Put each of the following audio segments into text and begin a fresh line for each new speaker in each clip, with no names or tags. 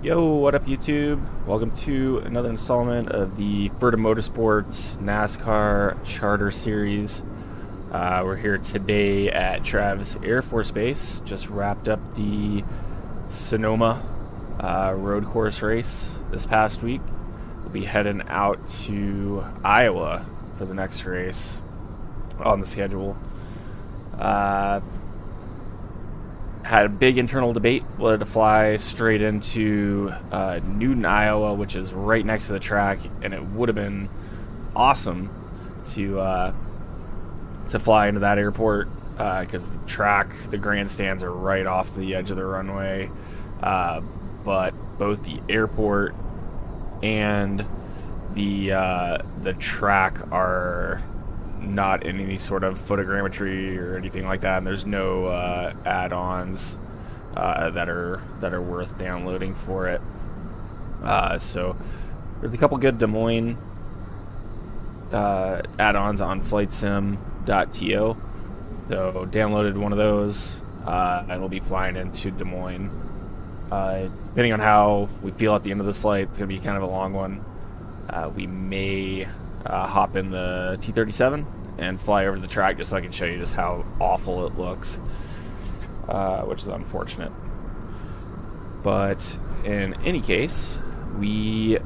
Yo, what up YouTube? Welcome to another installment of the FERDA Motorports NASCAR Charter Series. We're here today at Travis Air Force Base. Just wrapped up the Sonoma road course race this past week. We'll be heading out to Iowa for the next race on the schedule. Had a big internal debate whether to fly straight into Newton, Iowa, which is right next to the track, and it would have been awesome to fly into that airport because the track, the grandstands are right off the edge of the runway, but both the airport and the track are not in any sort of photogrammetry or anything like that, and there's no add-ons that are worth downloading for it. So there's a couple good Des Moines add-ons on Flysimware.to. So downloaded one of those, and we'll be flying into Des Moines. Depending on how we feel at the end of this flight, it's going to be kind of a long one. We may hop in the T-37 and fly over the track just so I can show you just how awful it looks, which is unfortunate. But in any case, we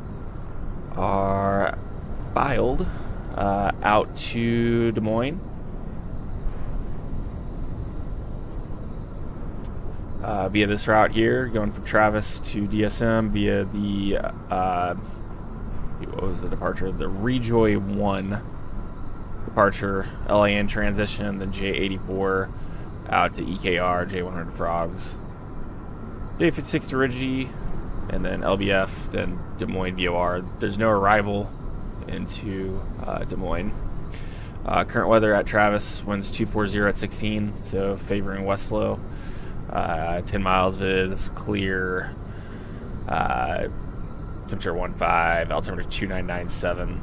are filed out to Des Moines. Via this route here, going from Travis to DSM via the what was the departure? The Rejoy 1 departure, LAN transition, then J84 out to EKR, J100 Frogs, J56 to Riggy, and then LBF, then Des Moines VOR. There's no arrival into Des Moines. Current weather at Travis, winds 240 at 16, so favoring west flow. 10 miles viz, clear. Temperature 15, altimeter 2997.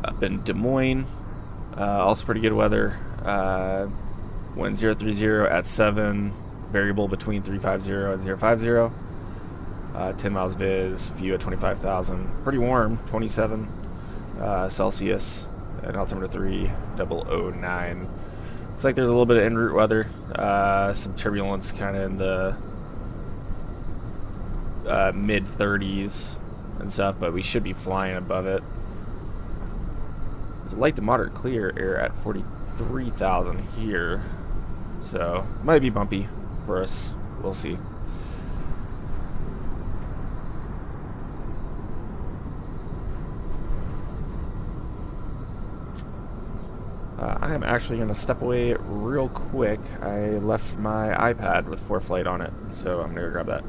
Up in Des Moines, also pretty good weather. Wind 030 at 7, variable between 350 and 050. 10 miles viz, view at 25,000. Pretty warm, 27 Celsius, and altimeter 3009. Looks like there's a little bit of en route weather, some turbulence kind of in the mid 30s and stuff, but we should be flying above it. Light to moderate clear air at 43,000 here, so might be bumpy for us. We'll see. I am actually going to step away real quick. I left my iPad with ForeFlight on it, so I'm going to go grab that.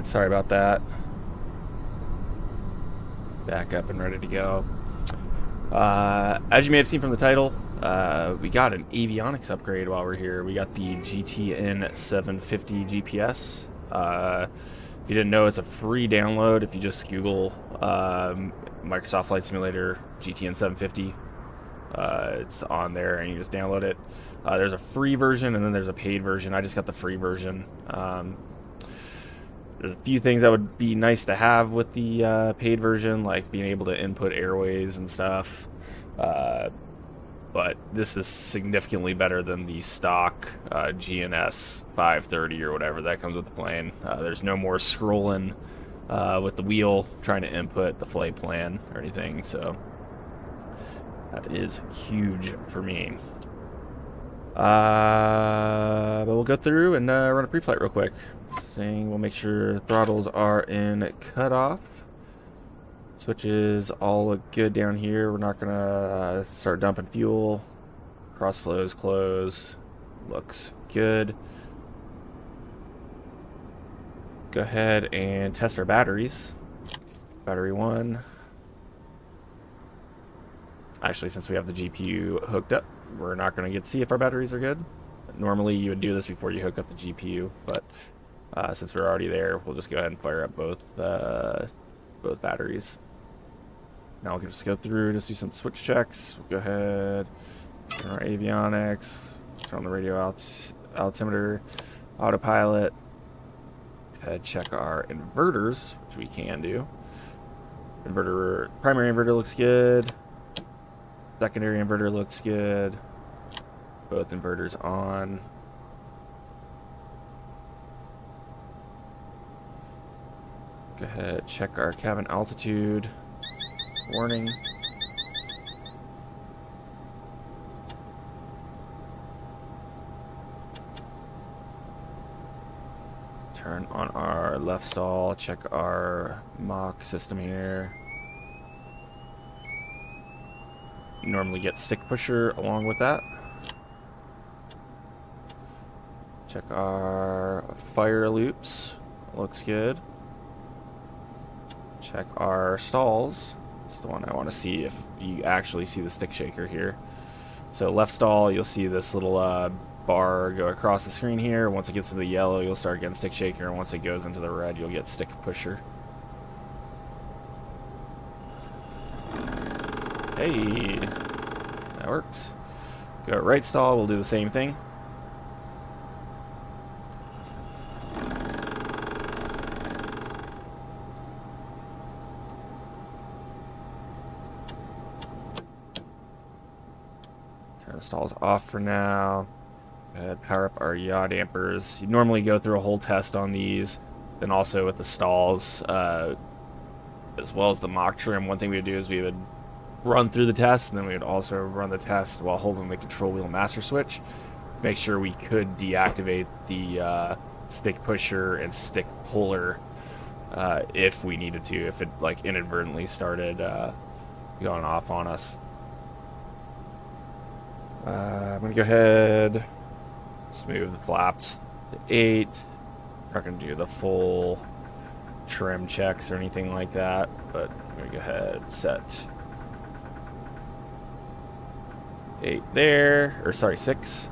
Sorry about that. Back up and ready to go. As you may have seen from the title, we got an avionics upgrade while we're here. We got the GTN750 GPS If you didn't know, it's a free download. If you just Google Microsoft Flight Simulator GTN750, it's on there, and you just download it. There's a free version, and then there's a paid version. I just got the free version. There's a few things that would be nice to have with the paid version, like being able to input airways and stuff. But this is significantly better than the stock GNS530 or whatever that comes with the plane. There's no more scrolling with the wheel trying to input the flight plan or anything, so that is huge for me. But we'll go through and run a pre-flight real quick. We'll make sure throttles are in cutoff. Switches all look good down here. We're not gonna start dumping fuel. Cross flow is closed. Looks good. Go ahead and test our batteries. Battery 1. Actually, since we have the GPU hooked up, we're not going to get to see if our batteries are good. Normally, you would do this before you hook up the GPU, but since we're already there, we'll just go ahead and fire up both batteries. Now we can just go through, just do some switch checks. We'll go ahead, turn our avionics, turn on the radio altimeter, autopilot. Check our inverters, which we can do. Primary inverter looks good. Secondary inverter looks good. Both inverters on. Go ahead, check our cabin altitude. Warning. Turn on our left stall, check our Mach system here. You normally get stick pusher along with that. Check our fire loops, looks good. Check our stalls. This is the one I want to see if you actually see the stick shaker here. So left stall, you'll see this little bar go across the screen here. Once it gets to the yellow, you'll start getting stick shaker, and once it goes into the red, you'll get stick pusher. Hey, that works. Go right stall, we'll do the same thing. Turn the stalls off for now. Go ahead, power up our yaw dampers. You normally go through a whole test on these, then also with the stalls, as well as the Mach trim. One thing we would do is we would run through the test, and then we would also run the test while holding the control wheel master switch. Make sure we could deactivate the stick pusher and stick puller if we needed to, if it like inadvertently started going off on us. I'm gonna go ahead, smooth the flaps to 8. Not gonna do the full trim checks or anything like that, but I'm gonna go ahead, set 8 there, or sorry, 6.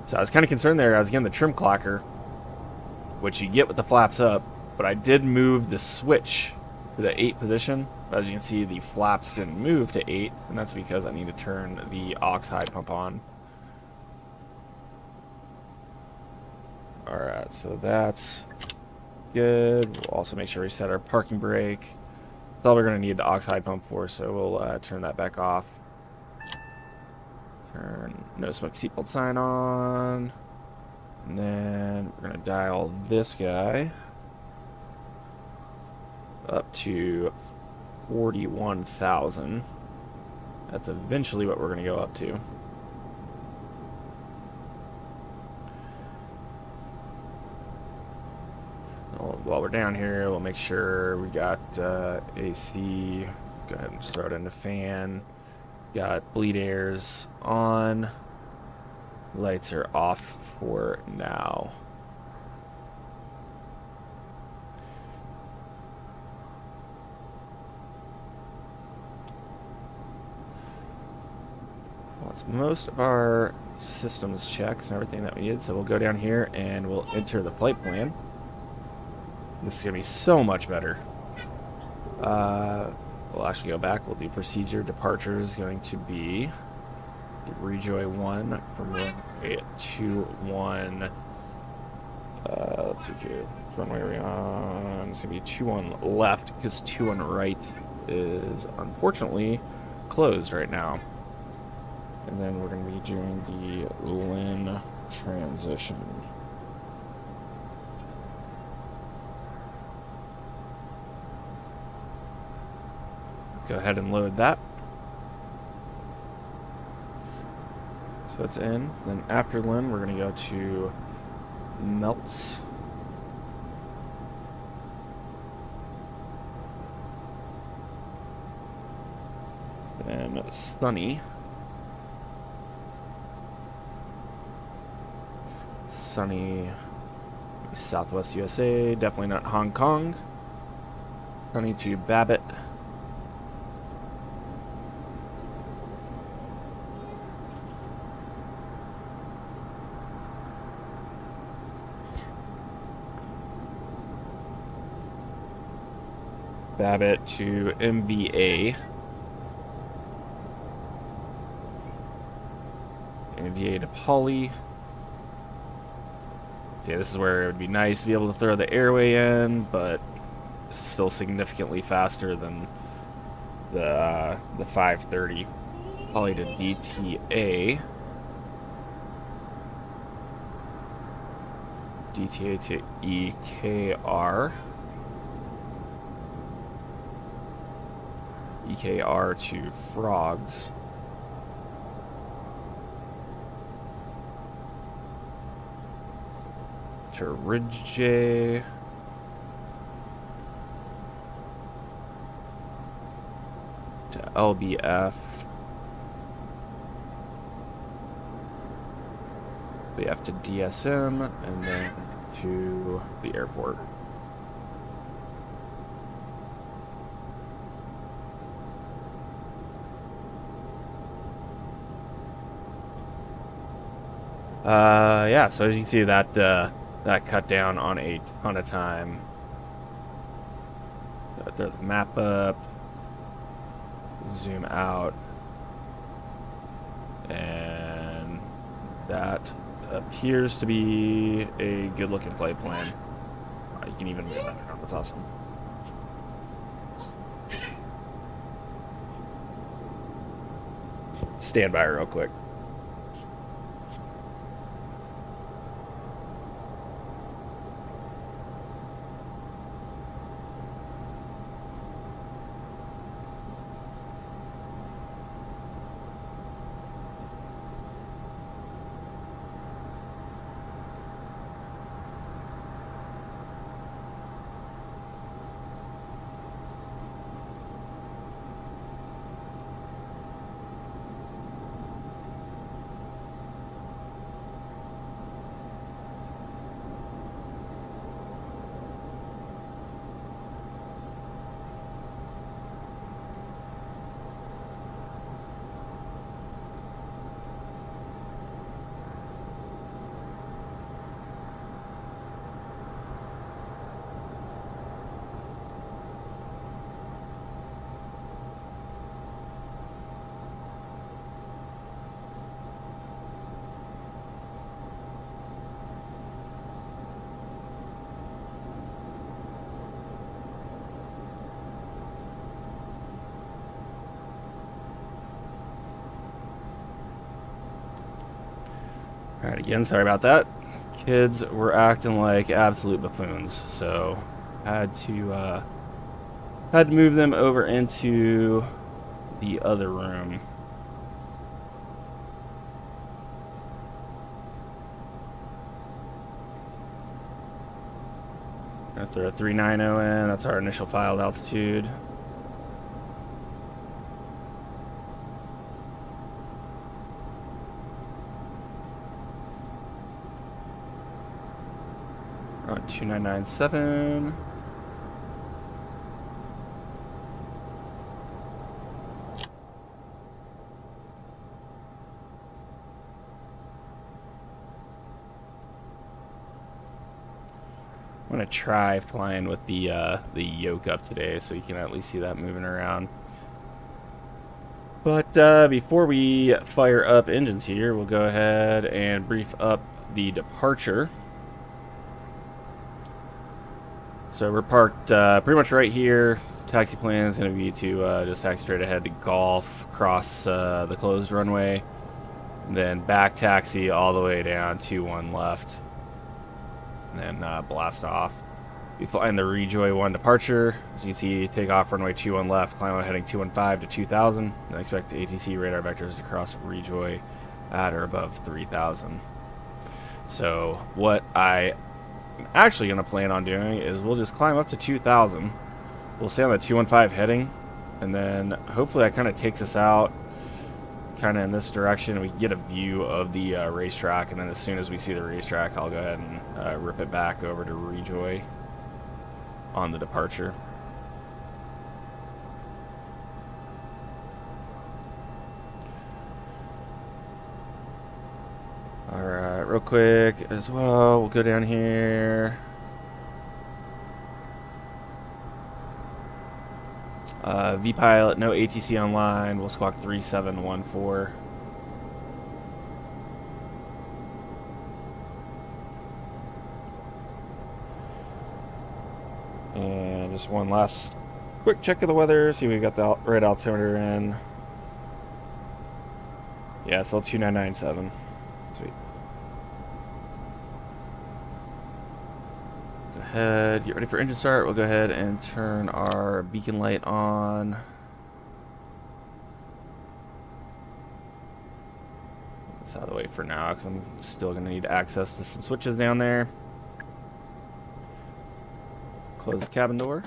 So I was kind of concerned there. I was getting the trim clocker, which you get with the flaps up, but I did move the switch to the 8 position. As you can see, the flaps didn't move to 8, and that's because I need to turn the aux high pump on. Alright, so that's good. We'll also make sure we set our parking brake. That's all we're going to need the aux high pump for, so we'll turn that back off. Turn no smoke seatbelt sign on. And then we're going to dial this guy up to 41,000. That's eventually what we're going to go up to. While we're down here, we'll make sure we got AC. Go ahead and just throw it in the fan. Got bleed airs on. Lights are off for now. That's most of our systems checks and everything that we did. So we'll go down here and we'll enter the flight plan. This is going to be so much better. We'll actually go back. We'll do procedure. Departure is going to be rejoy 1 from runway 21. Let's see here. Runway are we on? It's going to be 21 left because 21 right is unfortunately closed right now. And then we're going to be doing the LIN transition. Go ahead and load that. So it's in. Then after LIN, we're going to go to melts. Then sunny. Sunny Southwest USA, definitely not Hong Kong. Sunny to Babbitt. Babbitt to MVA. MVA to Poly. So yeah, this is where it would be nice to be able to throw the airway in, but this is still significantly faster than the 530. Poly to DTA. DTA to EKR. EKR to Frogs. To Ridgey. To LBF. BF to DSM, and then to the airport. Yeah, so as you can see, that cut down on a ton of time. Throw the map up, zoom out, and that appears to be a good looking flight plan. You can even move that around, that's awesome. Stand by real quick. Alright, again, sorry about that. Kids were acting like absolute buffoons, so had to move them over into the other room. Gonna throw a 390 in, that's our initial filed altitude. On 2997. gonna try flying with the yoke up today, so you can at least see that moving around. But before we fire up engines here, we'll go ahead and brief up the departure. So we're parked pretty much right here. Taxi plan is going to be to just taxi straight ahead to Golf, cross the closed runway, then back taxi all the way down 21 left, and then blast off. Be flying the Rejoy 1 departure. As you can see, take off runway 21 left, climb out heading 215 to 2000, and expect ATC radar vectors to cross Rejoy at or above 3000. So what I am actually going to plan on doing is we'll just climb up to 2000. We'll stay on the 215 heading, and then hopefully that kind of takes us out kind of in this direction. We can get a view of the racetrack, and then as soon as we see the racetrack, I'll go ahead and rip it back over to Rejoy on the departure. Alright, real quick as well, we'll go down here. V-Pilot, no ATC online. We'll squawk 3714. And just one last quick check of the weather. See, we got the right altimeter in. Yeah, it's L2997. Sweet. Go ahead, get ready for engine start. We'll go ahead and turn our beacon light on. This out of the way for now, because I'm still going to need access to some switches down there. Close the cabin door.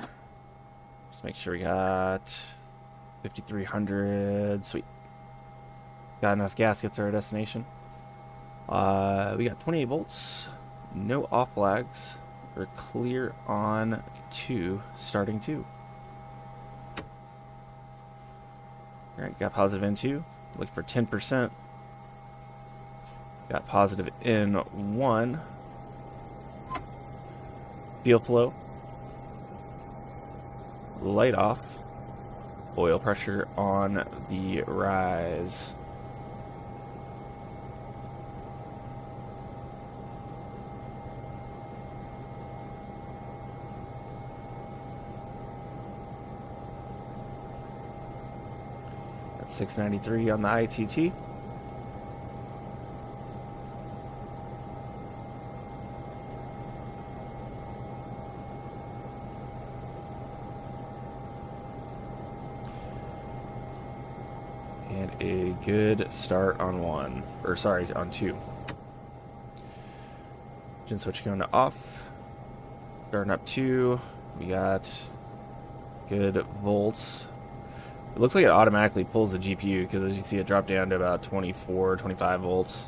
Just make sure we got 5300. Sweet. Got enough gas to get to our destination. We got 28 volts. No off flags. We're clear on 2, starting 2. Alright, got positive in 2. Looking for 10%. Got positive in 1. Fuel flow. Light off. Oil pressure on the rise. That's 693 on the ITT. And a good start on 1, or sorry, on 2. Engine switch going to off. Starting up 2. We got good volts. It looks like it automatically pulls the GPU because as you can see it dropped down to about 24, 25 volts.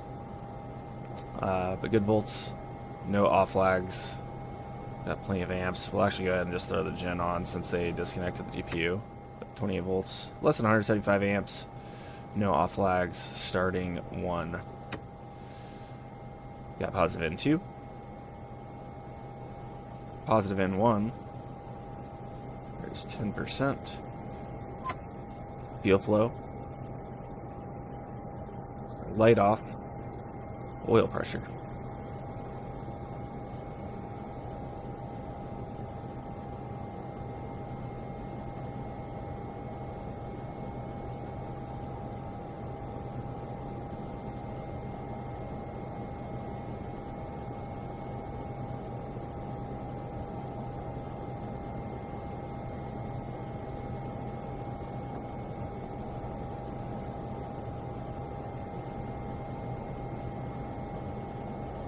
But good volts, no off flags. Got plenty of amps. We'll actually go ahead and just throw the gen on since they disconnected the GPU. 28 volts, less than 175 amps. No off flags, starting 1. Got positive in 2. Positive in 1. There's 10%. Fuel flow. Light off. Oil pressure.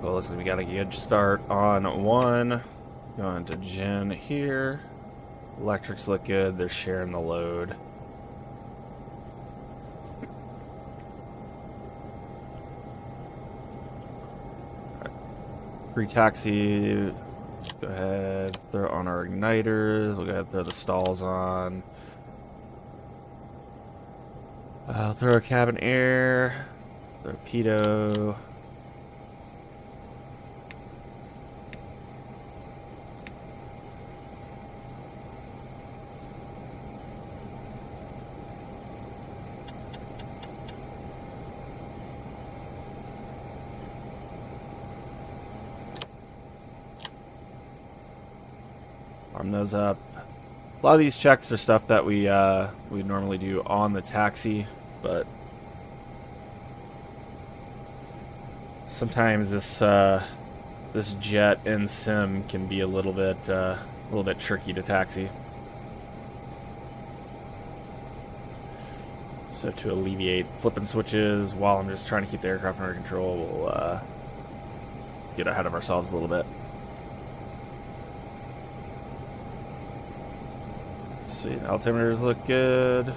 Well, looks like we got a good start on 1. Going to gen here. Electrics look good. They're sharing the load. Pre-taxi. Go ahead. Throw on our igniters. We'll go ahead and throw the stalls on. Throw a cabin air. Torpedo. Arm those up. A lot of these checks are stuff that we normally do on the taxi, but sometimes this jet in sim can be a little bit tricky to taxi. So to alleviate flipping switches while I'm just trying to keep the aircraft under control, we'll get ahead of ourselves a little bit. Sweet, altimeters look good.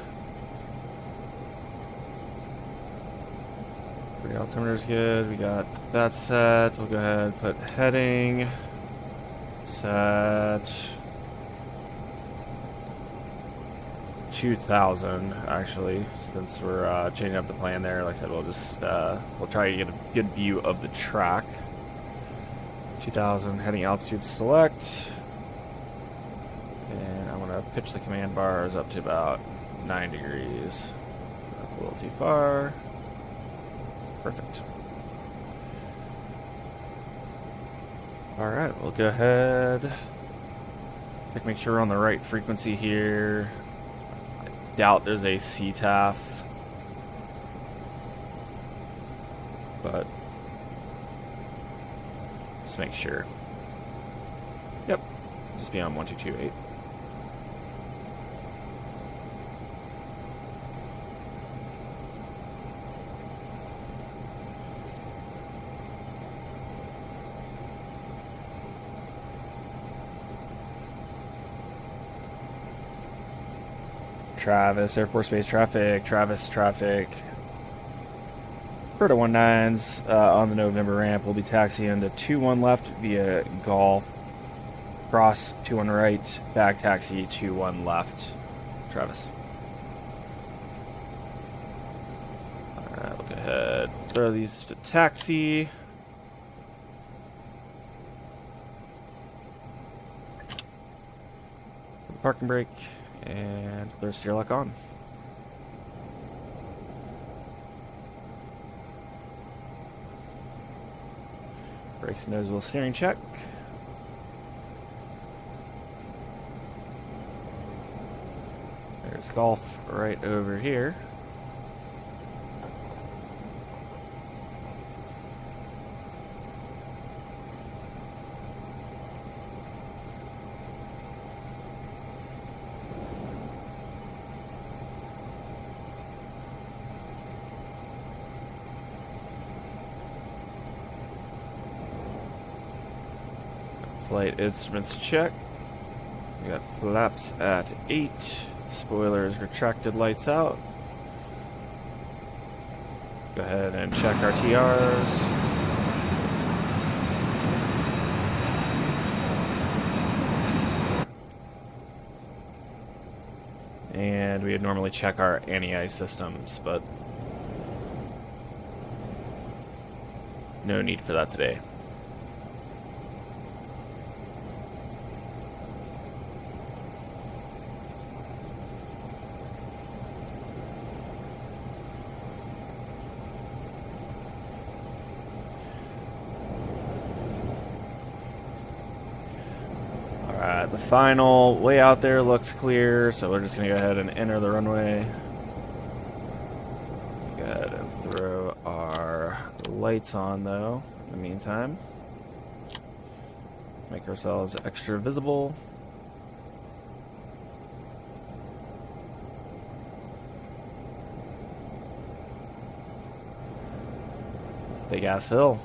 The altimeter's good. We got that set. We'll go ahead and put heading set 2000 actually, since we're changing up the plan there. Like I said, we'll just we'll try to get a good view of the track. 2000 heading altitude select, and I'm gonna pitch the command bars up to about 9 degrees. That's a little too far. Perfect. Alright, we'll go ahead. Make sure we're on the right frequency here. I doubt there's a CTAF, but just make sure. Yep, just be on 1228. Travis, Air Force Base traffic, Travis traffic. FERDA 19s on the November ramp. We'll be taxiing to 21 left via Golf. Cross 21 right, back taxi 21 left. Travis. Alright, we'll go ahead. Throw these to taxi. Parking brake. And throw steer lock on. Brakes and nose wheel steering check. There's Golf right over here. Flight instruments check. We got flaps at 8. Spoilers retracted, lights out. Go ahead and check our TRs. And we would normally check our anti-ice systems, but no need for that today. The final way out there looks clear, so we're just going to go ahead and enter the runway. Go ahead and throw our lights on, though, in the meantime. Make ourselves extra visible. Big ass hill.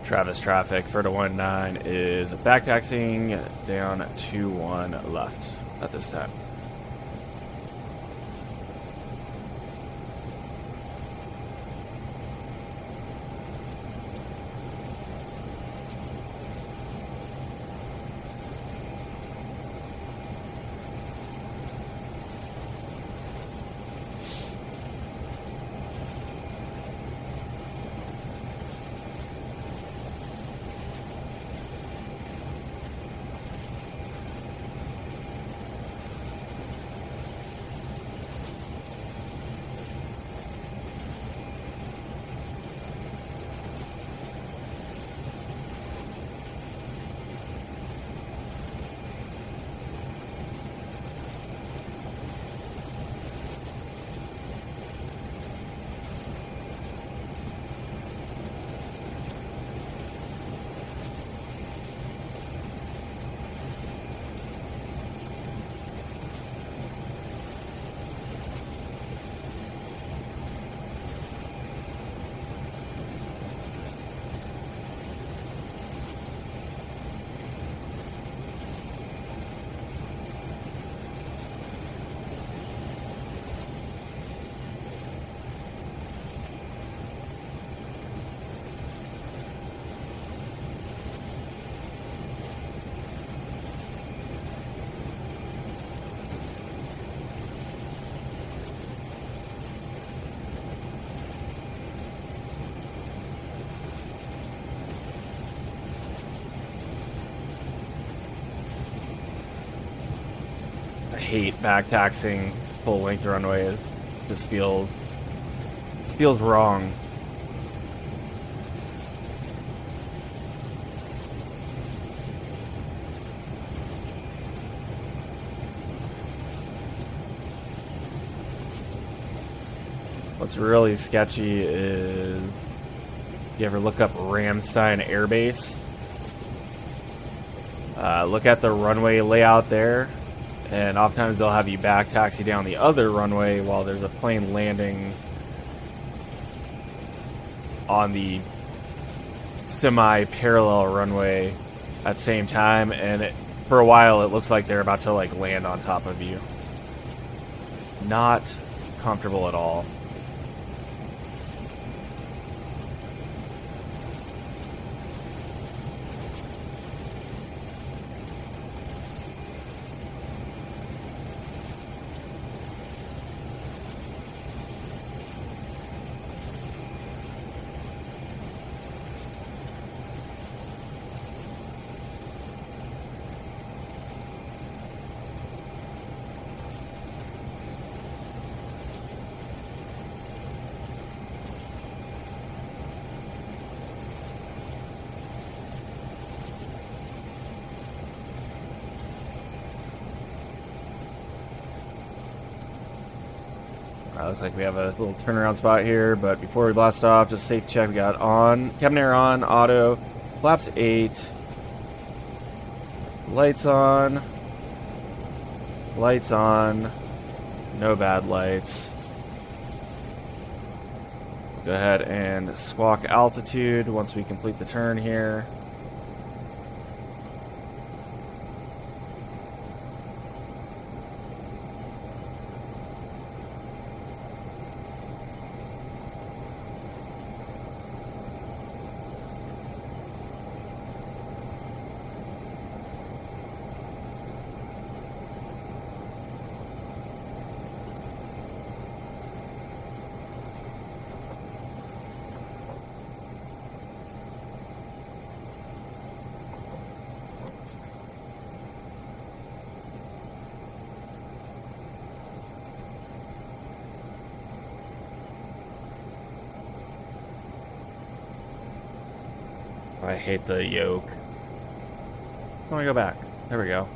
Travis traffic, FERDA 19 is back taxiing down 21 left at this time. I hate back taxing full length runway. It just feels wrong. What's really sketchy is, you ever look up Ramstein Air Base? Look at the runway layout there, and oftentimes they'll have you back taxi down the other runway while there's a plane landing on the semi-parallel runway at the same time, and for a while it looks like they're about to like land on top of you. Not comfortable at all. Looks like we have a little turnaround spot here, but before we blast off, just safe check. We got on, cabin air on, auto, flaps 8, lights on, no bad lights. Go ahead and squawk altitude once we complete the turn here. I hate the yoke. Let me go back. There we go.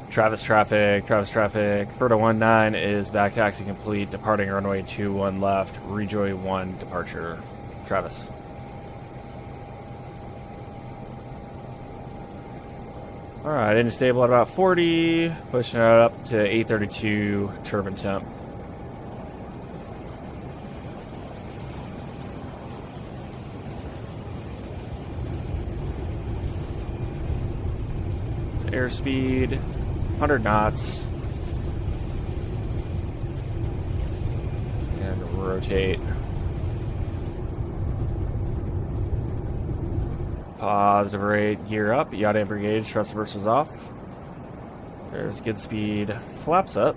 Travis traffic. Ferda 19 is back taxi complete, departing runway 21 left, Rejoy 1 departure. Travis. Alright, engine stable at about 40, pushing it up to 832 turbine temp. Airspeed, 100 knots, and rotate. Positive rate, gear up, yacht anchor gauge, thrust reversals off. There's good speed, flaps up.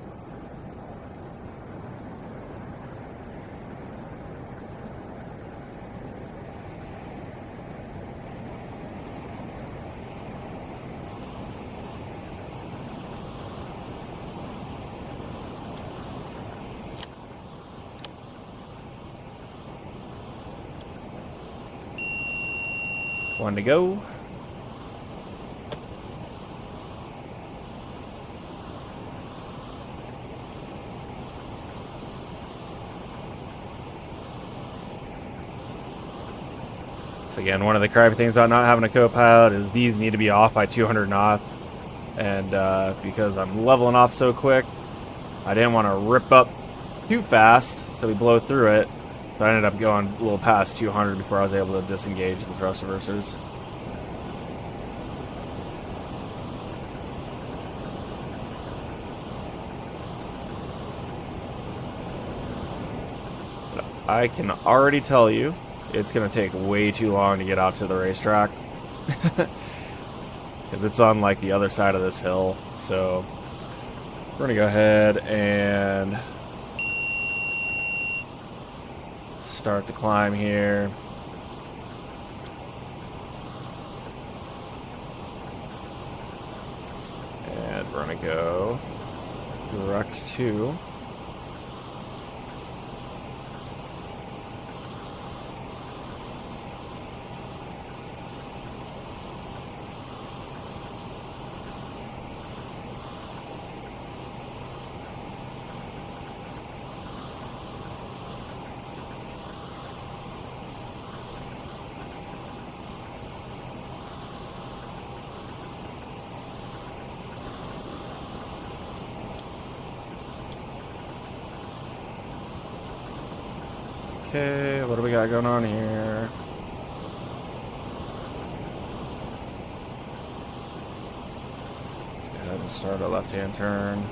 One to go. So again, one of the crappy things about not having a co-pilot is these need to be off by 200 knots. And because I'm leveling off so quick, I didn't want to rip up too fast, so we blow through it. But I ended up going a little past 200 before I was able to disengage the thrust reversers. But I can already tell you it's going to take way too long to get out to the racetrack. Because it's on like the other side of this hill. So we're going to go ahead and start the climb here. going to go direct to. Okay, what do we got going on here? Let's go ahead and start a left-hand turn.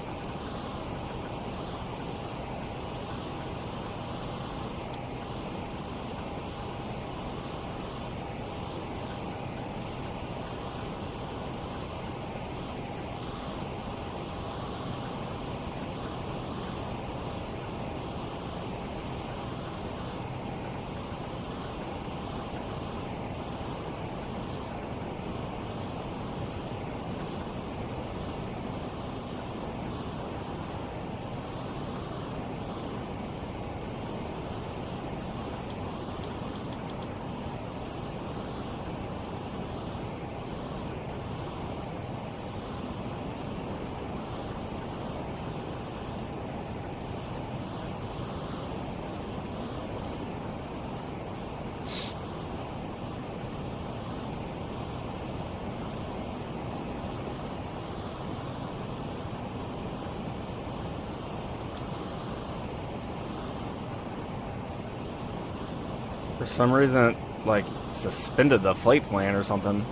For some reason, it, like, suspended the flight plan or something.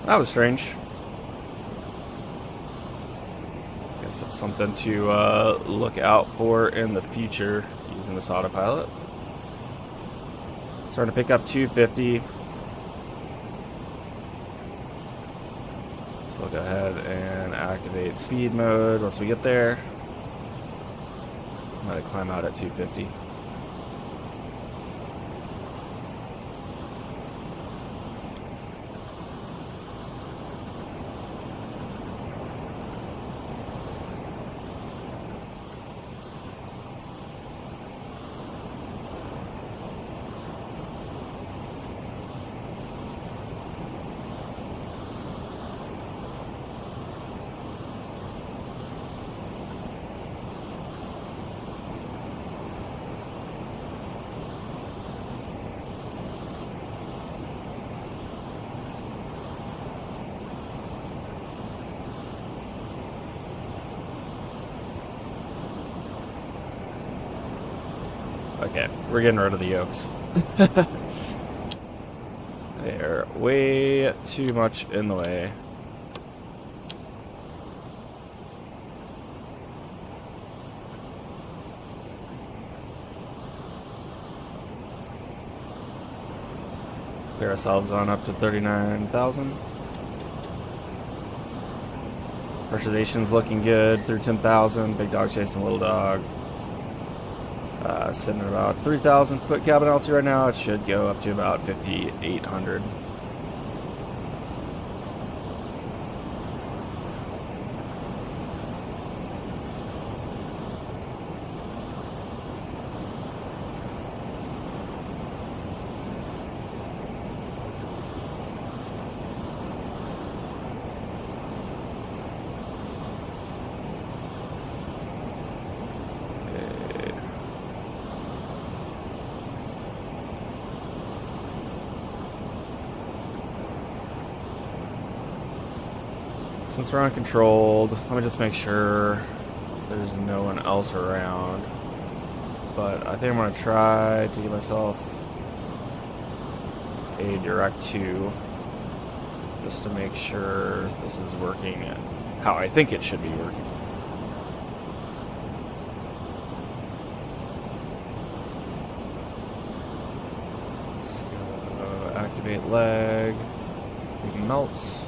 That was strange. Guess that's something to look out for in the future using this autopilot. Starting to pick up 250. So we'll go ahead and activate speed mode once we get there. I'm going to climb out at 250. Okay, we're getting rid of the yokes. They're way too much in the way. Clear ourselves on up to 39,000. Pressurization's looking good through 10,000. Big dog chasing little dog. Sitting at about 3,000 foot cabin altitude right now. It should go up to about 5,800. Since we're uncontrolled, let me just make sure there's no one else around. But I think I'm going to try to give myself a direct 2 just to make sure this is working how I think it should be working. Let's go. Activate leg. It melts.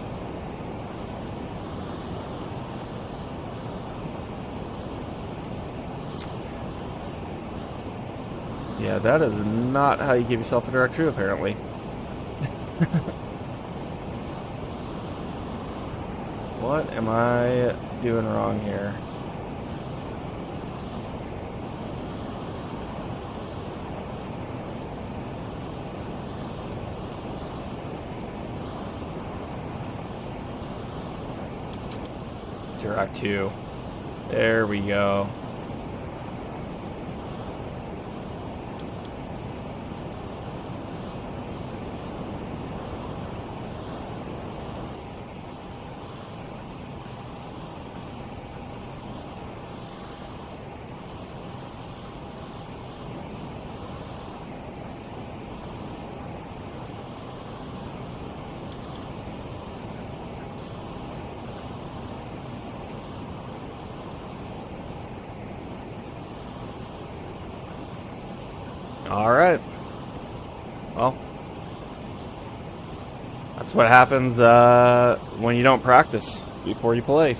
Yeah, that is not how you give yourself a direct true, apparently. What am I doing wrong here? Direct 2. There we go. All right. Well, that's what happens when you don't practice before you play.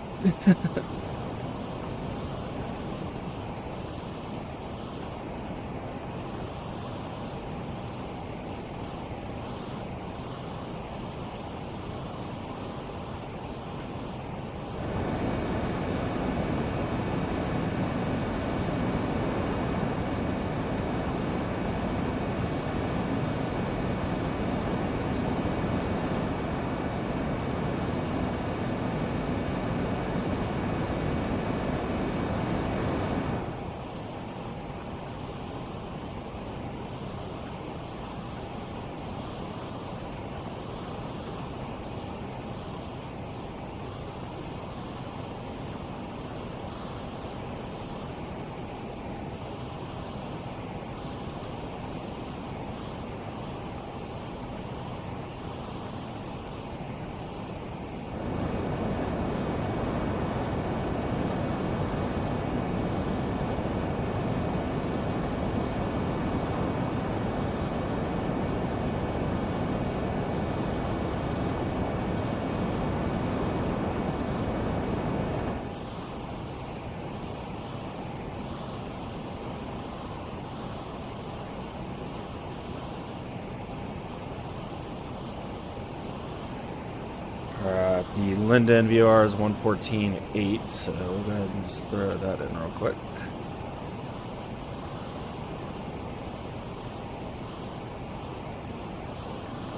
The Linda NVR is 114.8, so we'll go ahead and just throw that in real quick.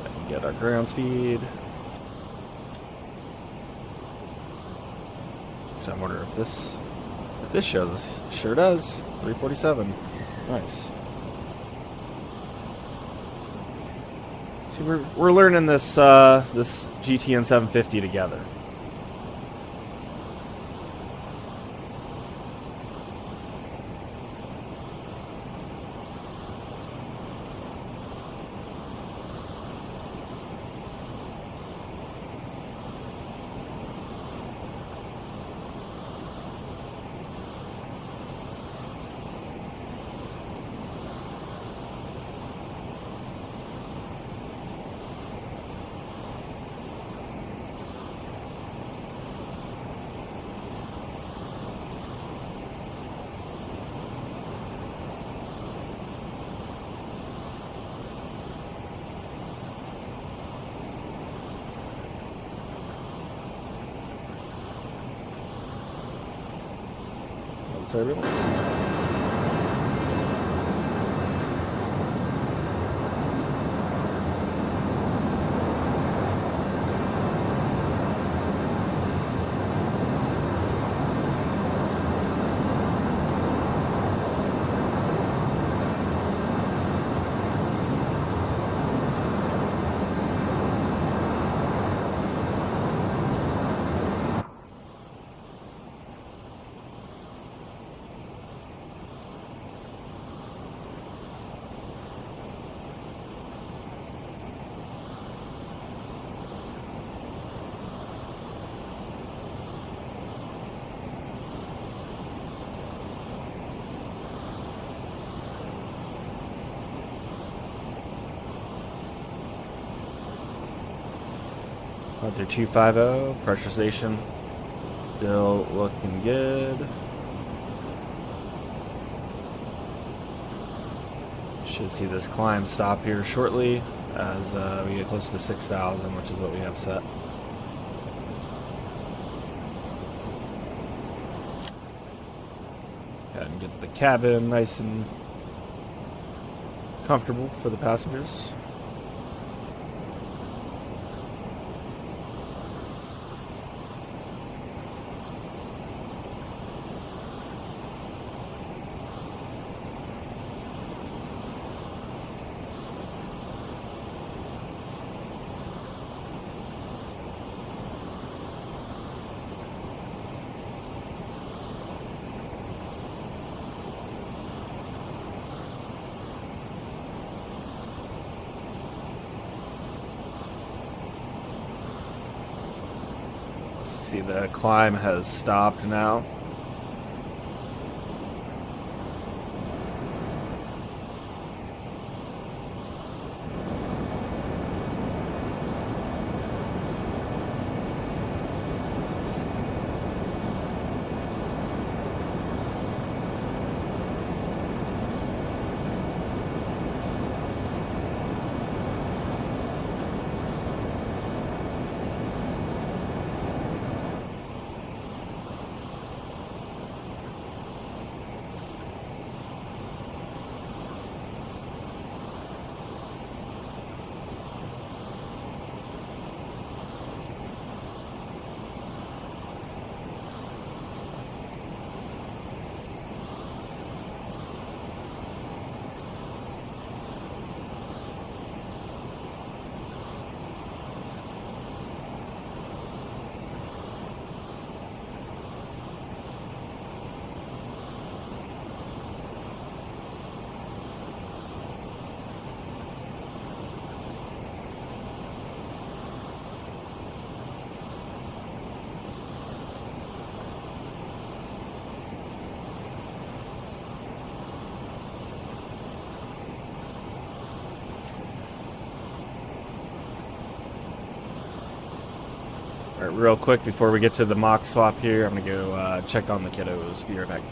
And get our ground speed. So I wonder if this shows us. Sure does. 347. Nice. See, we're learning this this GTN750 together. Turbulence. Went through 250, pressure station. Still looking good. Should see this climb stop here shortly as we get closer to 6,000, which is what we have set. Go ahead and get the cabin nice and comfortable for the passengers. See, the climb has stopped now. Alright, real quick before we get to the mock swap here, I'm going to go check on the kiddos. Be right back.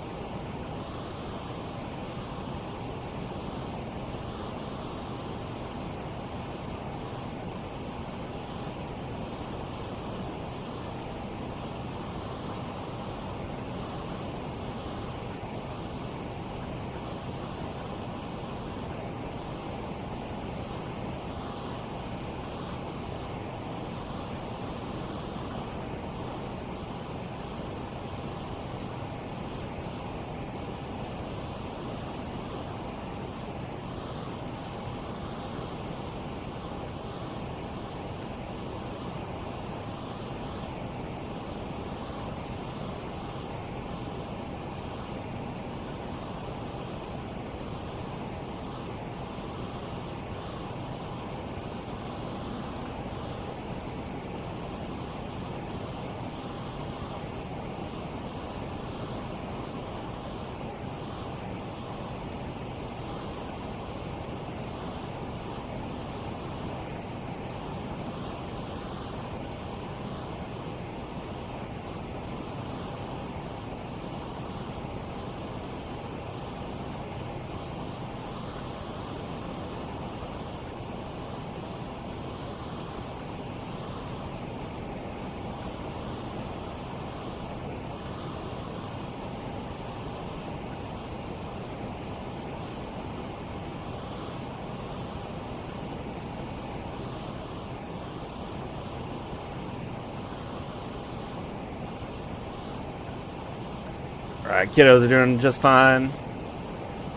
Alright, kiddos are doing just fine.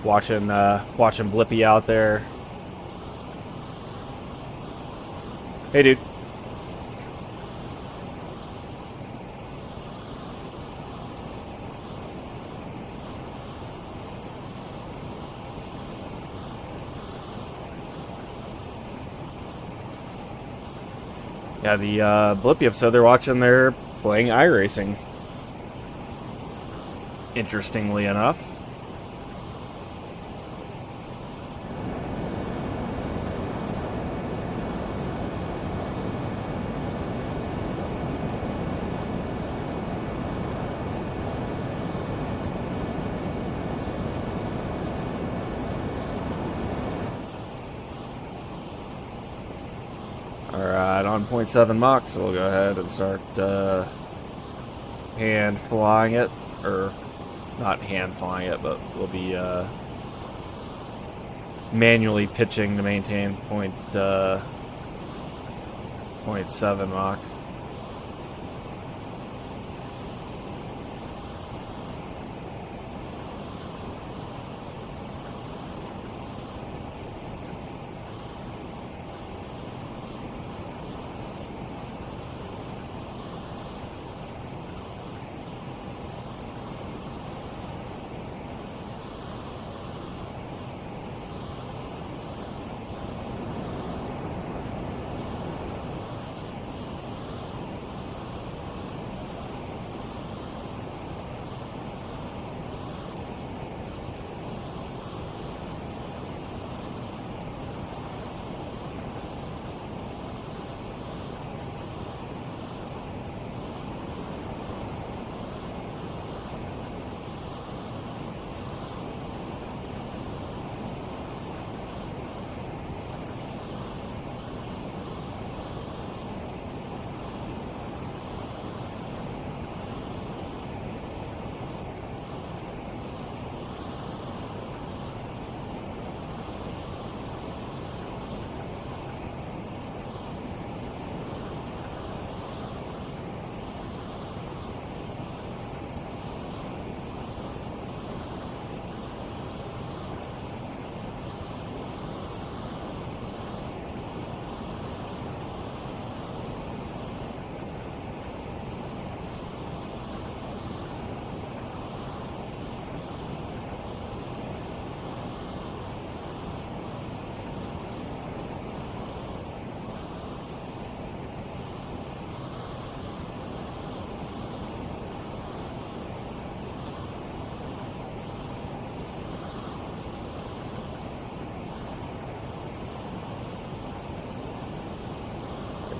Watching Blippi out there. Hey, dude. Yeah, the Blippi episode they're watching, they're playing iRacing. Interestingly enough. Alright, on 0.7 Mach, so we'll go ahead and start hand flying it, or not hand flying it, but we'll be manually pitching to maintain 0.7 Mach.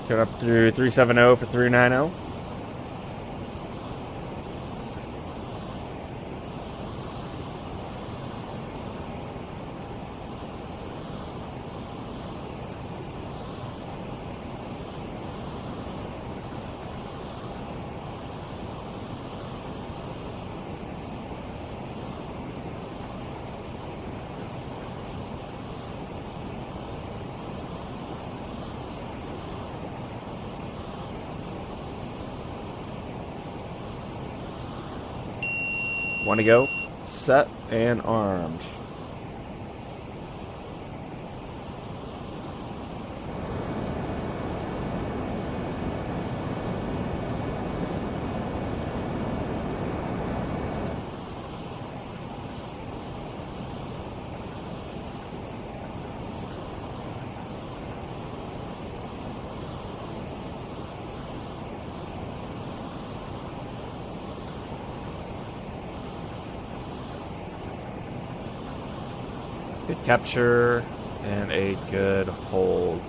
Cut up through 370 for 390. One to go, set and armed. Good capture and a good hold.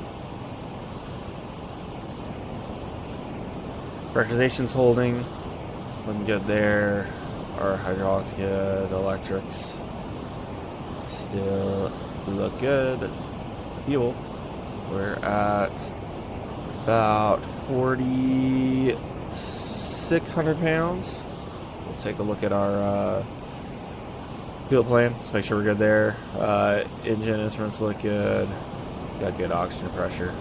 Pressurization's holding. Looking good there. Our hydraulics good. Electrics still look good. Fuel. We're at about 4,600 pounds. We'll take a look at our fuel plan. Let's make sure we're good there. Engine instruments look good. Got good oxygen pressure.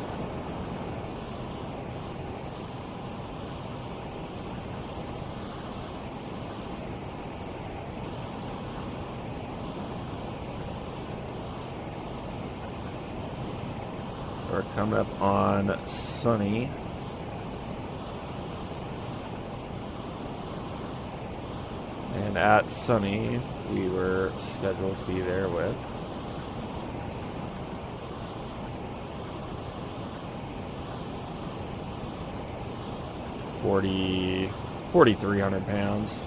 We're coming up on sunny. And at sunny, we were scheduled to be there with $4,300 pounds.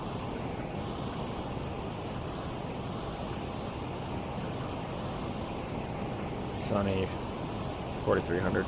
Sunny, 4,300.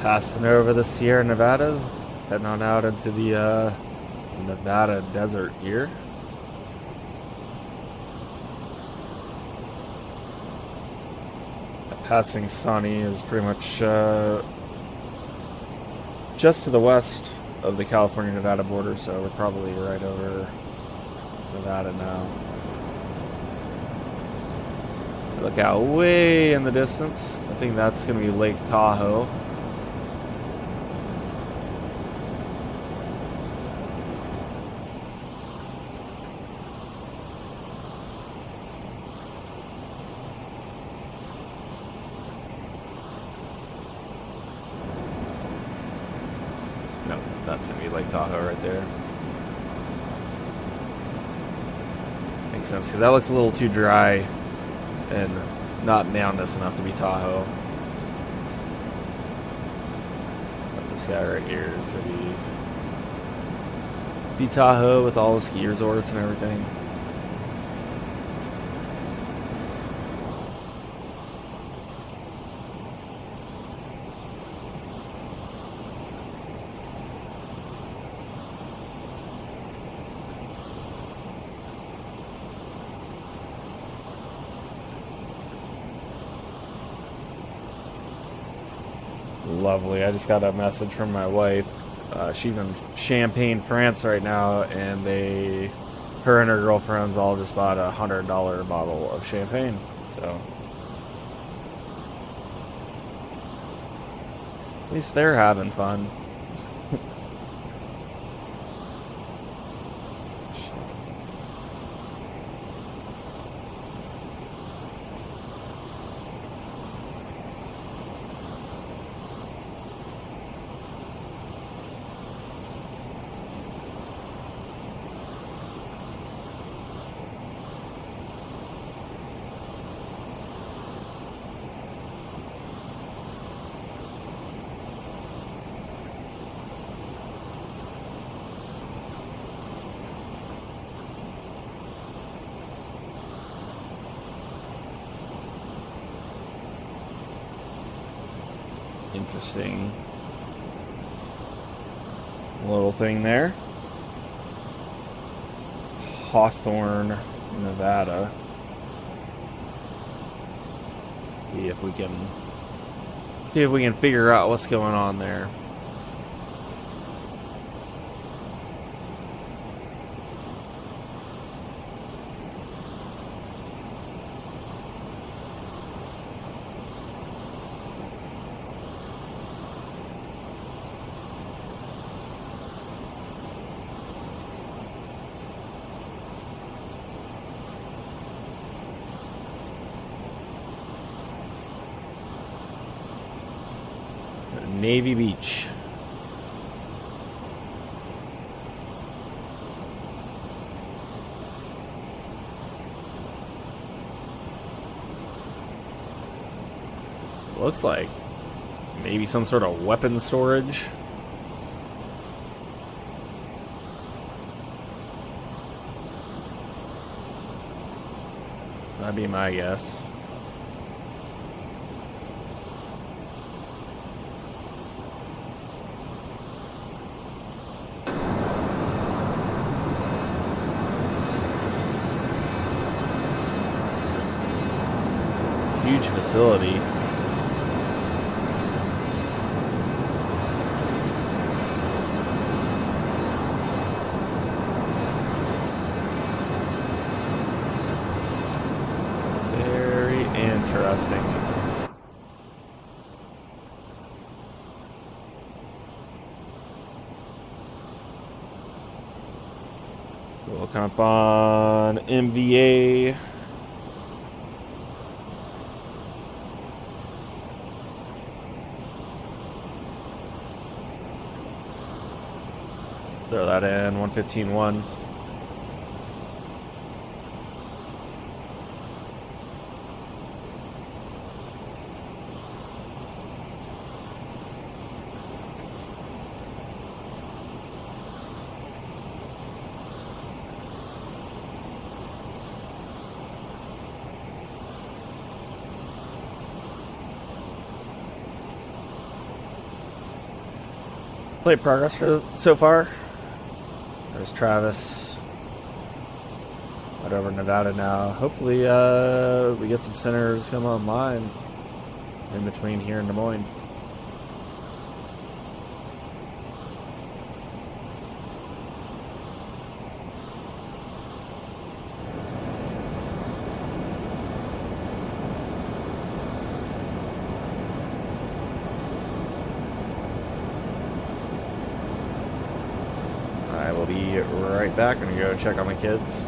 Passing over the Sierra Nevada, heading on out into the Nevada desert here. Passing Sunny is pretty much just to the west of the California-Nevada border, so we're probably right over Nevada now. Look out way in the distance. I think that's going to be Lake Tahoe. No, that's going to be Lake Tahoe right there. Makes sense, because that looks a little too dry and not mountainous enough to be Tahoe. But this guy right here is going to be Tahoe with all the ski resorts and everything. Lovely. I just got a message from my wife. She's in Champagne, France right now, and her and her girlfriends all just bought a $100 bottle of champagne. So at least they're having fun. Interesting little thing there. Hawthorne, Nevada. See if we can figure out what's going on there. Navy Beach. Looks like maybe some sort of weapon storage. That'd be my guess. Huge facility. Very interesting. We'll come up on MVA. Throw that in, 115.1. Plate progress so far. There's Travis. Right over Nevada now. Hopefully we get some centers come online in between here in Des Moines. I will be right back. I'm going to go check on my kids.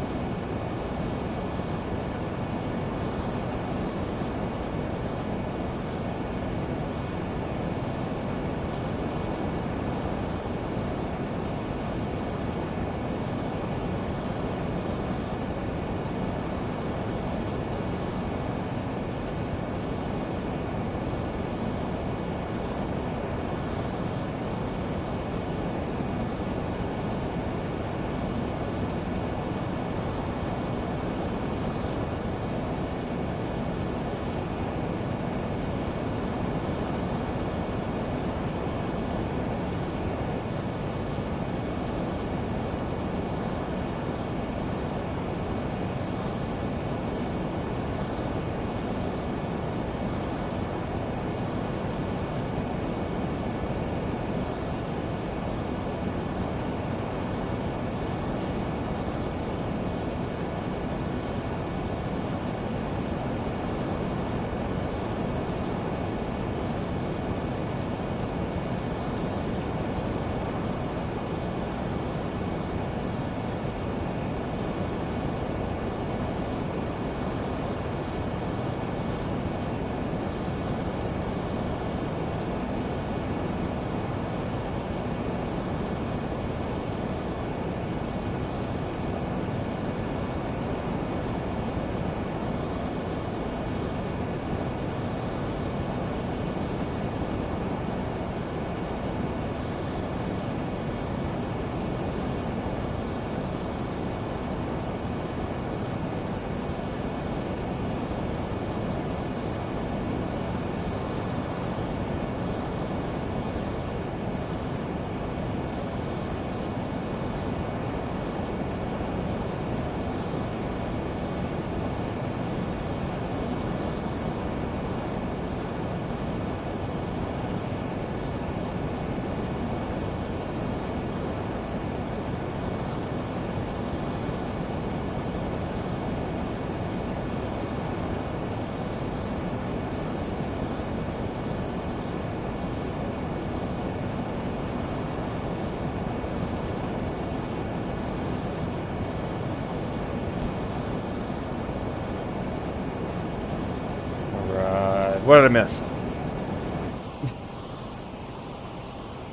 What did I miss?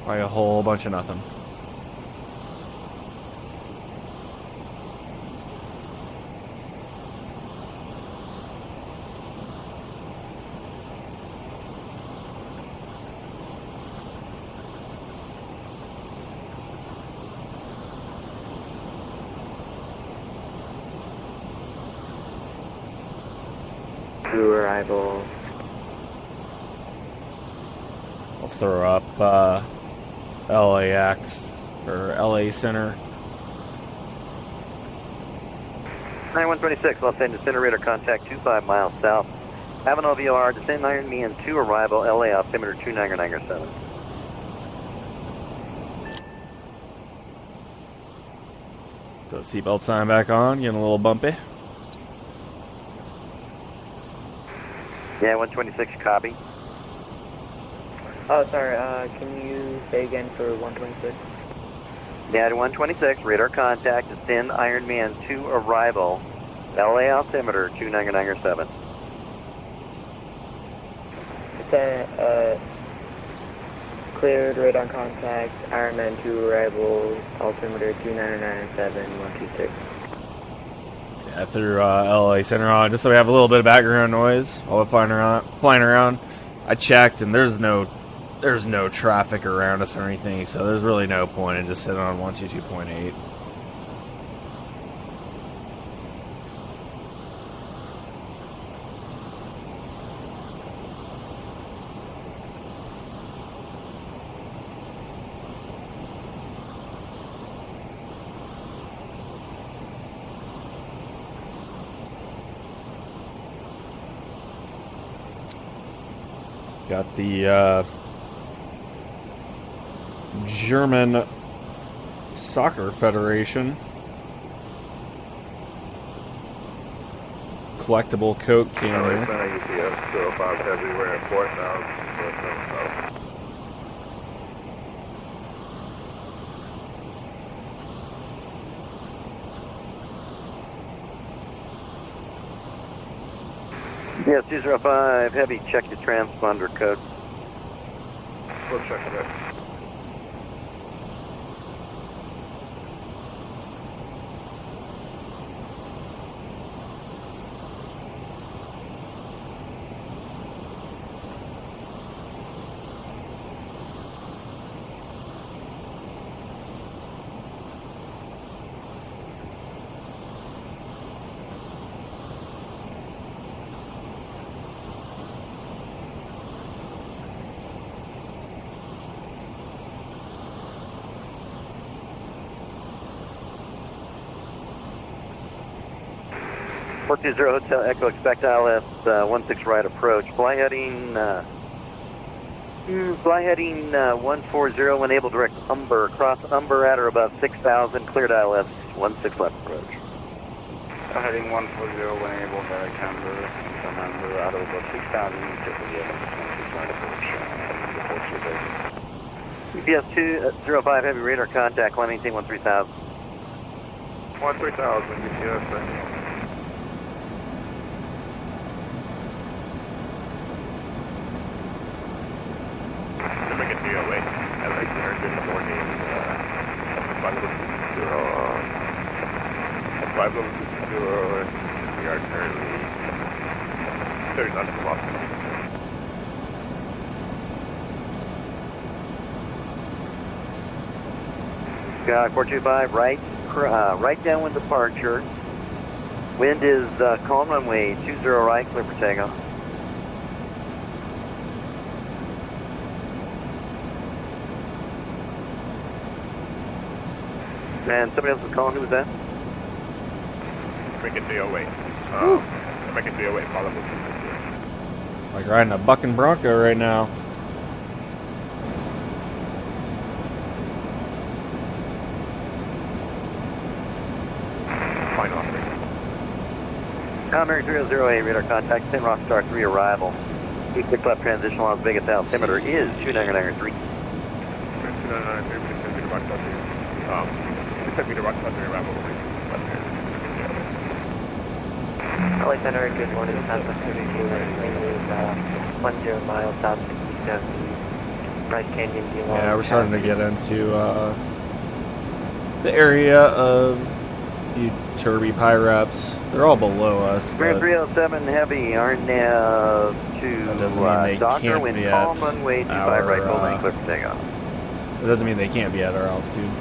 Like a whole bunch of nothing.
Crew arrival.
I'll throw up LAX or LA Center.
9126, Los Angeles Center, radar contact 25 miles south. Have an OVOR, descend iron me and 2 arrival, LA altimeter 2997.
Put the seatbelt sign back on, getting a little bumpy.
Yeah, 126, copy.
Oh, sorry, can you say again for 126?
Yeah, 126, radar contact, descend Iron Man 2 arrival, LA altimeter 2997.
Cleared radar contact, Ironman 2 arrival, altimeter 2997, 126.
So yeah, I threw LA Center on just so we have a little bit of background noise while we're flying around. I checked and there's no traffic around us or anything, so there's really no point in just sitting on 122.8. Got the German Soccer Federation collectible Coke can here.
UPS-05 Heavy, we're at 4,000.
Yes, 205 Heavy, check your transponder code.
We'll check that.
Hotel Echo, expect ILS 16 right approach. Fly heading 140 when able direct Umber. Cross Umber at or above 6,000, cleared ILS 16 left approach.
Heading 140 when able, direct Umber, Umber out of above 6,000, typically at 16 right approach.
UPS 205 Heavy, radar contact, climb maintain 13,000.
13,000, UPS, thank you. We are currently 30 knots from Boston.
Got 425 right downwind departure. Wind is calm runway 20 right, clear for takeoff. And somebody else was calling. Who was that?
Make it 308. Make it 308, follow me.
Like riding a bucking Bronco right now.
Fine offering.
American 308, radar contact, 10 Rockstar 3 arrival. Keep the left transition Las Vegas altimeter is 2993.
2993, please send me to Rockstar 3. Please send me to Rockstar 3 arrival, please.
LA Center, good morning, Southwest 32, wind is 10 miles south to east of the Bryce Canyon.
Yeah, we're starting to get into the area of you Turby Pyreps. They're all below us.
Grand 307 Heavy, RNAV
That doesn't
to
mean they
Doctor,
can't
wind
be
calm
at
runway 25
our,
right, full lane, clear for takeoff.
It doesn't mean they can't be at our altitude.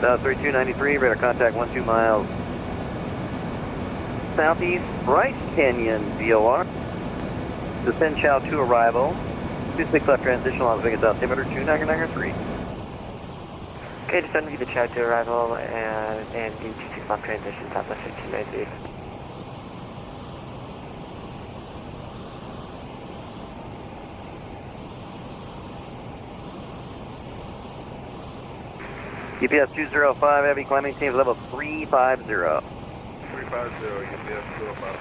3293, radar contact 12 miles. Southeast Bryce Canyon VOR. Descend Chow 2 arrival. 26 left transition Las Vegas altimeter 2993.
Okay, descend via the Chow 2 arrival and do 26 left transition, Southwest 1590.
UPS 205 Heavy, climbing team level 350.
350, UPS 205.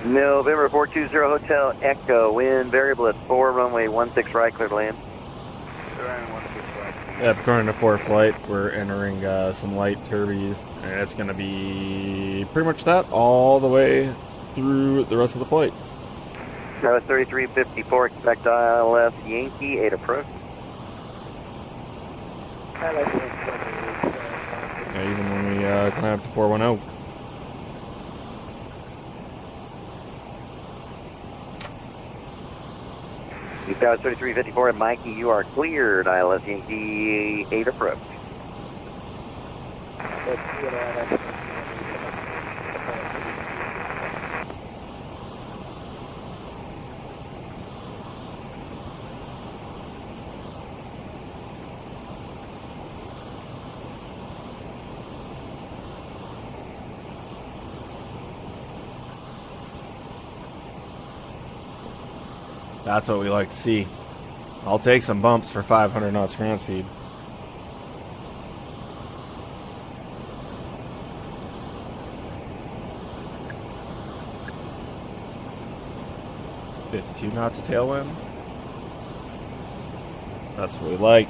November 420 Hotel Echo, wind variable at 4, runway 16 right, clear to land.
Yep, according to 4 flight, we're entering some light turbies, and it's going to be pretty much that all the way through the rest of the flight.
That was 3354, expect ILS Yankee 8 approach.
Yeah, even when we climb up to 410.
Tower 3354 and Mikey, you are cleared. ILS Yankee 8 approach.
That's what we like to see. I'll take some bumps for 500 knots ground speed. $52 knots of tailwind. That's what we like.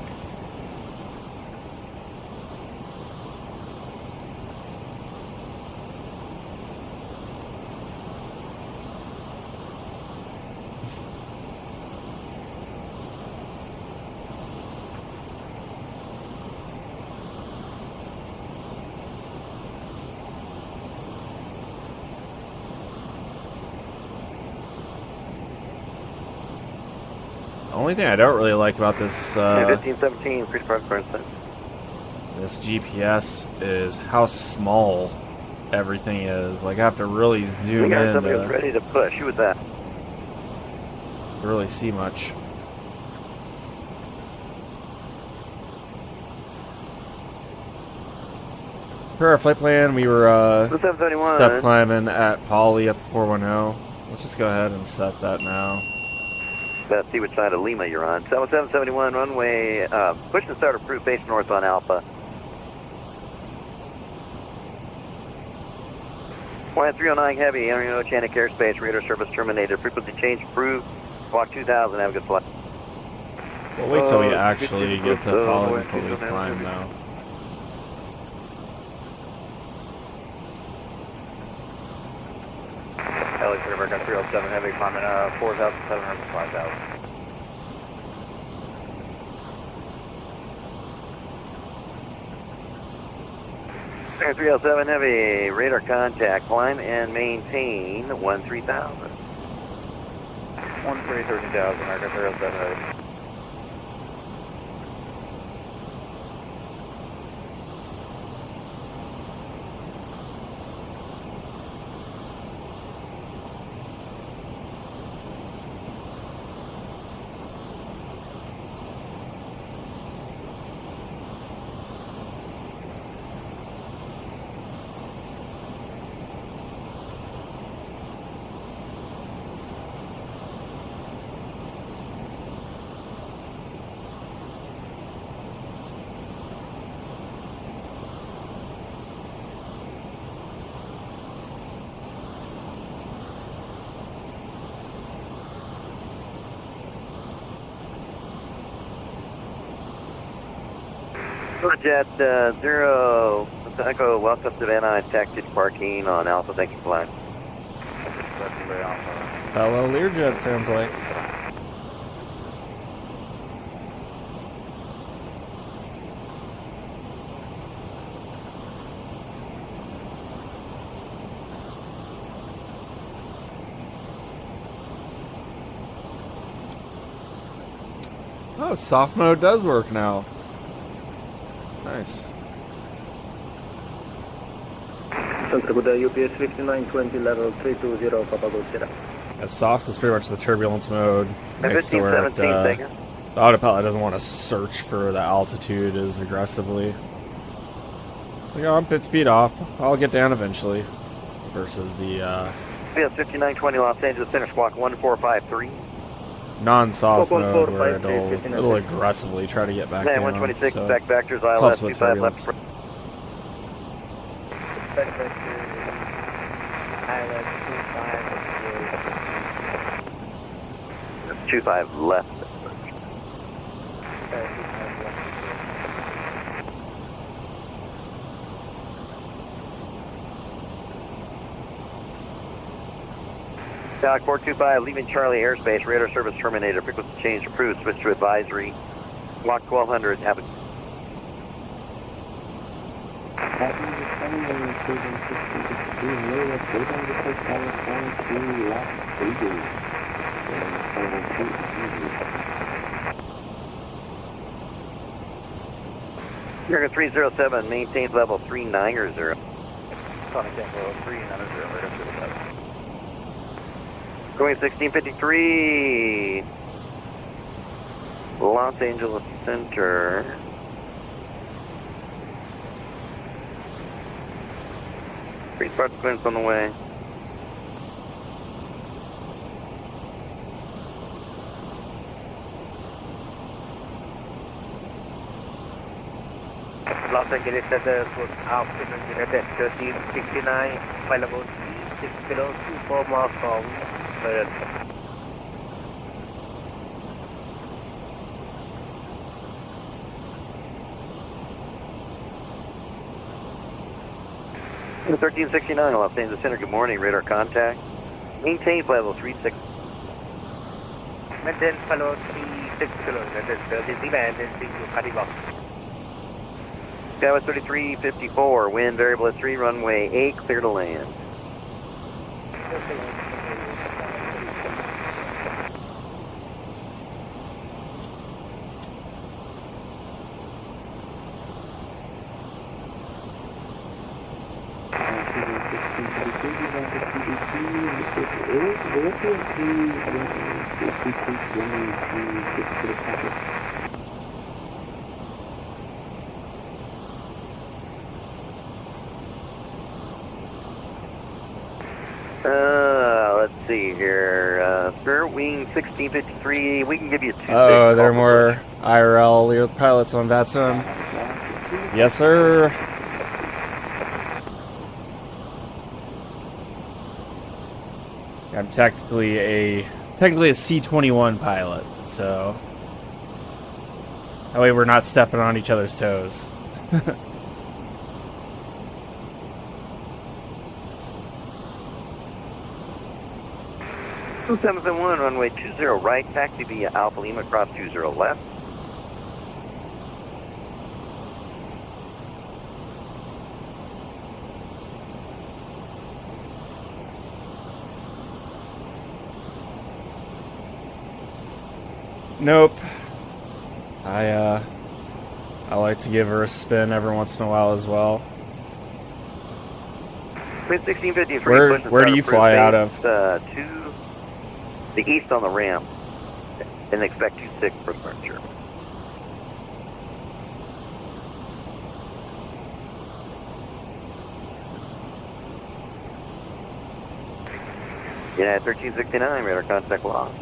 The only thing I don't really like about this
1517, Chris Park,
this GPS is how small everything is. Like I have to really zoom
we got
in
somebody who's
to
ready to push. Who was that?
really see much. Per our flight plan, we were
771.
step climbing at Poly up to 410. Let's just go ahead and set that now.
Let's see which side of Lima you're on. 7771 runway, push and start approved, face north on Alpha. Quiet 309 heavy, entering oceanic airspace, radar service terminated, frequency change approved, walk 2000, have a good flight.
We'll wait till we actually get to Poly before we climb now.
LJ35 307 heavy, climbing 4,700 to 5,000.
Air 307 heavy, radar contact, climb and maintain 13,000.
13,000, American 307 heavy.
Jet 0, Echo, welcome to Van Nuys, taxi to parking on Alpha, thank you for flying.
Hello, Learjet sounds like. Oh, soft mode does work now. Nice.
Central Buddha, UPS 5920, level 320, Papa Go Sierra.
As soft is pretty much the turbulence mode. Next to where
1517,
the autopilot doesn't want to search for the altitude as aggressively. Like, oh, I'm 50 feet off. I'll get down eventually. Versus the
UPS 5920, Los Angeles Center, squawk 1453.
non-soft
Open
mode
4,
where
5, 3,
it'll aggressively try to get back
Man,
down.
126,
So
back vectors, ILS
helps with
25 left.
turbulence.
Back vector, ILS
25 left. Dock 425, leaving Charlie airspace, radar service terminated, frequency change approved, switch to advisory. Walk 1200, have a... American 307, maintain level 390.
Sonic Tango 390, radar service.
Going 1653, Los Angeles Center. Free spot clearance on the way.
Los Angeles Center, good afternoon, United 1369, file about 6 below 24 miles from Bird.
The 1369, Los Angeles Center, good morning, radar contact. Maintain flight level 36.
Maintain follow 36 kilometers, 39, and 6 to Cadillac.
Skywest 3354, wind variable at 3, runway 8, clear to land. Let's see here. Spirit Wing 1653, we can give you 2.
Oh, there are more IRL pilots on VATSIM. Yes, sir. I'm technically a C-21 pilot, so that way we're not stepping on each other's toes.
2771, runway 20 right, taxi via Alpha Lima, cross 20 left.
Nope. I like to give her a spin every once in a while as well.
Wind 1653.
Where do you fly out of?
To the east on the ramp, and expect 26 for departure. United 1369, radar contact lost.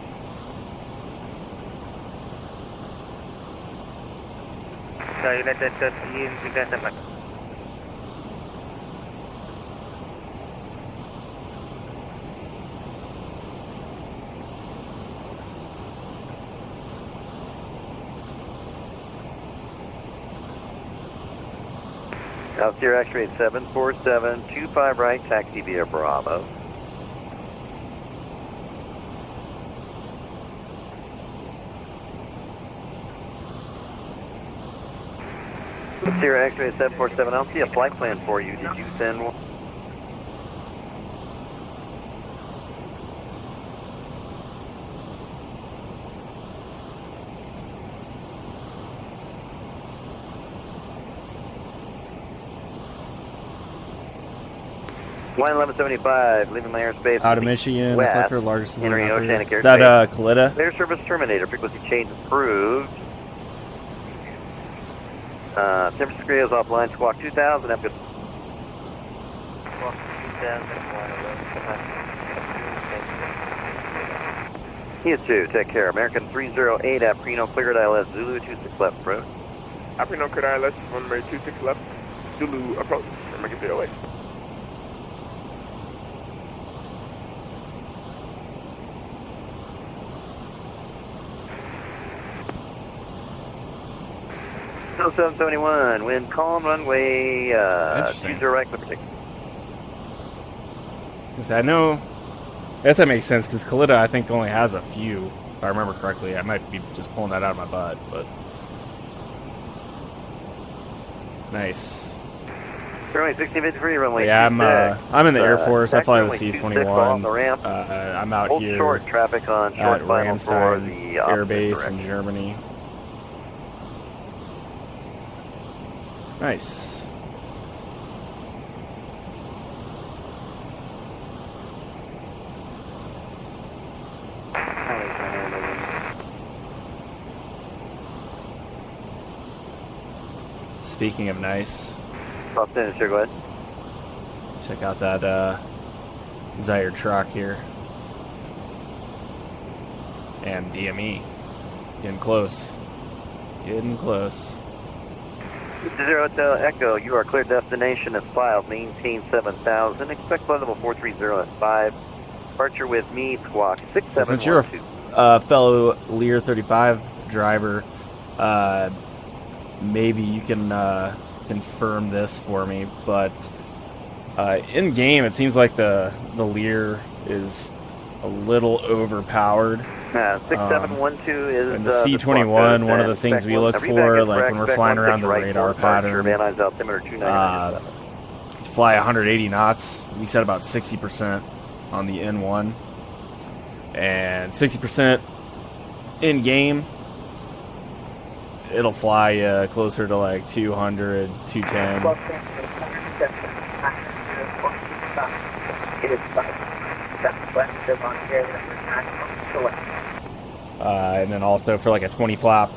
United 1369.
Altier X-ray 747, 25 right, taxi via Bravo. Altier X-ray 747, I'll see a flight plan for you. Did you send one? Line 1175, leaving my airspace.
Out of Michigan,
west,
for largest
entering Oceanic
Is that
airspace.
Kalita?
Air service terminator, frequency change approved. San Francisco is offline, squawk 2000, have good.
Squawk 2000,
You too, take care. American 308 at Prino, cleared ILS, Zulu 26 left approach.
Aprino, cleared ILS, runway 26 left, Zulu approach, American 308.
So 771, wind calm, runway 20 right, clear for
I know. I guess that makes sense because Kalita, I think, only has a few. If I remember correctly, I might be just pulling that out of my butt, but nice.
Runway 1653, runway.
Yeah, I'm in the Air Force. I fly the
C-21.
I'm out
Hold
here
short traffic on short
at
final for
Ramstein
the
Air Base
direction.
in Germany. Nice. Speaking of nice,
Go ahead.
check out that desired truck here. And DME. It's getting close. Getting close.
0 Hotel Echo, you are clear. Destination is filed. Maintain 7000. Expect flight level 430 at 5. Departure with me, squawk 6712.
So since you're a fellow Lear35 driver, maybe you can confirm this for me, but in game it seems like the Lear is a little overpowered.
6712 is
and the C21, one of the things we look for, like when we're flying around the radar pattern, fly 180 knots. We set about 60% on the N1, and 60% in game, it'll fly closer to like 200, 210. And then also for like a 20 flap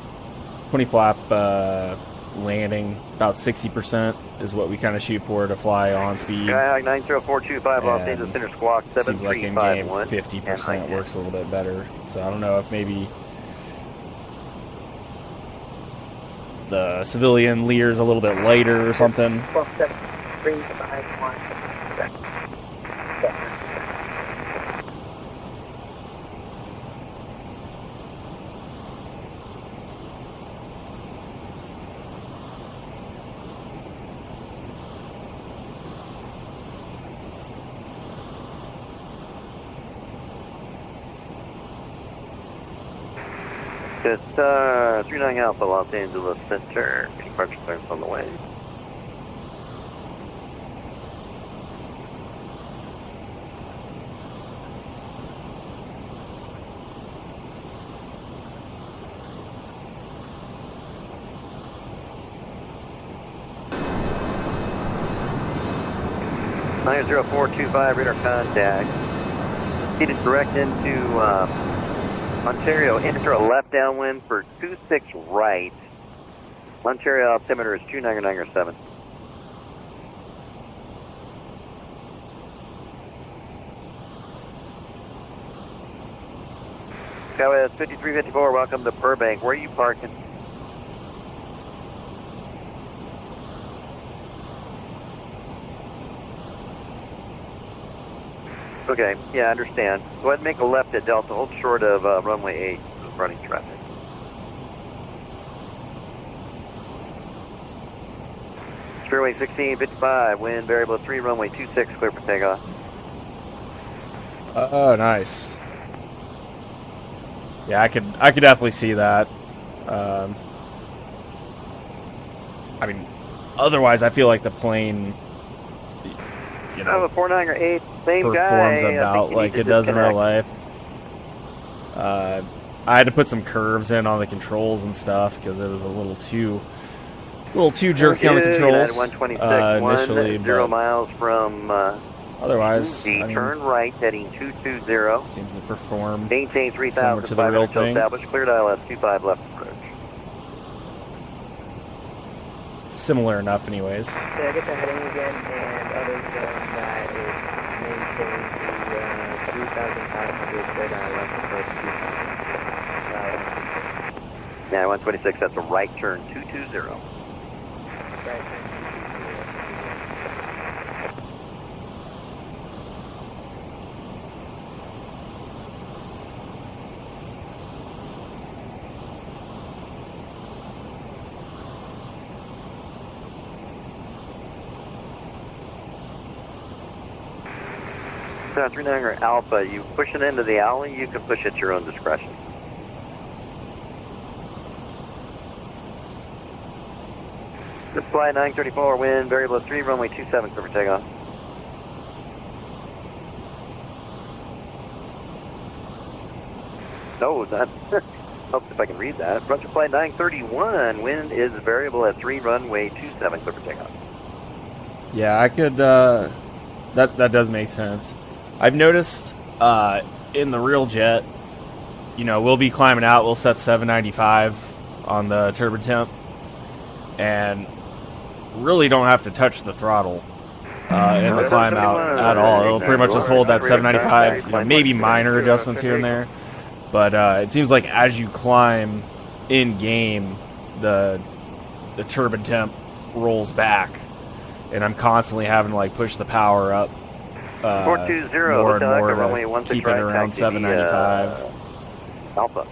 landing, about 60% is what we kind of shoot for to fly on speed.
Kayak 90425 Los Angeles Center Squawk 7351.
Seems like in game 50% works a little bit better. So I don't know if maybe the civilian Lear is a little bit lighter or something.
12351.
It's 39 Alpha Los Angeles Center. Departure clearance on the way. Nine 0425 radar contact. Headed direct into Ontario. Enter a left downwind for 26 right. Ontario altimeter is 29907. Skyway 5354, welcome to Burbank. Where are you parking? Okay, yeah, I understand. Go ahead and make a left at Delta. Hold short of runway 8, running traffic. Fairway 1655, wind variable 3, runway 26, clear for takeoff.
Oh, nice. Yeah, I could definitely see that. I mean, otherwise, I feel like the plane, you know,
a 49 or 8, same
performs
guy.
about like it does in real life. I had to put some curves in on the controls and stuff because it was a little too jerky on the controls initially.
0 miles from
otherwise, I mean,
turn right heading 220.
Seems to perform
maintain
similar to the real
3,500
thing.
established. Cleared ILS 25 left approach.
Similar enough, anyways.
Did I get the heading again? And other than that, it maintains the 3,500 cleared ILS approach.
Yeah, 126, that's a right turn 220.
Right.
So 39 Alpha, you push it into the alley, you can push at your own discretion. Good flight 934, wind variable 3, runway 27, clear for takeoff. No, that. Hope if I can read that. Approach flight 931, wind is variable at 3, runway 27, clear for takeoff.
Yeah, I could. That does make sense. I've noticed in the real jet, you know, we'll be climbing out. We'll set 795 on the turbo temp, and really don't have to touch the throttle in the climb out at all. It'll pretty much just hold that 795. You know, maybe minor adjustments here and there, but it seems like as you climb in game, the turbine temp rolls back, and I'm constantly having to like push the power up
420,
more and
Hotel
more
Echo, runway
to
16
keep it
right,
around
taxi the,
795.
Alpha.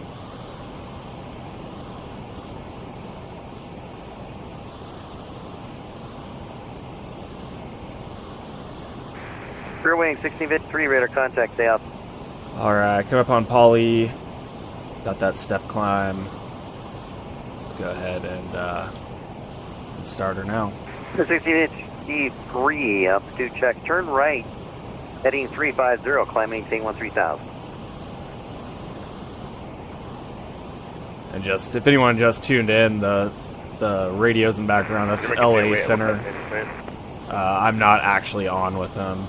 Rear wing 1653, radar contact, stay up.
All right, come up on Polly. Got that step climb. Go ahead and start her now.
1653, altitude check, turn right, heading 350, climb maintain 13,000.
And just if anyone just tuned in, the radios in the background, that's LA Center. I'm not actually on with them.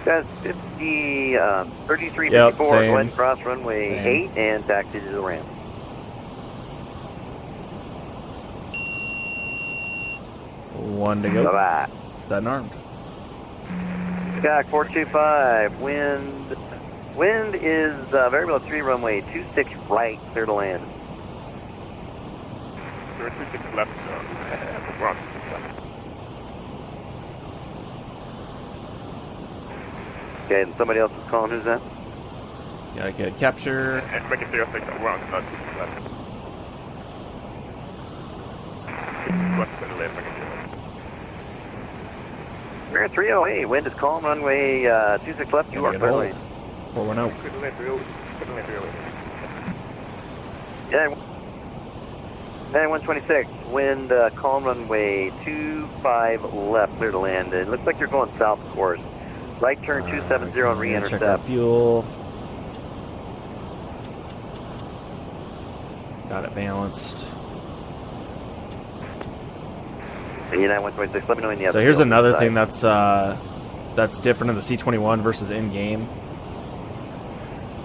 That's 3354,
Yep,
go
same.
ahead and cross runway
Same.
8 and taxi to the ramp.
One to go.
Bye-bye.
Set and armed.
Skyhawk 425, wind is variable at 3 runway 26 right, clear to land.
26 left, wrong.
Okay, and somebody else is calling, who's that?
Gotta get capture.
And make it 06 wrong, not left. West to the left, make it 06.
We're at 308, wind is calm, runway 26 left, you are clear lane.
410.
Good lane, 308. Good lane, 308.
Yeah, 126, wind calm, runway 25 left, clear to land. It looks like you're going south course. Right turn 270 and
Check our
re-intercept.
fuel. Got it balanced.
United 126, let me know when you have
So
the
here's
fuel
another
inside.
thing that's different in the C21 versus in game.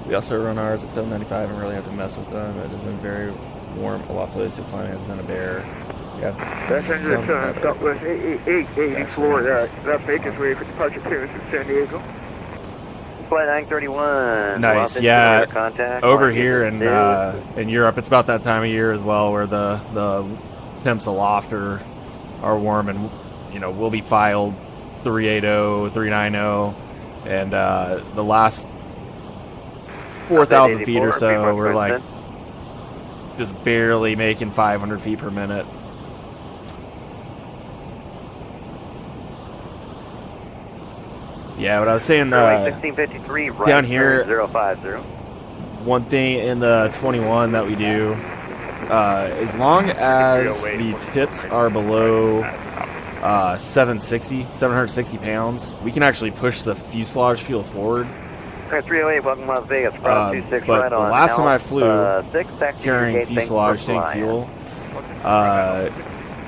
We also run ours at 795 and really have to mess with them. It has been very warm. A lot of climbing has been a bear. We have
Passenger
some
turn
other-
Southwest 884, that Baker's way for departure clearance to San Diego.
Flight 931.
Nice,
Los Angeles
yeah.
radar contact.
Over
Mark
here
is
in Europe, it's about that time of year as well, where the temps aloft are warm, and we'll be filed 380, 390, and the last 4,000 feet or so, we're like just barely making 500 feet per minute. Yeah, what I was saying,
1653, right
down here,
turn 050.
one thing in the 21 that we do, as long as the tips are below 760 pounds, we can actually push the fuselage fuel forward.
308, welcome Las Vegas, cross 26
but
right
the
on.
last time I flew,
6, taxi
carrying
to gate, thank you
fuselage
for
tank
flying.
fuel,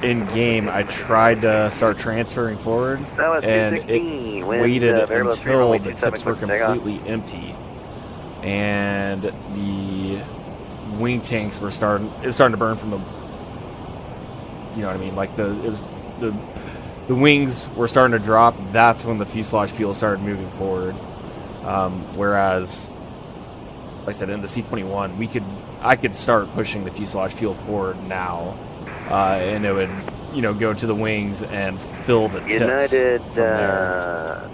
in game, I tried to start transferring forward,
That was
and it
216, wind,
waited
variable at 3
until
runway
the tips were
27 takeoff.
completely empty, and the wing tanks were starting to burn from the, you know what I mean, like the wings were starting to drop. That's when the fuselage fuel started moving forward. Whereas, like I said, in the C21, I could start pushing the fuselage fuel forward now, and it would, go to the wings and fill the tips
United
from there.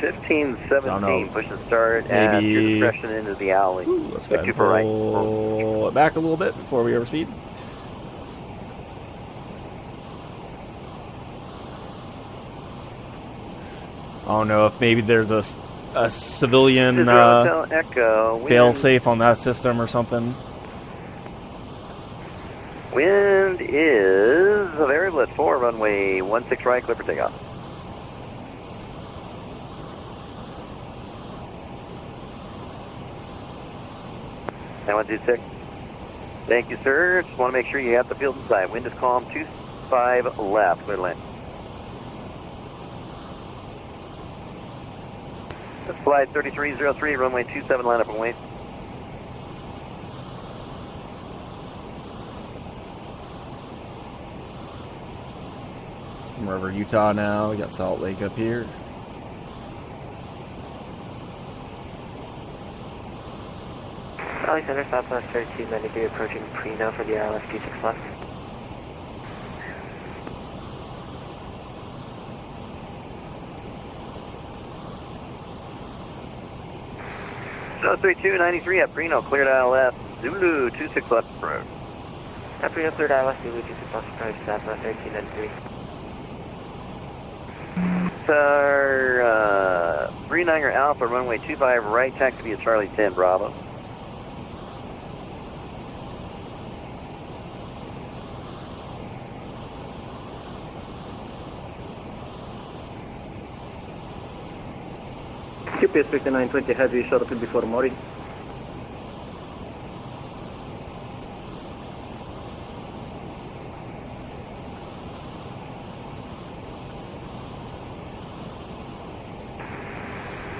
1517, push the start
maybe-
at your discretion into the alley.
Ooh, let's go ahead and
for right.
pull it back a little bit before we overspeed. I don't know if maybe there's a civilian
Echo,
fail safe on that system or something.
Wind is a variable at 4, runway 16 right, clear for takeoff. And 126. Thank you, sir. Just want to make sure you have the field inside. Wind is calm, 25 left, clear land. That's flight 3303, runway 27, line up and wait.
We're over Utah now. We got Salt Lake up here.
Alexander, Southwest 3293 approaching Prino for the IRL 26 left.
So 3293 at Prino, cleared ILS, Zulu 26 left approach.
At Prino, cleared ILS, Zulu 26 left approach, Southwest 1393.
Sir, 39er Alpha, runway 25 right, taxi via Charlie 10 Bravo.
QPS 5920 heavy shortly before Mori.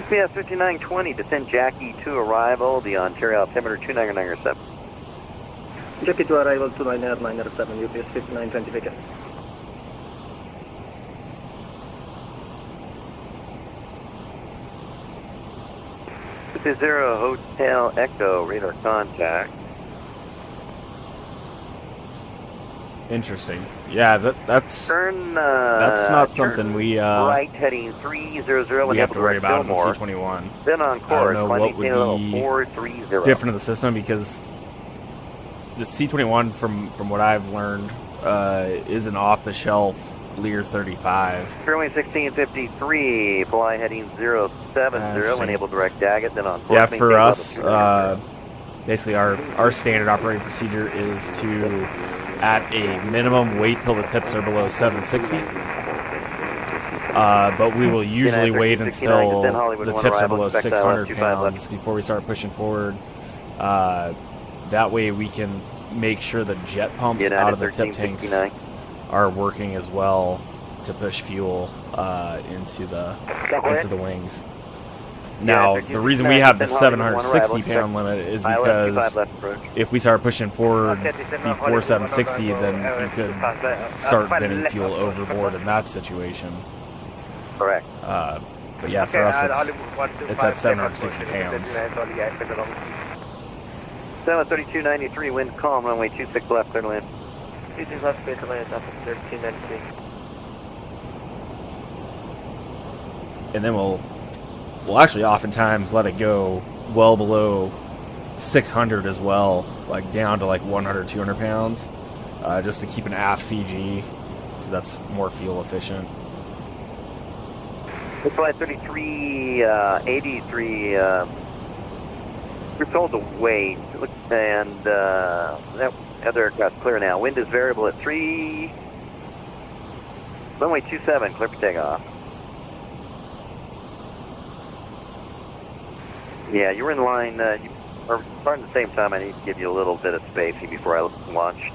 QPS 5920, descend Jackie to arrival, the Ontario altimeter 2997.
Jackie to arrival 2997, UPS 5920 vacant.
Zero Hotel Echo, radar contact.
Interesting. Yeah, that's
Turn,
not
turn
something we
right heading 300
we have to worry about in the C21.
Then on
I don't
course,
know what would be
430.
different in the system because the C21, from what I've learned, is an off-the-shelf Lear 35.
Runway 1653, fly heading 070, enable direct Daggett, then on course.
Yeah, for
maintain
us,
level 300.
basically our standard operating procedure is to, at a minimum, wait till the tips are below 760. But we will usually wait until the tips are below 600 pounds before we start pushing forward. That way we can make sure the jet pumps out of the tip tanks are working as well to push fuel into the wings. Now, the reason we have the 760 pound limit is because if we start pushing forward before 760, then you could start venting fuel overboard in that situation.
Correct.
But yeah, for us, it's at 760 pounds.
732.93, wind calm, runway 26 left, clear to land.
26 left, clear to land, up 1393.
And then we'll actually oftentimes let it go well below 600 as well, like down to like 100, 200 pounds, just to keep an aft CG, because that's more fuel efficient.
Flight 3383, we're told to wait, and that other aircraft's clear now. Wind is variable at 3, runway 27, clear for takeoff. Yeah, you were in line, you are starting at the same time. I need to give you a little bit of spacing before I launch.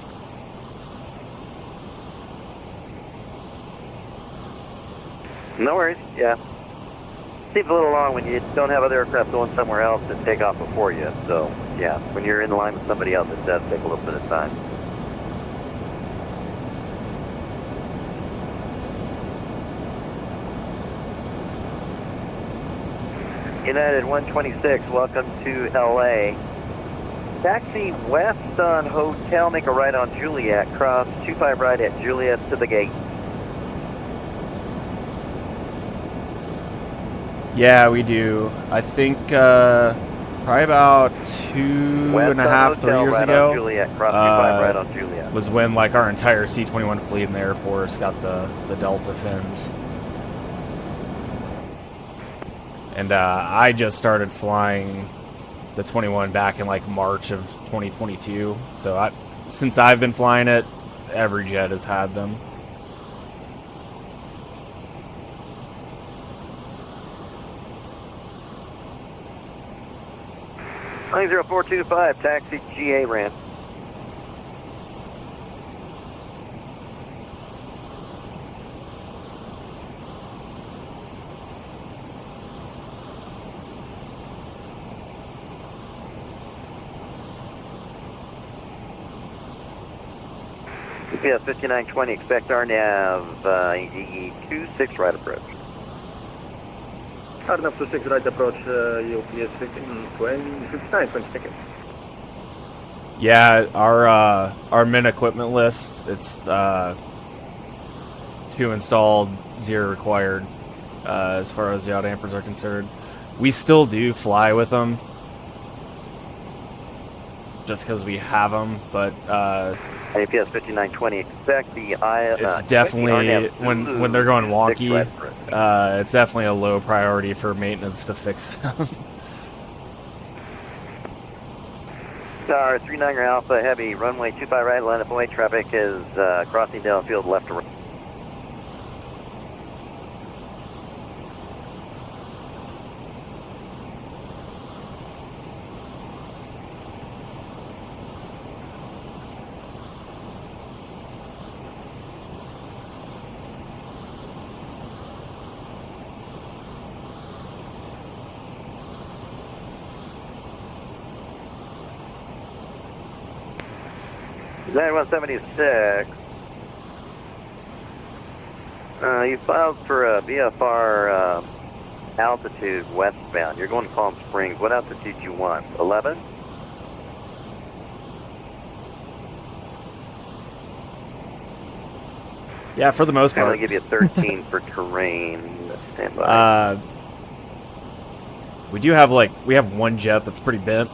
No worries, yeah. Seems a little long when you don't have other aircraft going somewhere else to take off before you. So, yeah, when you're in line with somebody else, it does take a little bit of time. United 126, welcome to LA. Taxi west on Hotel, make a right on Juliet, cross 25 right at Juliet to the gate.
Yeah, we do. I think probably about 2.5, 3 years ago
Juliet, cross 25 right on Juliet.
Was when like our entire C-21 fleet in the Air Force got the Delta fins. And I just started flying the 21 back in like March of 2022. So since I've been flying it, every jet has had them.
Line 0425, taxi GA ramp. UPS 5920, expect RNAV 26 right approach.
RNAV 26 right approach, UPS 5920 seconds.
Yeah, our min equipment list, it's 2 installed, 0 required, as far as the odd ampers are concerned. We still do fly with them, just because we have them, but
UPS 5920, expect the
it's definitely, when they're going wonky, it's definitely a low priority for maintenance to fix them.
Star 39 Alpha Heavy, runway 25 right, line of way, traffic is crossing downfield left to right. Design 176. You filed for a VFR altitude westbound. You're going to Palm Springs. What altitude do you want? 11?
Yeah, for the most
I'm
part.
going to give you 13 for terrain. Stand by.
We do have we have one jet that's pretty bent,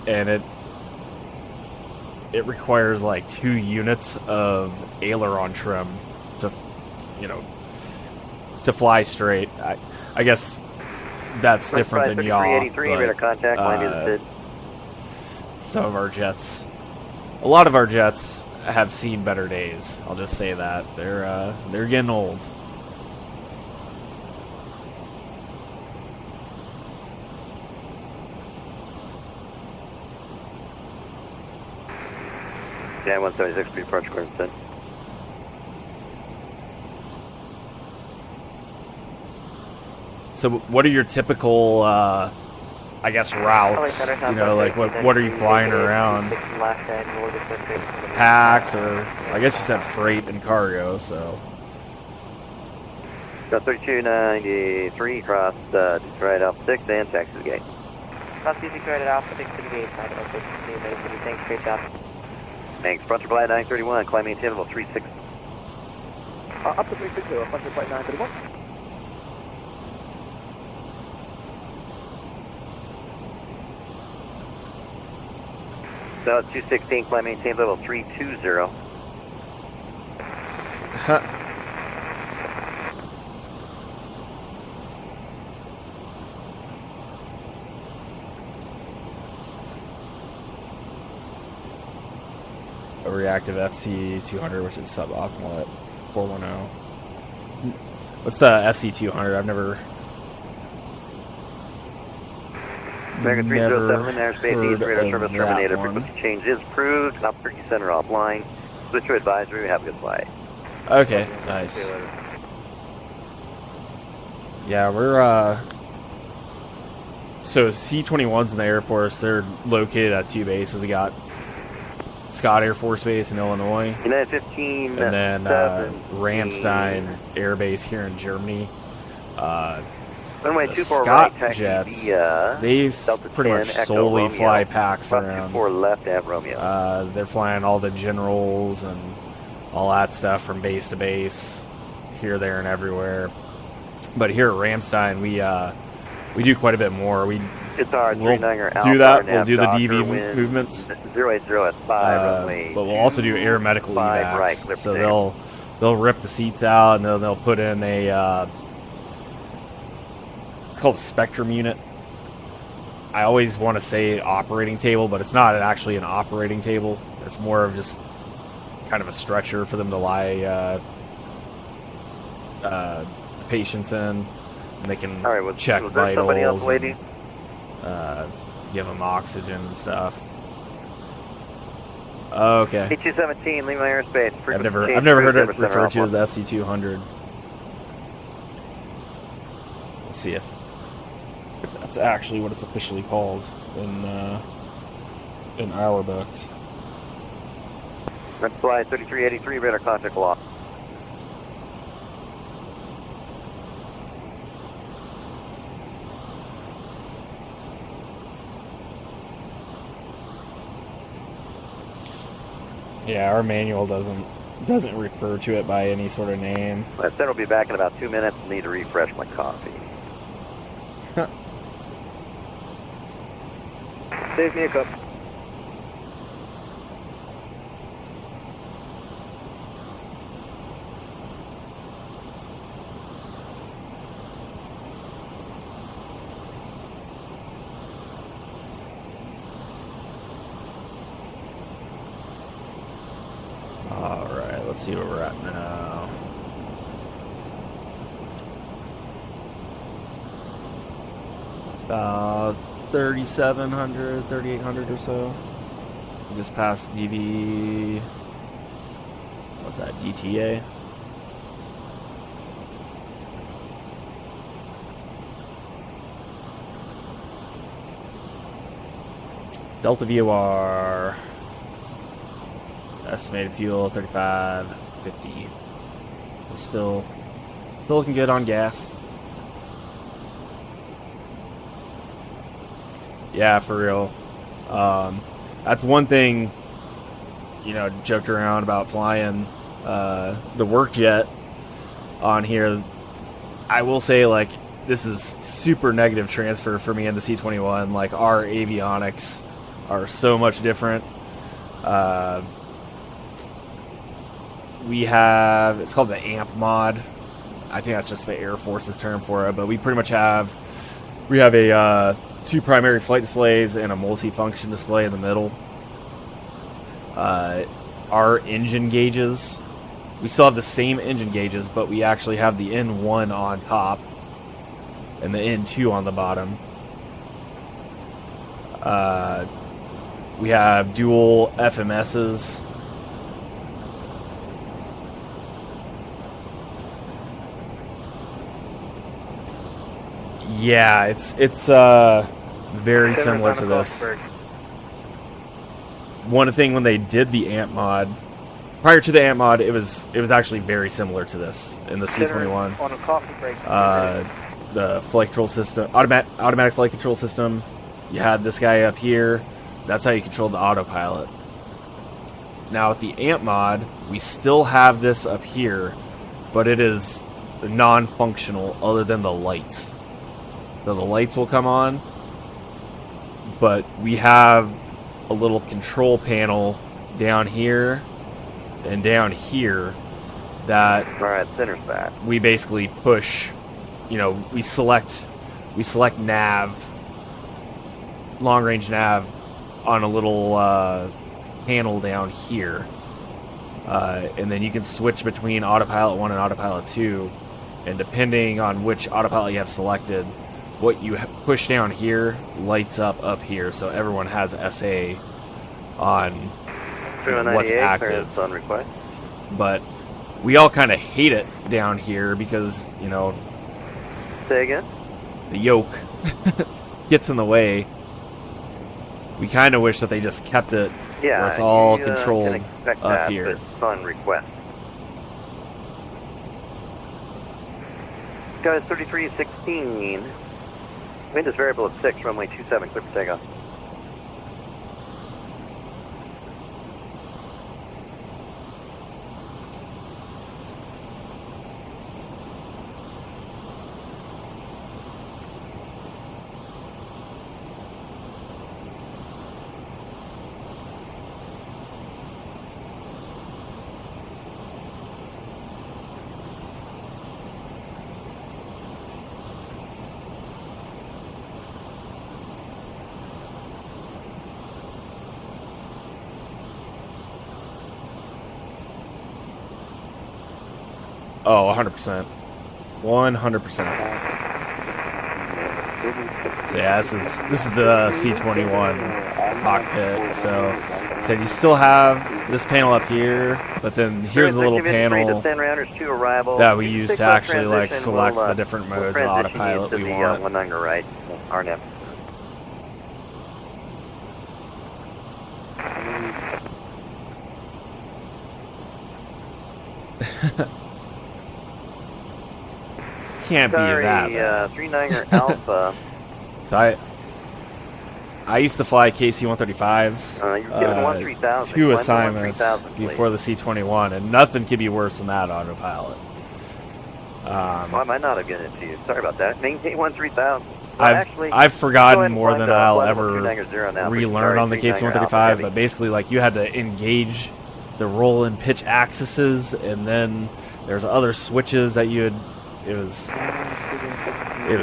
and it requires like 2 units of aileron trim to, to fly straight. I guess that's different than yaw.
383, radar contact, line is
some of our jets, a lot of our jets have seen better days. I'll just say that they're getting old.
Yeah, 176 pre-departure clearance set.
So what are your typical, I guess, routes? What are you flying around? Packs, or I guess you said freight and cargo, so.
Got 3293 cross Detroit Alpha 6 and Texas Gate.
Cross Detroit at Alpha 6 to the gate, thanks, great job.
Thanks. Frontier Flight 931, climb maintain level 36.
Up to 360, Frontier Flight 931.
So it's 216, climb maintain level 320.
A reactive FC200, which is suboptimal at 410. What's the FC200? I've never.
American 307 in airspace, East radar service terminated. Frequency change is approved. Albuquerque Center offline. Switch to advisory. Have a good flight.
Okay, nice. Yeah, we're so C-21s in the Air Force. They're located at 2 bases. We got Scott Air Force Base in Illinois,
United 15,
and then Ramstein Air Base here in Germany.
Runway
The
24
Scott
right,
jets,
via
they
Delta
pretty
10,
much
Echo
solely
Romeo,
fly packs
cross
around.
24 left at Romeo.
They're flying all the generals and all that stuff from base to base, here, there, and everywhere. But here at Ramstein, we do quite a bit more. We'll do that. We'll do the DV movements.
080 at 5 runway.
But we'll also do air medical
5
evacs.
right,
So they'll rip the seats out, and they'll put in a it's called a Spectrum unit. I always want to say operating table, but it's not actually an operating table. It's more of just kind of a stretcher for them to lie patients in, and they can check vitals, and, give them oxygen and stuff. Okay.
H217, leave my airspace.
I've never heard it referred to as the FC200. Let's see if that's actually what it's officially called in our books.
Red Fly 3383, radar contact lost.
Yeah, our manual doesn't refer to it by any sort of name.
Well, Center will be back in about 2 minutes. Need to refresh my coffee.
Save me a cup.
Alright, let's see where we're at now. About 3,700, 3,800 or so. We just passed DV. What's that? DTA? Delta VOR. Estimated fuel 35.50. Still looking good on gas. Yeah, for real. That's one thing, you know, joked around about flying the work jet on here. I will say, like, this is super negative transfer for me in the C-21. Like, our avionics are so much different. We have, it's called the AMP mod. I think that's just the Air Force's term for it, but we pretty much have, we have a 2 primary flight displays and a multi-function display in the middle. Our engine gauges, we still have the same engine gauges, but we actually have the N1 on top and the N2 on the bottom. We have dual FMSs. Yeah, it's very similar to this. One thing when they did the AMP mod, prior to the AMP mod, it was actually very similar to this in the C-21.
On a coffee break.
The flight control system, automatic flight control system. You had this guy up here. That's how you controlled the autopilot. Now with the AMP mod, we still have this up here, but it is non-functional other than the lights. So the lights will come on, but we have a little control panel down here and down here that
Alright, center's back.
we basically push, you know, we select nav, long range nav on a little panel down here, and then you can switch between autopilot 1 and autopilot 2, and depending on which autopilot you have selected, what you push down here lights up here, so everyone has SA on what's active.
On request.
But we all kind of hate it down here because, you know,
Say again?
the yoke gets in the way. We kind of wish that they just kept it
Yeah,
where it's all
you,
controlled
can expect
up
that,
here.
but it's on request. Guys, 3316. Wind is variable at 6, runway 27, clear for takeoff.
Oh, 100%. 100%. So yeah, this is the C-21 cockpit. So said you still have this panel up here, but then here's the little panel that we use to actually like select the different modes of autopilot we want.
One on your right, RNF.
Can't be that bad.
39er Alpha.
So I used to fly KSUU-135s.
You're given 13000.
2 assignments
13,000, please.
before the C-21, and nothing could be worse than that autopilot.
I might not have given it to you. Sorry about that. Maintain 13,000.
I've forgotten more than I'll
flight
ever
level 290 now,
relearn on the
39er Alpha
KSUU-135,
Heavy.
but basically, like, you had to engage the roll and pitch axes, and then there's other switches that you had. It was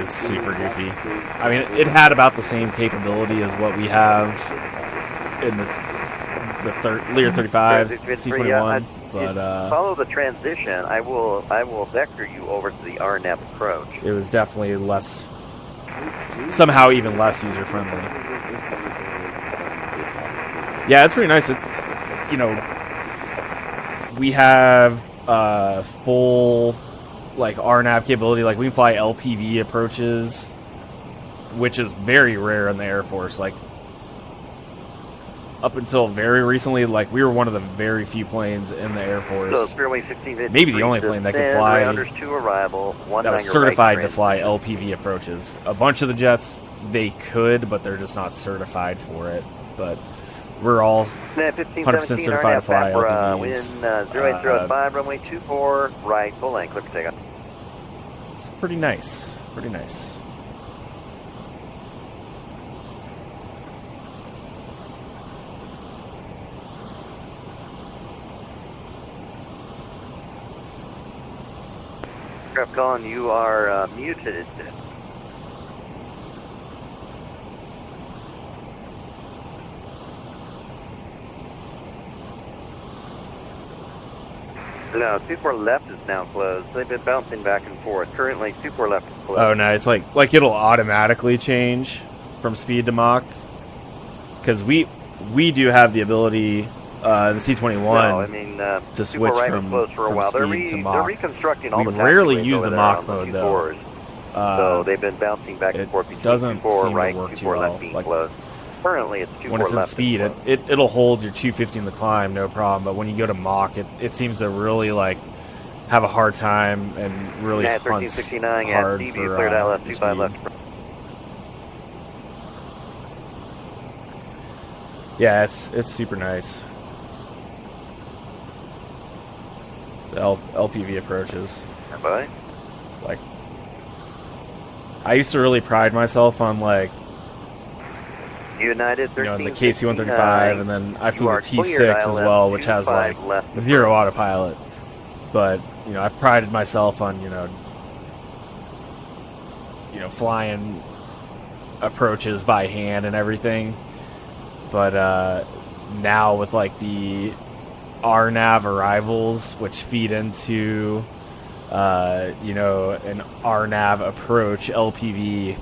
super goofy. I mean, it had about the same capability as what we have in the Lear 35 C-21, but
follow the transition. I will vector you over to the RNAV approach.
it was definitely less, somehow even less user friendly. Yeah, it's pretty nice. It's, you know, we have full like RNAV capability. Like, we can fly LPV approaches, which is very rare in the Air Force. Like, up until very recently, like, we were one of the very few planes in the Air
So
Force,
Spearway 1653.
maybe the only plane that could fly,
Rounders to arrival.
that was certified to fly LPV approaches. A bunch of the jets, they could, but they're just not certified for it. But we're all 100% certified to fly LPVs.
Wind 0805, runway 24, right, full length, clear for takeoff.
It's pretty nice. Pretty nice.
Aircraft calling, you are muted. No, 24 left is now closed. They've been bouncing back and forth. Currently, 24 left is closed.
Oh, nice. Like it'll automatically change from speed to Mach, because we do have the ability, the C-21,
No, I mean,
to switch
right
from,
was closed for a while.
speed to
They're
Mach.
reconstructing all
We
the
rarely
taxiways
use
over
the
there
Mach
on the
mode,
24s.
though.
So they've been bouncing back and
it
forth between
doesn't
24
seem to
right
work
and
too
24
well.
left being
Like,
closed. Currently, it's 24
when it's in
left
speed,
is closed.
it'll hold your 250 in the climb, no problem. But when you go to Mach, it seems to really, like, have a hard time and really
At
hunts
1369
hard
at DV,
for
cleared out left,
for
25
speed.
left.
Yeah, it's super nice. The LPV approaches.
Bye.
Like, I used to really pride myself on, like,
United
you know, in the
1369.
KC-135, and then I flew
You
the
are
T6
cleared,
as
ILM
well, which has,
25
like,
left.
zero autopilot. But, you know, I prided myself on, you know, flying approaches by hand and everything. But now with, like, the RNAV arrivals, which feed into, you know, an RNAV approach LPV,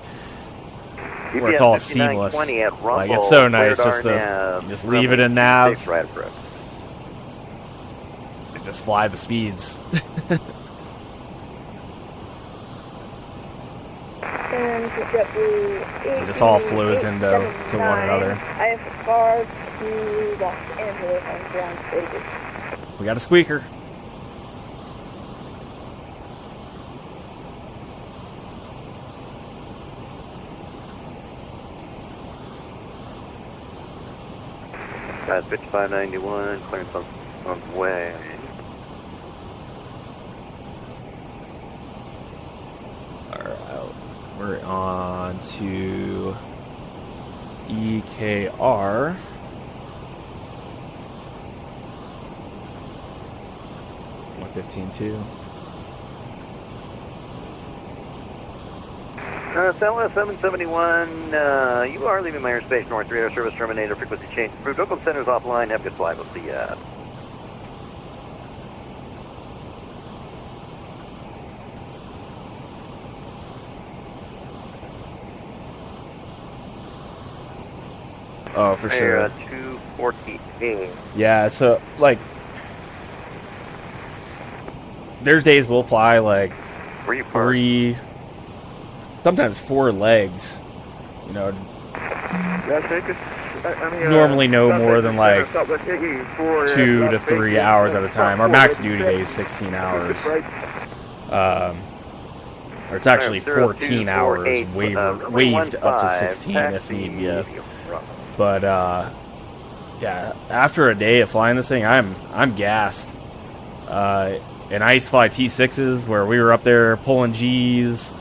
where it's all seamless. Like, it's so nice just to you just leave it in nav
Right approach.
and just fly the speeds.
And JetBlue
It just all flows into one another.
IFR to Los Angeles on ground stages.
We got a squeaker.
That's 5591, clearance on the way.
Alright, we're on to EKR. $115.2.
Southwest 771, you are leaving my airspace north radar service terminator, frequency change approved. Oakland Center's offline, have a good flight, we'll see ya.
Oh, for sure.
248.
Yeah, so, like, there's days we'll fly, like,
Where you parked?
3, sometimes 4 legs, you know.
Yeah, take us.
normally no more than like 2 to 3 hours at a time. Our max duty day is 16 hours. Or it's actually 14 hours, waived up to 16 if need be. But yeah, after a day of flying this thing, I'm gassed. And I used to fly T6s where we were up there pulling G's,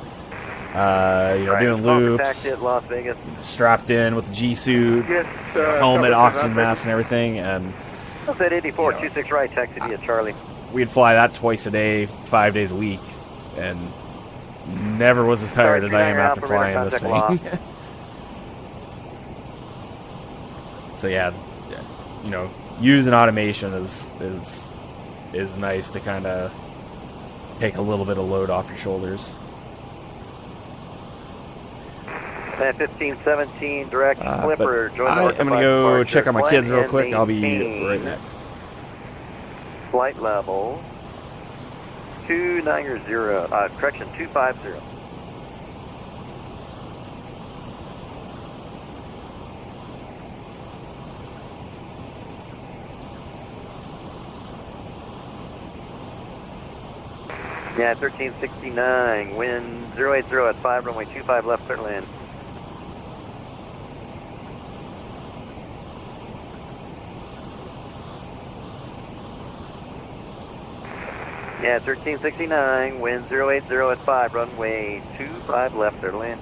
doing loops,
Las Vegas.
strapped in with the G suit, helmet, oxygen mask, and everything. And
At 84, 26 right, taxi via Charlie.
we'd fly that twice a day, 5 days a week, and never was as tired as I am after flying this thing. So yeah, using automation is nice to kind of take a little bit of load off your shoulders.
1517 direct Clipper.
I'm gonna go check on my kids real quick. I'll be right back.
Flight level 250. Correction, 250. Yeah, 1369, wind 080 at 5, runway 25 left, clear to land. Yeah, 1369, wind 080 at 5, runway 25 left, clear to land.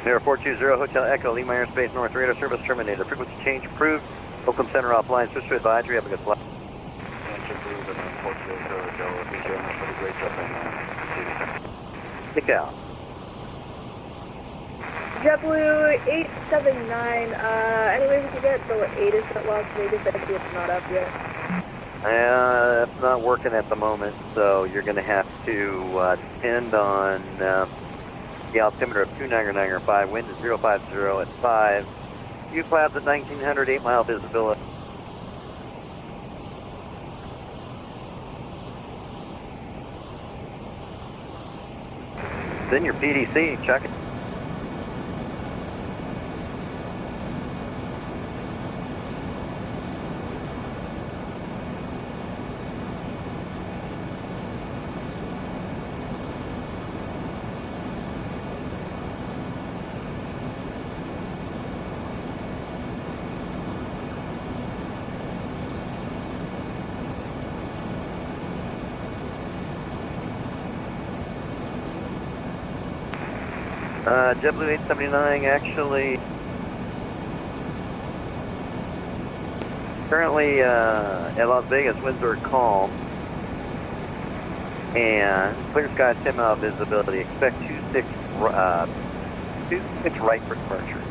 0420, Hotel Echo, Lima Airspace, North Radar Service terminated. Frequency change approved. Oakland Center offline, switch to advisory, have a good flight. Kick out.
JetBlue 879, any way we can get the latest at Las Vegas? I see it's not up yet.
It's not working at the moment, so you're going to have to depend on the altimeter of 299.5, wind is 050 at 5, view clouds at 1900, 8-mile visibility. Then your PDC, check it. JetBlue 879 actually currently at Las Vegas, winds are calm and clear skies, 10-mile visibility. Expect 26 right for departure.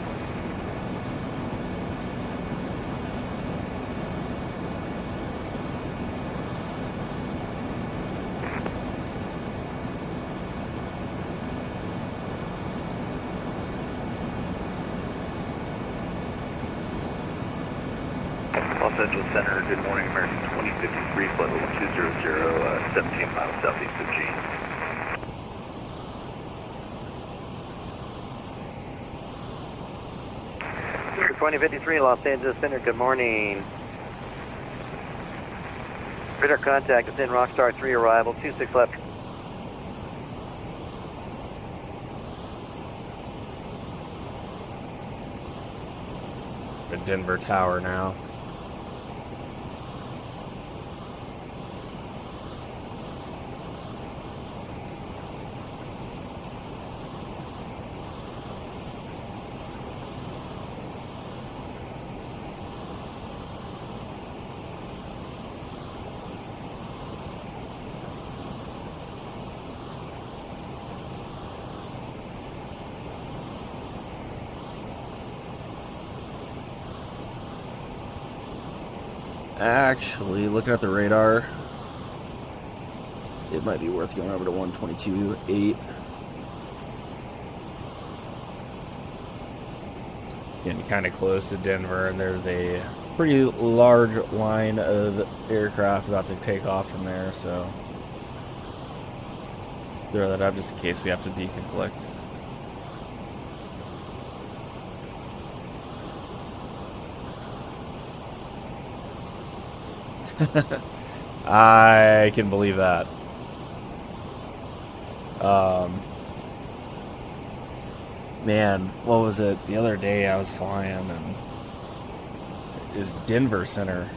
Los Angeles Center, good morning, American 2053, flight level 200, 17 miles southeast of G.
2053, Los Angeles Center, good morning. Radar contact is in Rockstar 3 arrival, 26 left.
The Denver Tower now. Actually, looking at the radar, it might be worth going over to 122.8. Getting kind of close to Denver, and there's a pretty large line of aircraft about to take off from there, so throw that up just in case we have to deconflict. I can believe that. Man, what was it? The other day I was flying and it was Denver Center.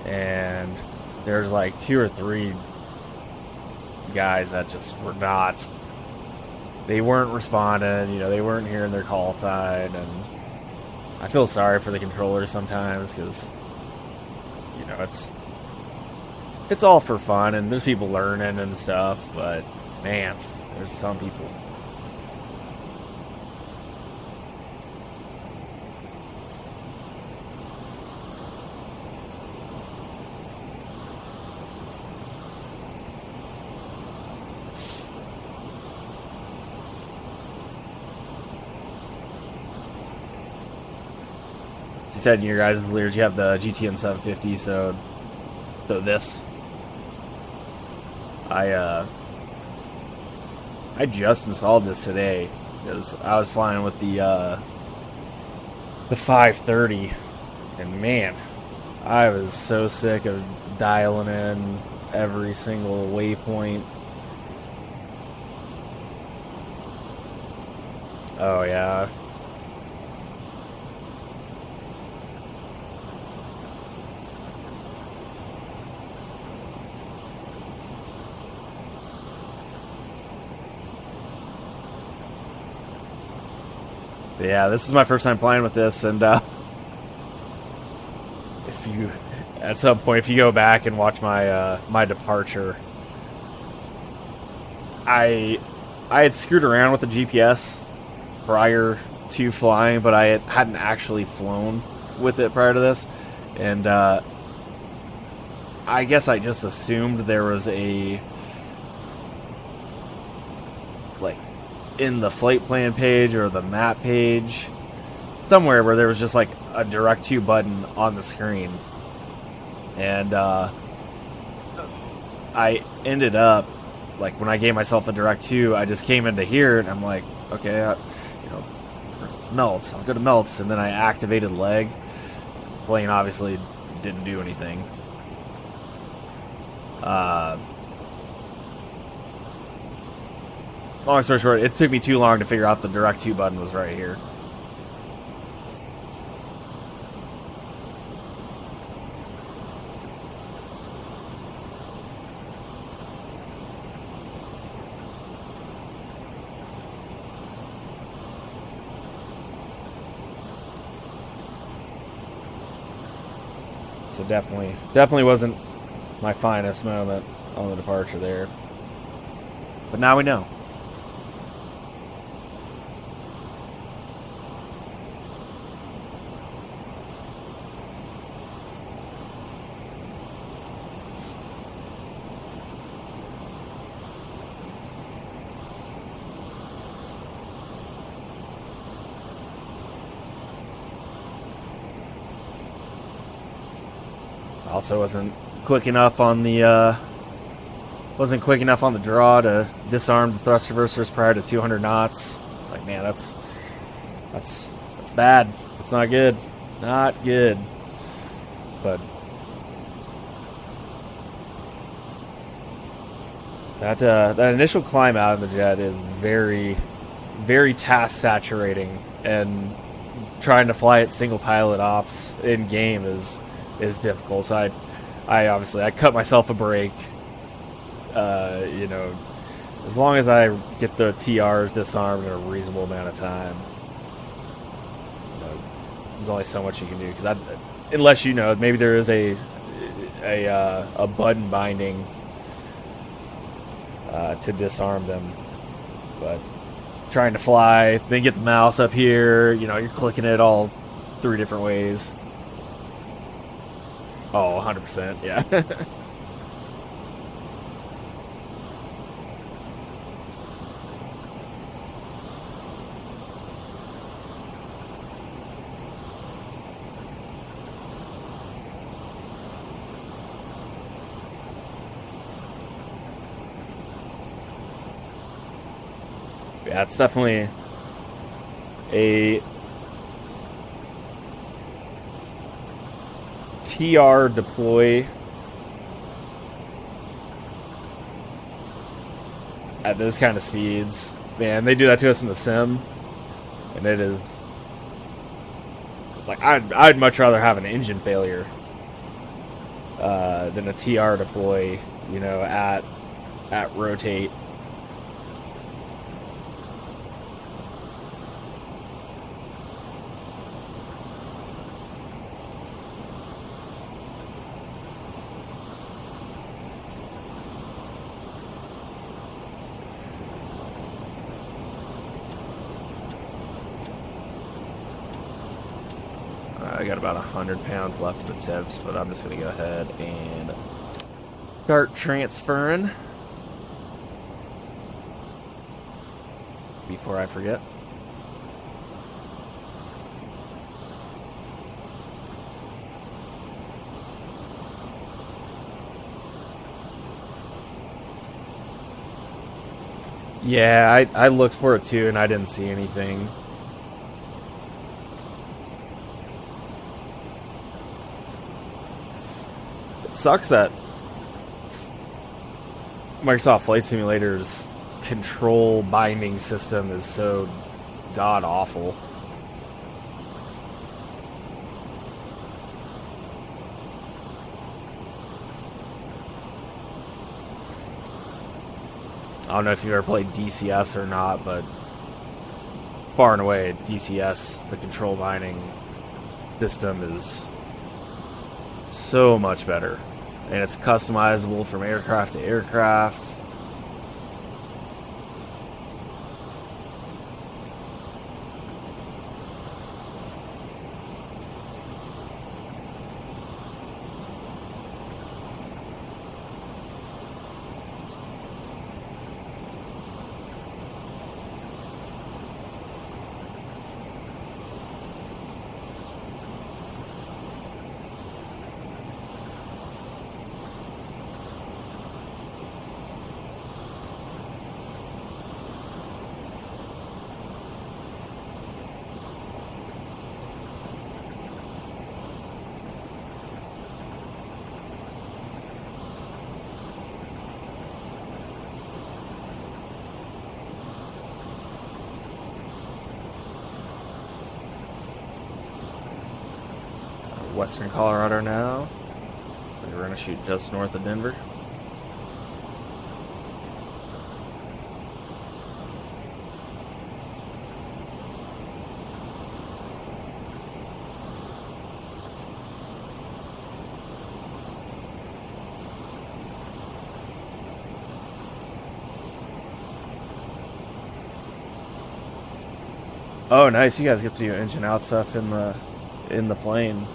And there's like 2 or 3 guys that just were not, they weren't responding, you know, they weren't hearing their call sign, and I feel sorry for the controllers sometimes because, you know, it's all for fun and there's people learning and stuff, but man, there's some people. You said in your guys' Learjets you have the GTN750, so this. I just installed this today because I was flying with the 530, and man, I was so sick of dialing in every single waypoint. Oh yeah. Yeah, this is my first time flying with this, and if you, at some point, if you go back and watch my my departure, I had screwed around with the GPS prior to flying, but I hadn't actually flown with it prior to this, and I guess I just assumed there was a, like, in the flight plan page or the map page somewhere where there was just like a direct to button on the screen, and I ended up, like, when I gave myself a direct to, I just came into here and I'm like, okay, you know, first it's melts, I'll go to melts, and then I activated leg. The plane obviously didn't do anything. Long story short, it took me too long to figure out the direct to button was right here. So definitely wasn't my finest moment on the departure there. But now we know. Also wasn't quick enough on the draw to disarm the thrust reversers prior to 200 knots. Like, man, that's bad. It's not good. Not good. But that initial climb out of the jet is very, very task saturating, and trying to fly at single pilot ops in game is difficult. So I obviously cut myself a break. You know, as long as I get the TRs disarmed in a reasonable amount of time, you know, there's only so much you can do, because unless, you know, maybe there is a button binding to disarm them, but trying to fly, then get the mouse up here, you know, you're clicking it all 3 different ways. Oh, 100%, yeah. Yeah, it's definitely TR deploy at those kind of speeds, man, they do that to us in the sim, and it is like I'd much rather have an engine failure than a TR deploy, you know, at rotate. I got about 100 pounds left of the tips, but I'm just going to go ahead and start transferring before I forget. Yeah, I looked for it too, and I didn't see anything. Sucks that Microsoft Flight Simulator's control binding system is so god awful. I don't know if you've ever played DCS or not, but far and away DCS, the control binding system is so much better, and it's customizable from aircraft to aircraft. Western Colorado now. We're going to shoot just north of Denver. Oh, nice! You guys get to do engine out stuff in the plane.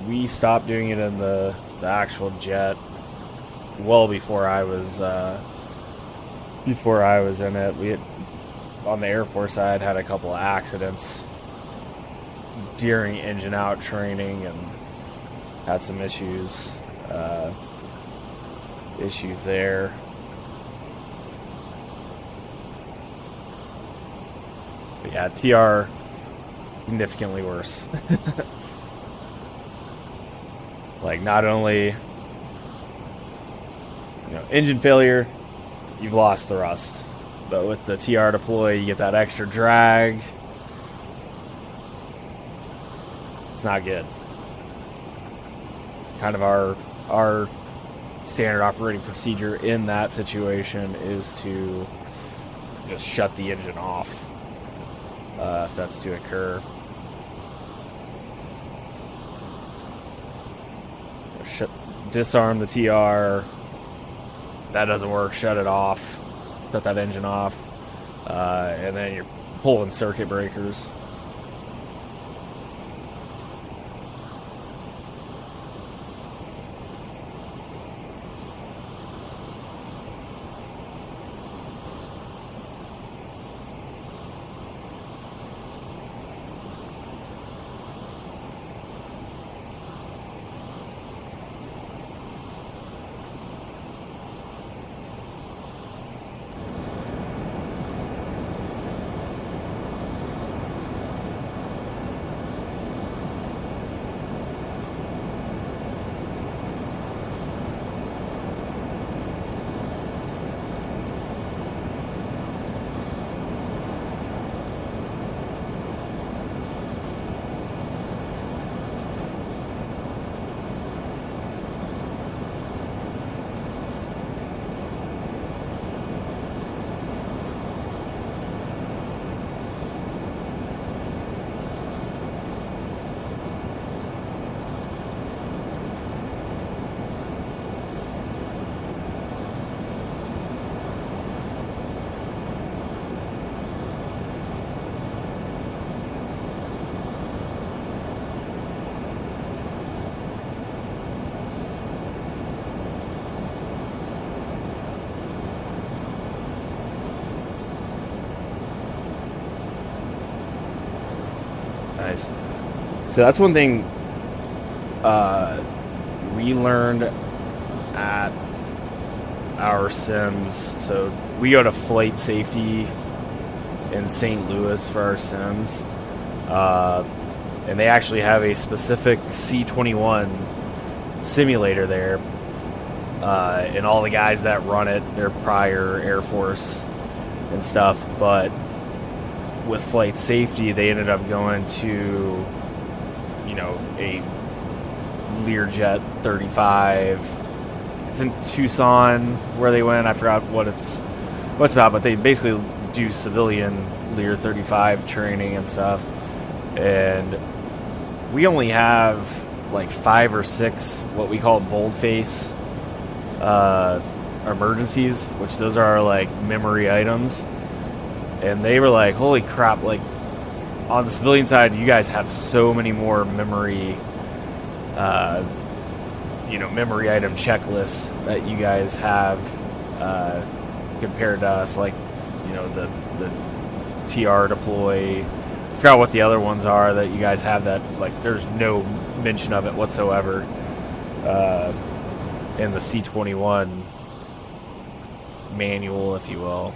We stopped doing it in the actual jet well before I was in it. We had, on the Air Force side, had a couple of accidents during engine out training and had some issues there. But yeah, TR significantly worse. Like, not only, engine failure, you've lost thrust, but with the TR deploy, you get that extra drag. It's not good. Kind of our standard operating procedure in that situation is to just shut the engine off if that's to occur. Disarm the TR. That doesn't work. Shut it off. Shut that engine off. And then you're pulling circuit breakers. nice. So that's one thing we learned at our sims. So we go to flight safety in St. Louis for our sims. And they actually have a specific C-21 simulator there. And all the guys that run it, they're prior Air Force and stuff. But with flight safety, they ended up going to, you know, a Learjet 35. It's in Tucson where they went. I forgot what's about, but they basically do civilian Lear 35 training and stuff. And we only have like 5 or 6 what we call boldface emergencies, which those are like memory items. And they were like, holy crap, like on the civilian side, you guys have so many more memory memory item checklists that you guys have compared to us, like, you know, the TR deploy. I forgot what the other ones are that you guys have that, like, there's no mention of it whatsoever in the C-21 manual, if you will.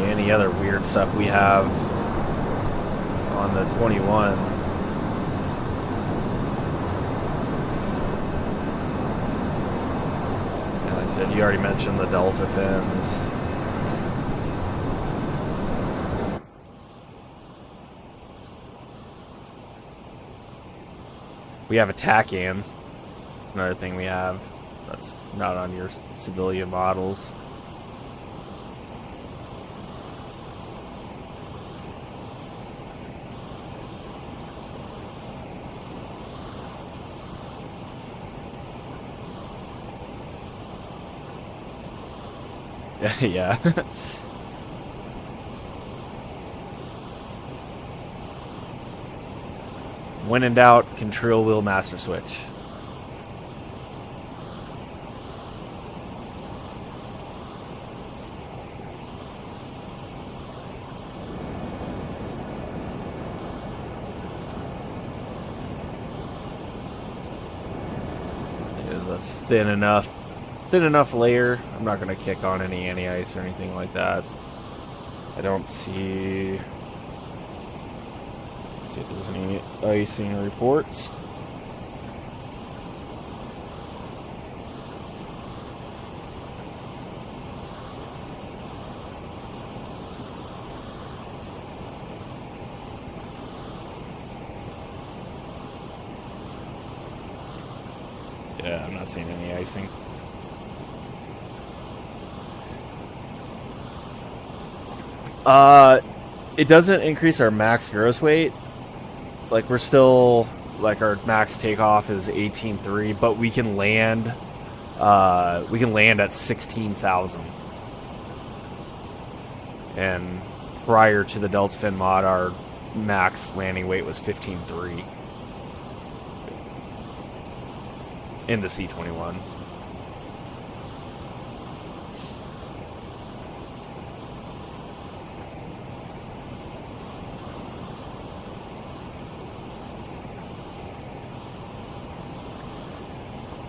Any other weird stuff we have on the 21. And like I said, you already mentioned the Delta fins. We have a TACAN. Another thing we have that's not on your civilian models. Yeah. When in doubt, control wheel master switch. It is a thin enough layer. I'm not going to kick on any anti-ice or anything like that. I don't see... Let's see if there's any icing reports. Yeah, I'm not seeing any icing. It doesn't increase our max gross weight. Like, we're still, like, our max takeoff is 18.3, but we can land at 16,000. And prior to the Delta Fin mod, our max landing weight was 15.3 in the C-21.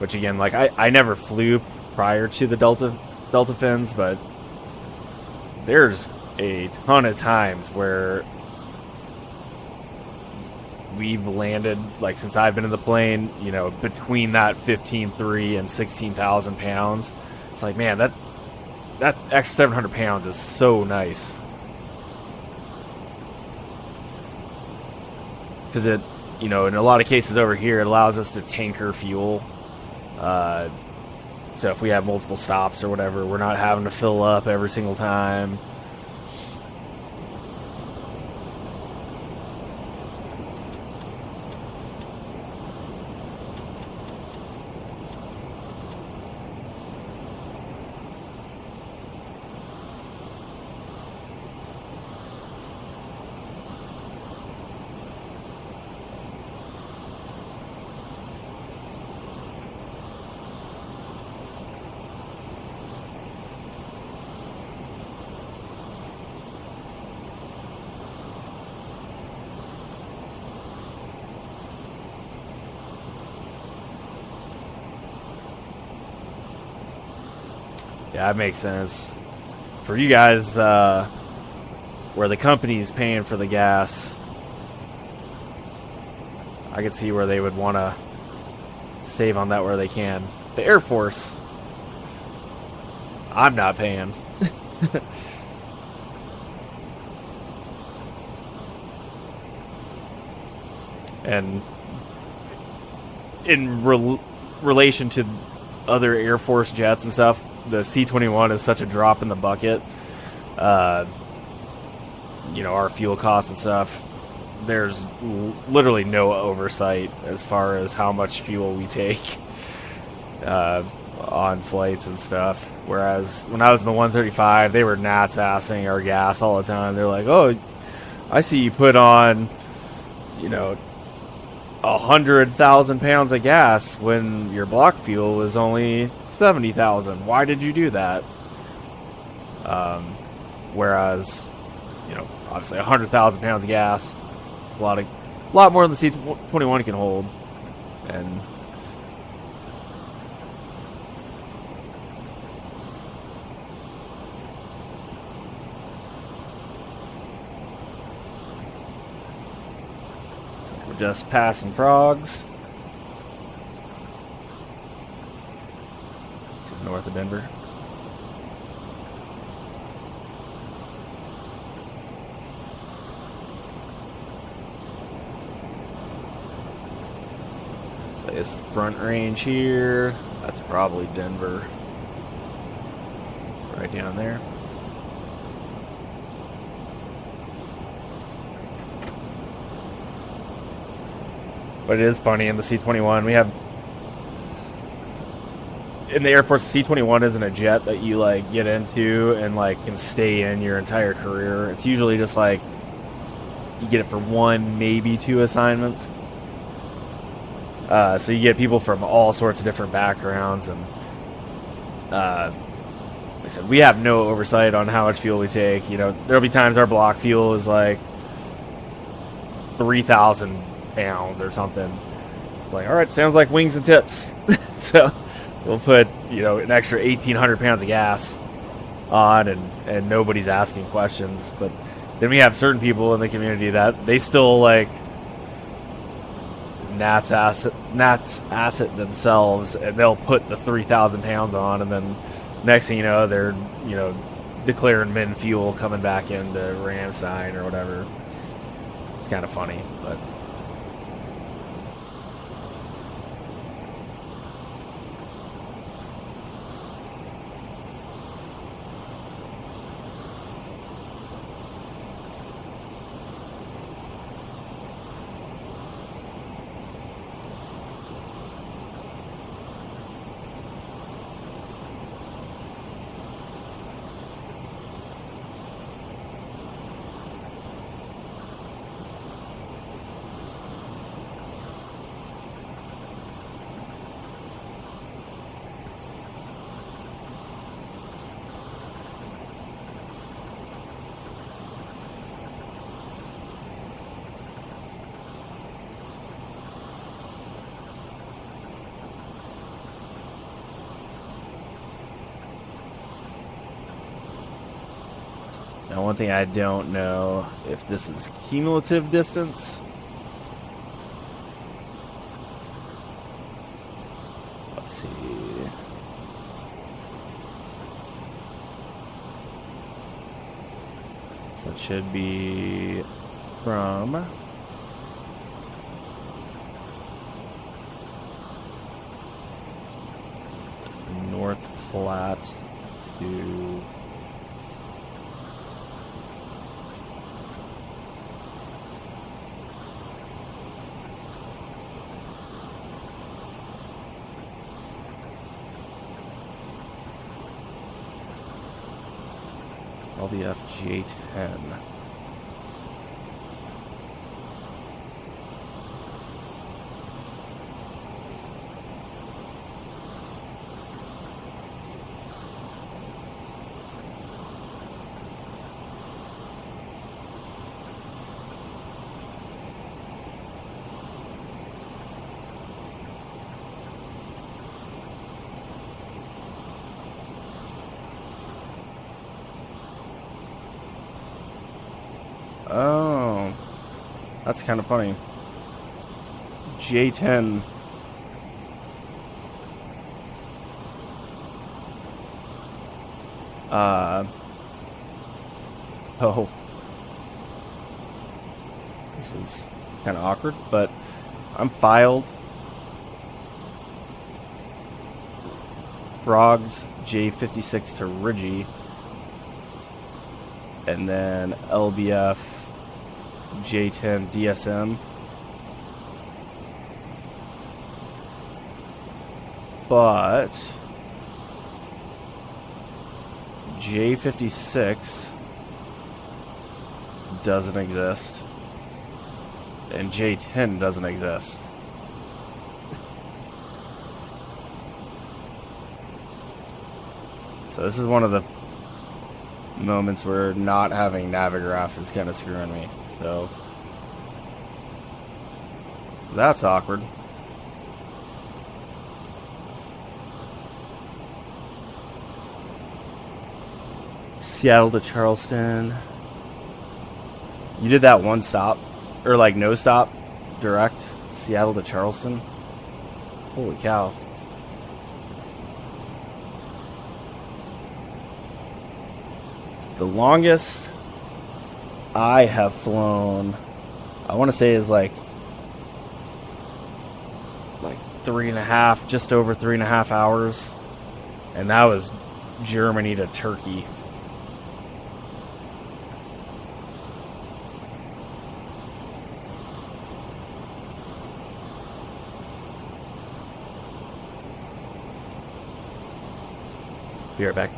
which again, like I never flew prior to the Delta fins, but there's a ton of times where we've landed, like since I've been in the plane, you know, between that 15.3 and 16,000 pounds. It's like, man, that extra 700 pounds is so nice. Because it, you know, in a lot of cases over here, it allows us to tanker fuel. So if we have multiple stops or whatever, we're not having to fill up every single time. Yeah, that makes sense. For you guys, where the company's paying for the gas, I could see where they would want to save on that where they can. The Air Force, I'm not paying. And in relation to other Air Force jets and stuff, the C-21 is such a drop in the bucket. You know, our fuel costs and stuff, there's literally no oversight as far as how much fuel we take on flights and stuff. Whereas when I was in the 135, they were gnats assing our gas all the time. They're like, oh, I see you put on, you know, 100,000 pounds of gas when your block fuel was only 70,000. Why did you do that? Whereas, you know, obviously 100,000 pounds of gas, a lot more than the C-21 can hold, and we're just passing frogs to the north of Denver. So it's the front range here. That's probably Denver. Right down there. But it is funny in the C-21. We have in the Air Force, C-21 isn't a jet that you like get into and like can stay in your entire career. It's usually just like you get it for 1, maybe 2 assignments. So you get people from all sorts of different backgrounds, and like I said, we have no oversight on how much fuel we take. You know, there'll be times our block fuel is like 3,000 pounds or something. Like, all right, sounds like wings and tips. So we'll put, you know, an extra 1,800 pounds of gas on, and nobody's asking questions. But then we have certain people in the community that they still like Nats asset themselves, and they'll put the 3,000 pounds on, and then next thing you know, they're, you know, declaring min fuel coming back into Ramstein or whatever. It's kind of funny, but Now, one thing I don't know if this is cumulative distance. Let's see. So it should be from North Platte to LBF J10. Oh, that's kind of funny. J10. Oh. This is kind of awkward, but I'm filed. Frogs J56 to Ridgie. And then LBF J10 DSM. But J56 doesn't exist. And J10 doesn't exist. So this is one of the moments where not having Navigraph is kind of screwing me. So that's awkward. Seattle to Charleston. You did that one stop, or like no stop, direct Seattle to Charleston. Holy cow. The longest I have flown, I want to say, is like 3.5, just over 3.5 hours. And that was Germany to Turkey. Be right back.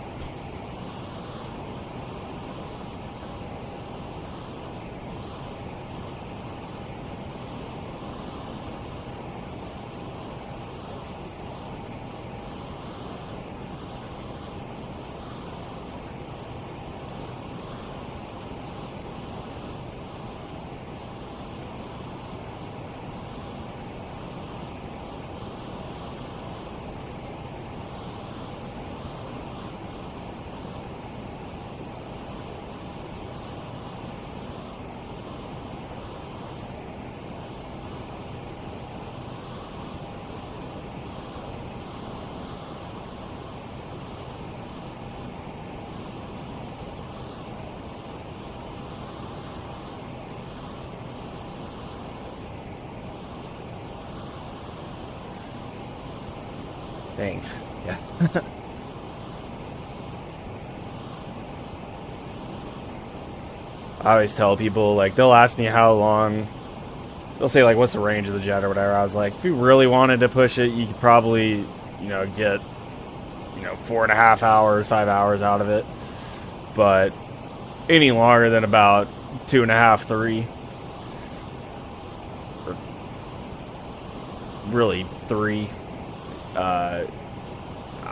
Dang. Yeah. I always tell people, like, they'll ask me how long, they'll say, like, what's the range of the jet or whatever. I was like, if you really wanted to push it, you could probably, get, 4.5 hours, 5 hours out of it. But any longer than about 2.5, 3. Or really 3.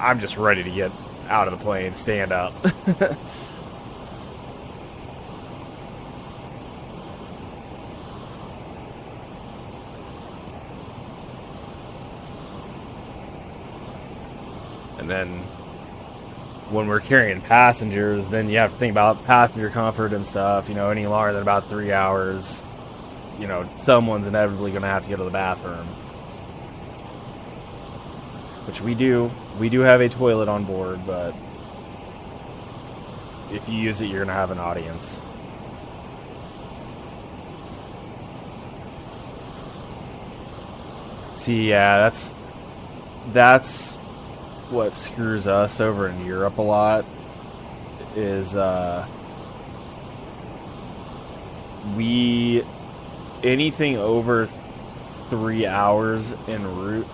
I'm just ready to get out of the plane, stand up. And then when we're carrying passengers, then you have to think about passenger comfort and stuff. You know, any longer than about 3 hours, you know, someone's inevitably going to have to go to the bathroom. Which we do. We do have a toilet on board, but if you use it, you're going to have an audience. See, yeah, that's what screws us over in Europe a lot, is anything over 3 hours en route,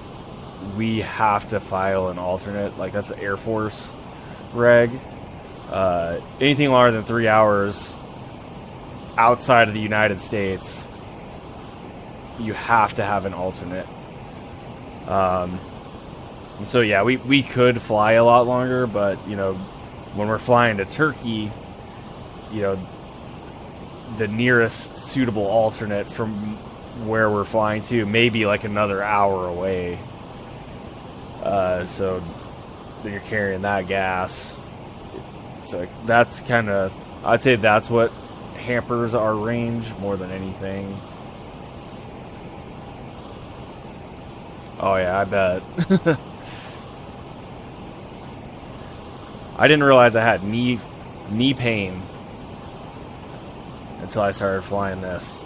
we have to file an alternate. Like, that's an Air Force reg. Anything longer than 3 hours outside of the United States, you have to have an alternate. And so, yeah, we could fly a lot longer, but, you know, when we're flying to Turkey, you know, the nearest suitable alternate from where we're flying to may be like another hour away. So then you're carrying that gas. So that's kind of, I'd say that's what hampers our range more than anything. Oh yeah, I bet. I didn't realize I had knee pain until I started flying this.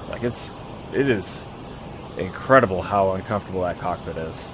Like, it is incredible how uncomfortable that cockpit is.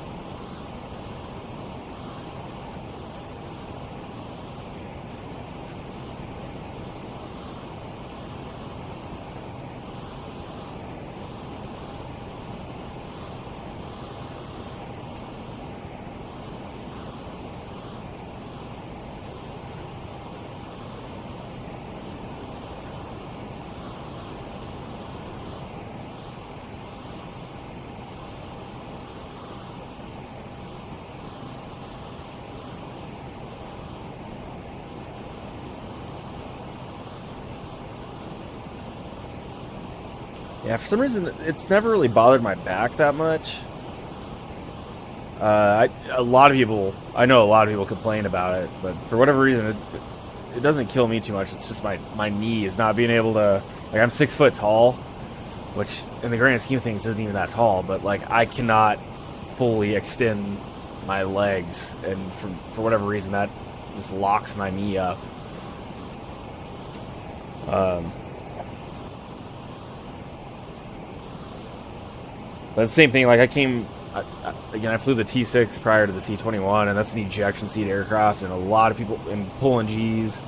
Yeah, for some reason, it's never really bothered my back that much. I know a lot of people complain about it, but for whatever reason, it doesn't kill me too much. It's just my knees not being able to, like, I'm 6 foot tall, which in the grand scheme of things isn't even that tall, but like I cannot fully extend my legs, and for whatever reason that just locks my knee up. But the same thing, like I flew the T6 prior to the C-21, and that's an ejection seat aircraft, and a lot of people, and pulling G's,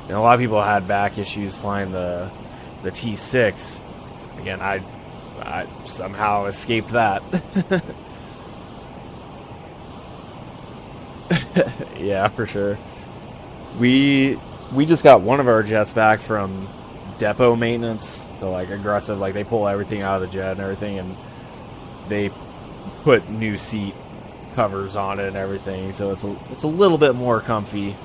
and a lot of people had back issues flying the T6. Again, I somehow escaped that. Yeah, for sure. We just got one of our jets back from depot maintenance. So, like, aggressive, like, they pull everything out of the jet and everything, and they put new seat covers on it and everything, so it's a little bit more comfy.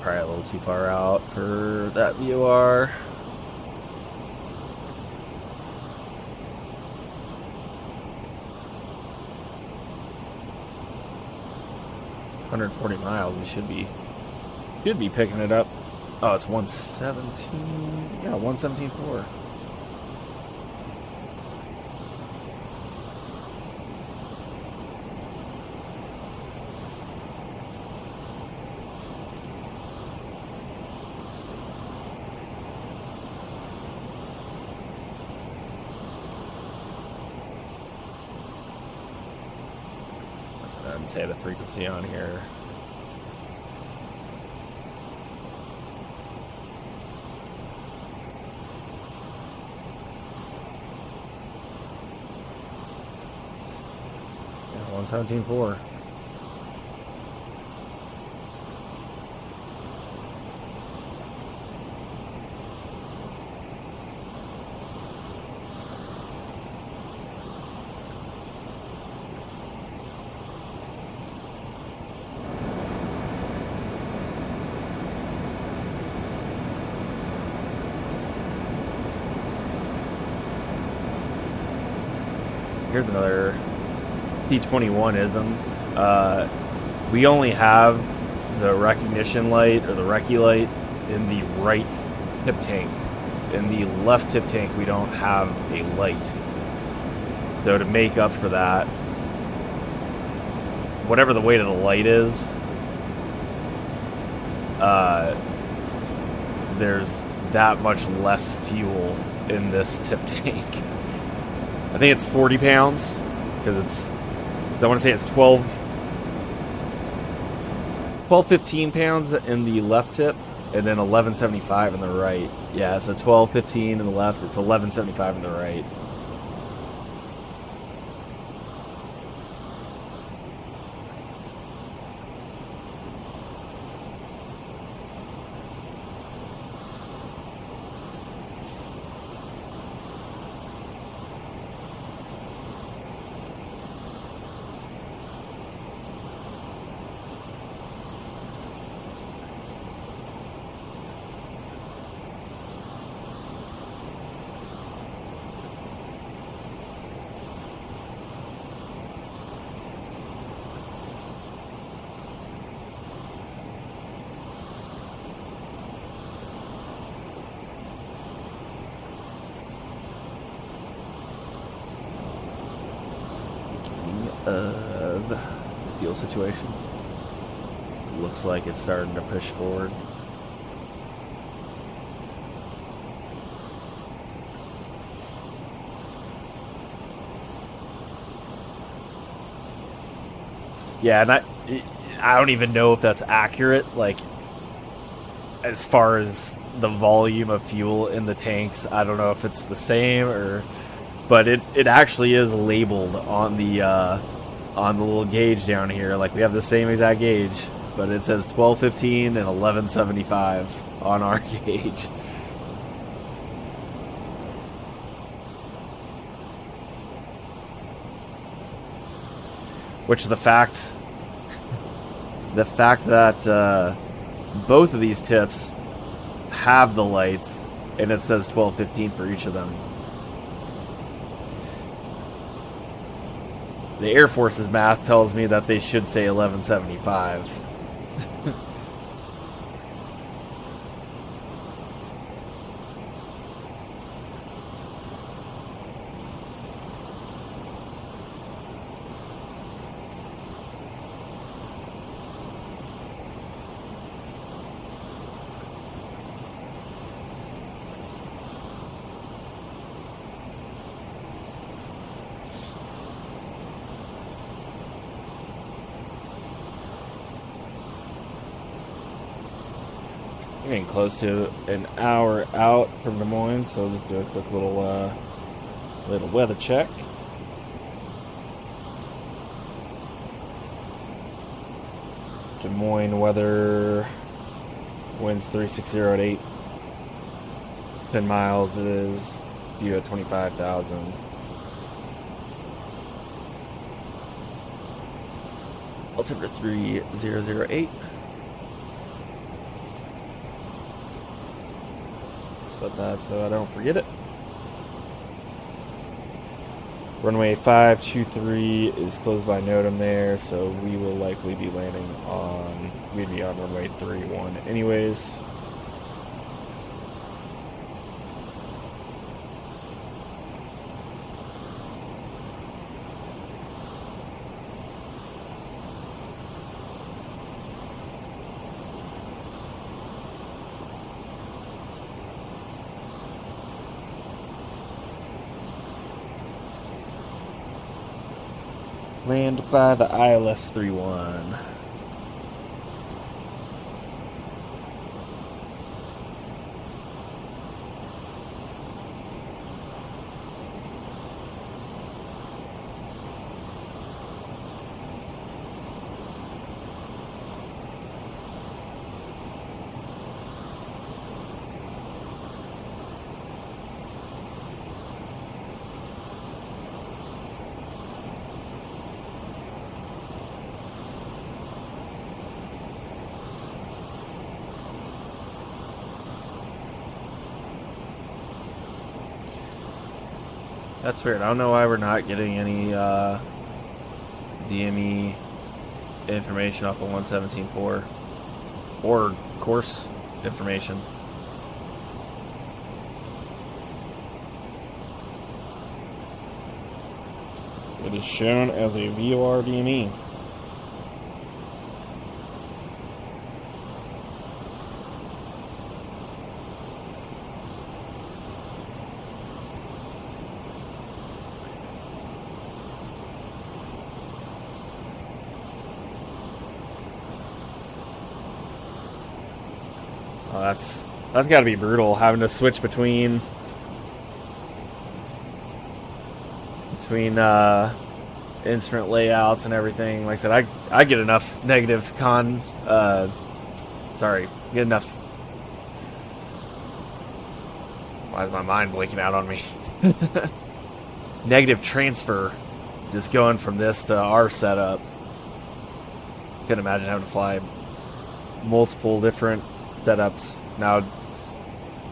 Probably a little too far out for that VOR. $140 miles. We should be picking it up. Oh, it's 117. Yeah, 117.4. And say the frequency on here. 17.4. Here's another T21ism. We only have the recognition light or the recce light in the right tip tank. In the left tip tank, we don't have a light. So to make up for that, whatever the weight of the light is, there's that much less fuel in this tip tank. I think it's 40 pounds because I want to say it's 15 pounds in the left tip and then 1175 in the right. Yeah, so 1215 in the left, it's 1175 in the right. Of the fuel situation. Looks like it's starting to push forward. Yeah, and I don't even know if that's accurate, like as far as the volume of fuel in the tanks. I don't know if it's the same or, but it actually is labeled on the little gauge down here. Like we have the same exact gauge, but it says 1215 and 1175 on our gauge. Which the fact that both of these tips have the lights and it says 1215 for each of them. The Air Force's math tells me that they should say 1175. Getting close to an hour out from Des Moines, so I'll just do a quick little weather check. Des Moines weather, winds 360 at 8. 10 miles is view at 25,000. Altimeter 3008. Set that so I don't forget it. Runway 523 is closed by NOTAM there, so we will likely be landing on, we'd be on runway 31 anyways. Land by the ILS-31. That's weird. I don't know why we're not getting any DME information off of 117.4 or course information. It is shown as a VOR DME. Oh, that's got to be brutal, having to switch between instrument layouts and everything. Like I said, I get enough negative get enough. Why is my mind blinking out on me? Negative transfer, just going from this to our setup. Couldn't imagine having to fly multiple different setups. Now,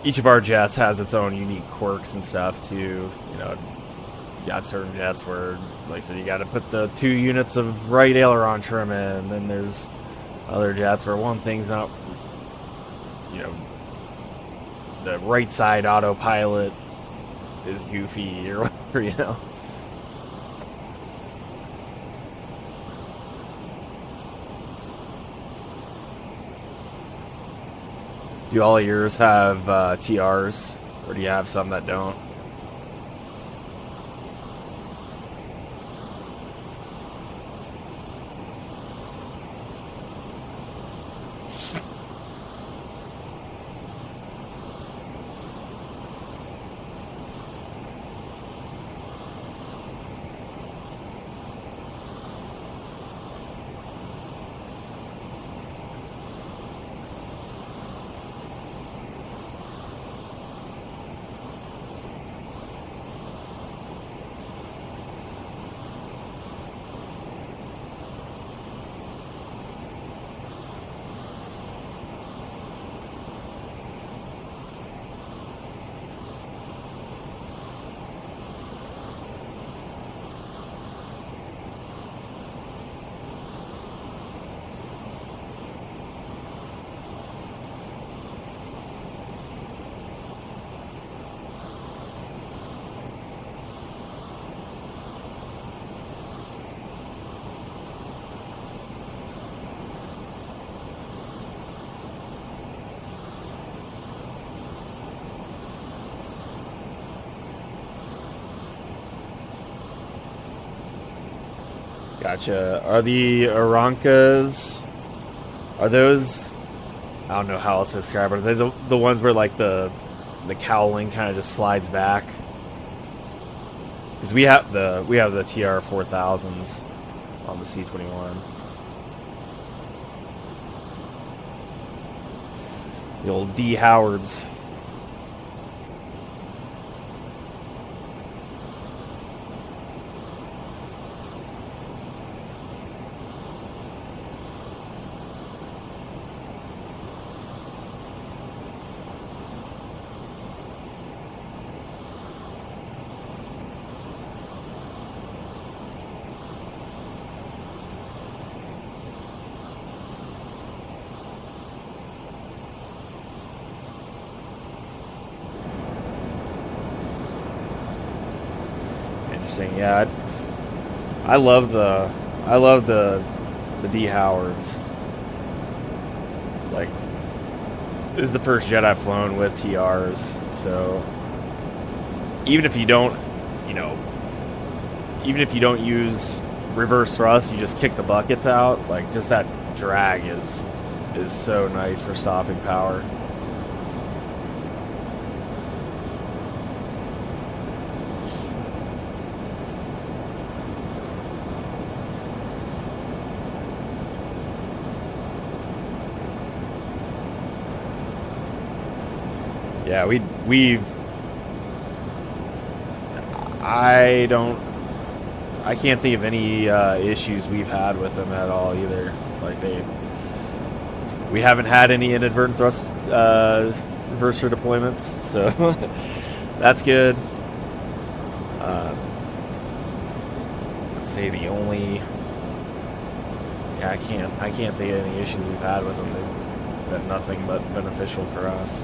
each of our jets has its own unique quirks and stuff too. You know, you got certain jets where, like I said, you got to put the 2 units of right aileron trim in. Then there's other jets where one thing's not, you know, the right side autopilot is goofy or whatever, you know. Do all of yours have TRs, or do you have some that don't? Gotcha. Are the Arancas, are those, I don't know how else to describe it, are they the ones where like the cowling kind of just slides back? Because we have the TR 4000s on the C21. The old D Howards. Yeah, I love the D Howards. Like, this is the first jet I've flown with TRs, so even if you don't, even if you don't use reverse thrust, you just kick the buckets out. Like, just that drag is so nice for stopping power. Yeah, I can't think of any issues we've had with them at all either. Like, we haven't had any inadvertent thrust reverser deployments, so that's good. Let's say the only, yeah, I can't think of any issues we've had with them. They've been nothing but beneficial for us.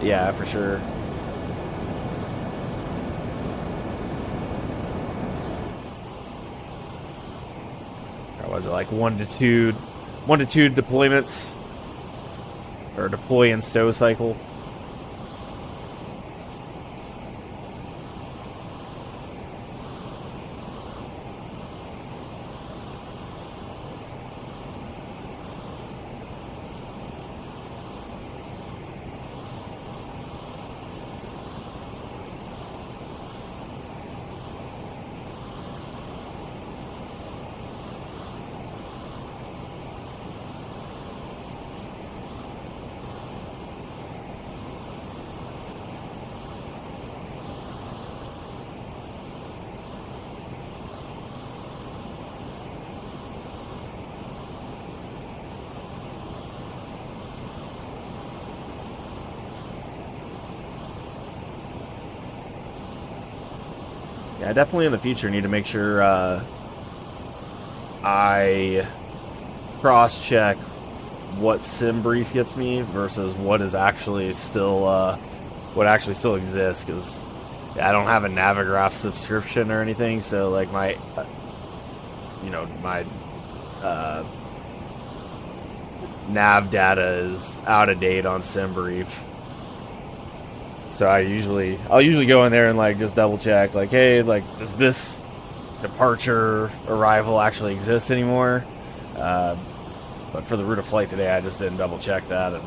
Yeah, for sure. Or was it like 1 to 2 deployments, or deploy and stow cycle? Yeah, definitely in the future need to make sure I cross-check what sim brief gets me versus what is actually still what actually still exists, because I don't have a Navigraph subscription or anything, so like my my nav data is out of date on sim brief. So I'll usually go in there and like just double check, like, hey, like, does this departure arrival actually exist anymore? But for the route of flight today, I just didn't double check that, and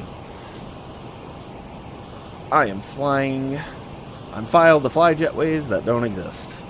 I am flying. I'm filed to fly jetways that don't exist.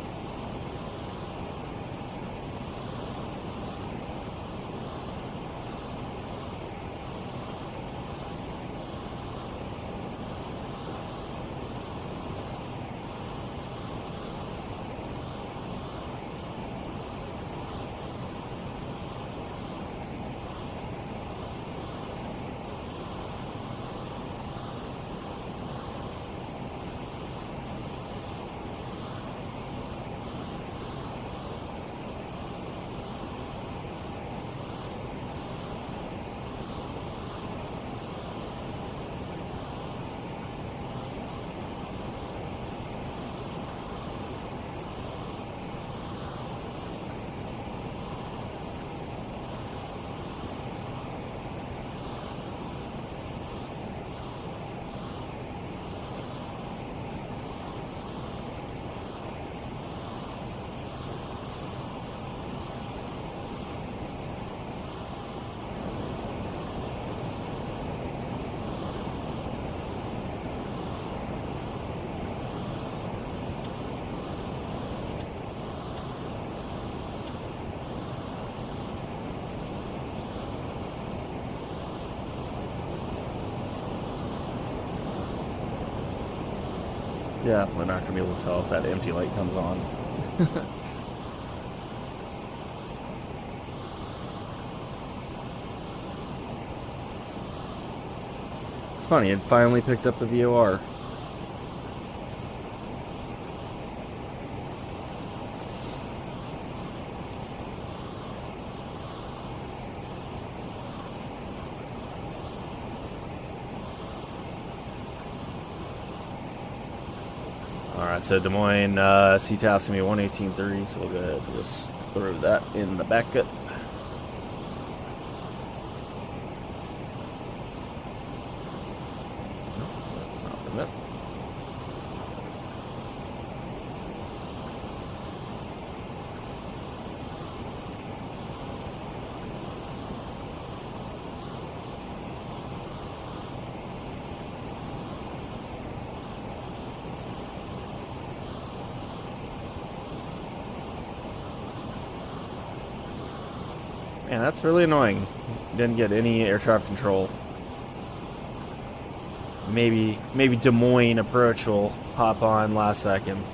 Yeah, definitely not going to be able to tell if that empty light comes on. It's funny, it finally picked up the VOR. Alright, so Des Moines, CTAF's going to be 118.3, so we'll go ahead and just throw that in the backup. Nope, that's not what I meant. Man, that's really annoying. Didn't get any air traffic control. Maybe Des Moines approach will hop on last second.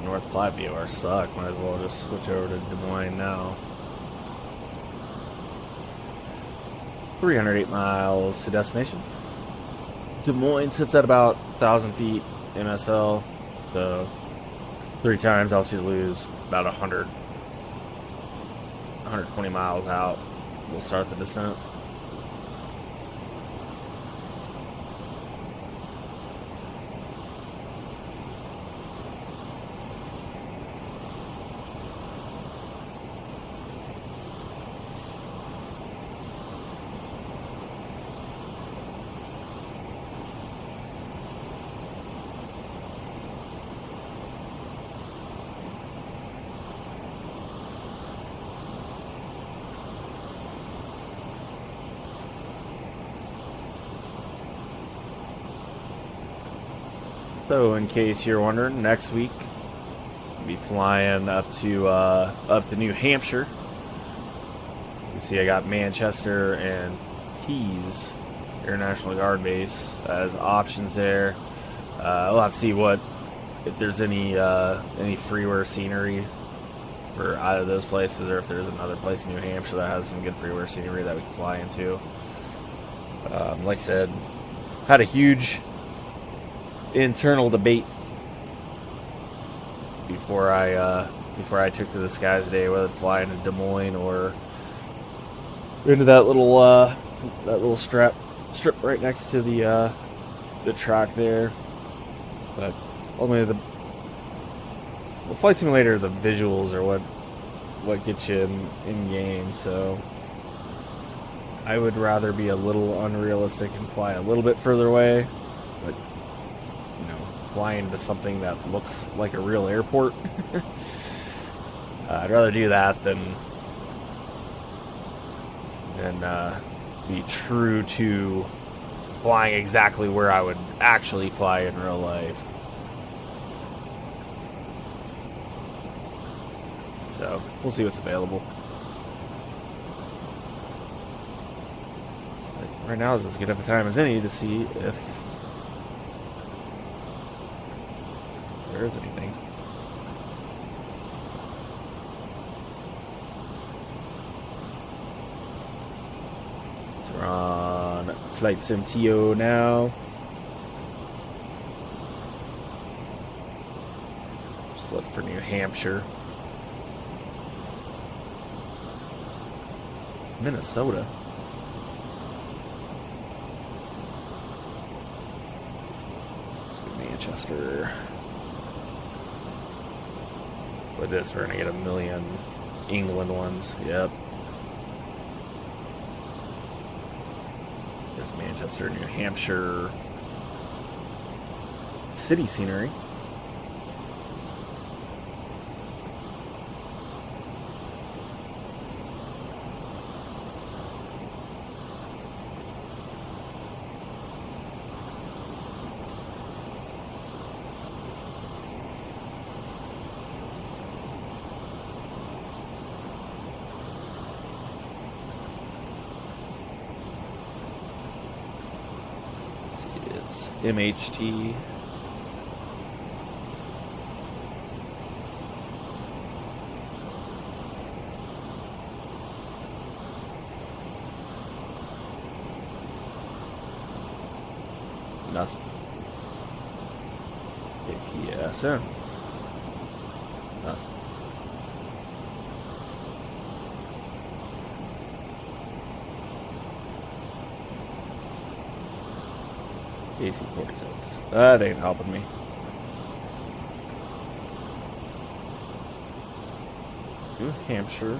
North Platte VOR suck. Might as well just switch over to Des Moines now. 308 miles to destination. Des Moines sits at about 1,000 feet MSL, so 3 times altitude lose, about 120 miles out. We'll start the descent. So, in case you're wondering, next week I'll be flying up to New Hampshire. You can see I got Manchester and Keys Air National Guard Base as options there. We'll have to see if there's any freeware scenery for either of those places, or if there's another place in New Hampshire that has some good freeware scenery that we can fly into. Like I said, had a huge internal debate before I took to the skies today, whether to fly into Des Moines or into that little strip right next to the track there. But ultimately, the flight simulator, the visuals are what gets you in game. So I would rather be a little unrealistic and fly a little bit further away, but fly into something that looks like a real airport. I'd rather do that than be true to flying exactly where I would actually fly in real life. So we'll see what's available. But right now is as good of a time as any to see if there is anything. So we're on Flight Sim TO now. Just look for New Hampshire. Minnesota. Let's go Manchester. With this, we're going to get a million England ones. Yep. There's Manchester, New Hampshire. City scenery. It's MHT. Nothing. KSUU-KDSM. Nothing. AC-46. That ain't helping me. New Hampshire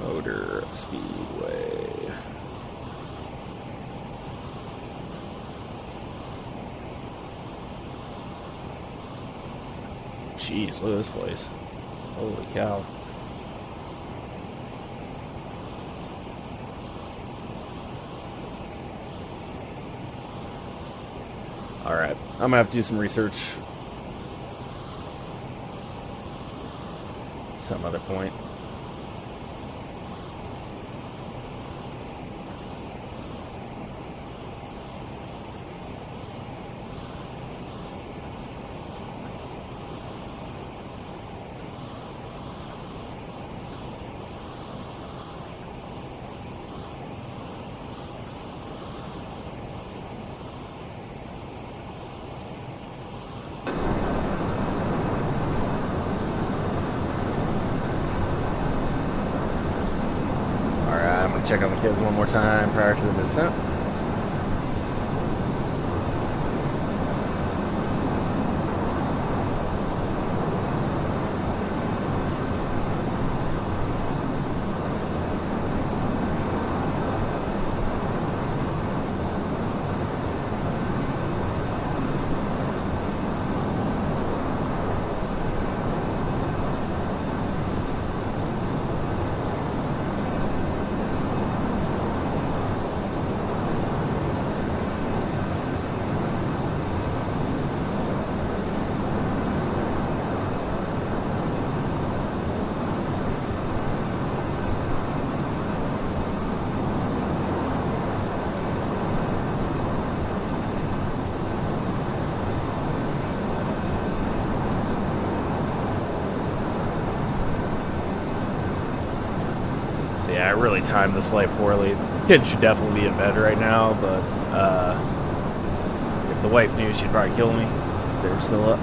Motor Speedway. Jeez, look at this place. Holy cow. Alright, I'm gonna have to do some research some other point. check on the kids one more time prior to the descent. Yeah, I really timed this flight poorly. Kid should definitely be in bed right now, but if the wife knew, she'd probably kill me. They were still up.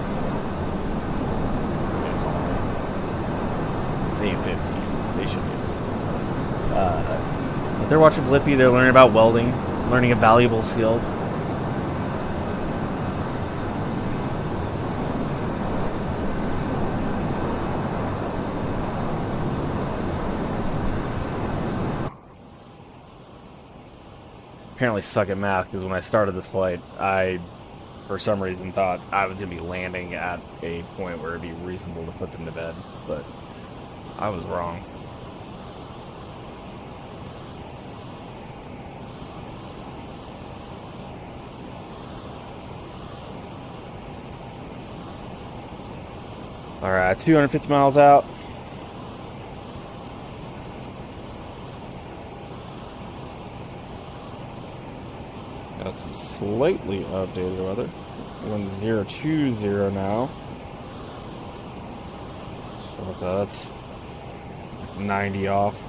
It's all right. It's 8:50. They should be. They're watching Blippi. They're learning about welding, learning a valuable skill. Apparently suck at math, because when I started this flight, I, for some reason, thought I was going to be landing at a point where it'd be reasonable to put them to bed, but I was wrong. Alright, 250 miles out. Got some slightly updated weather. Wind 020 now. So what's that? That's 90 off.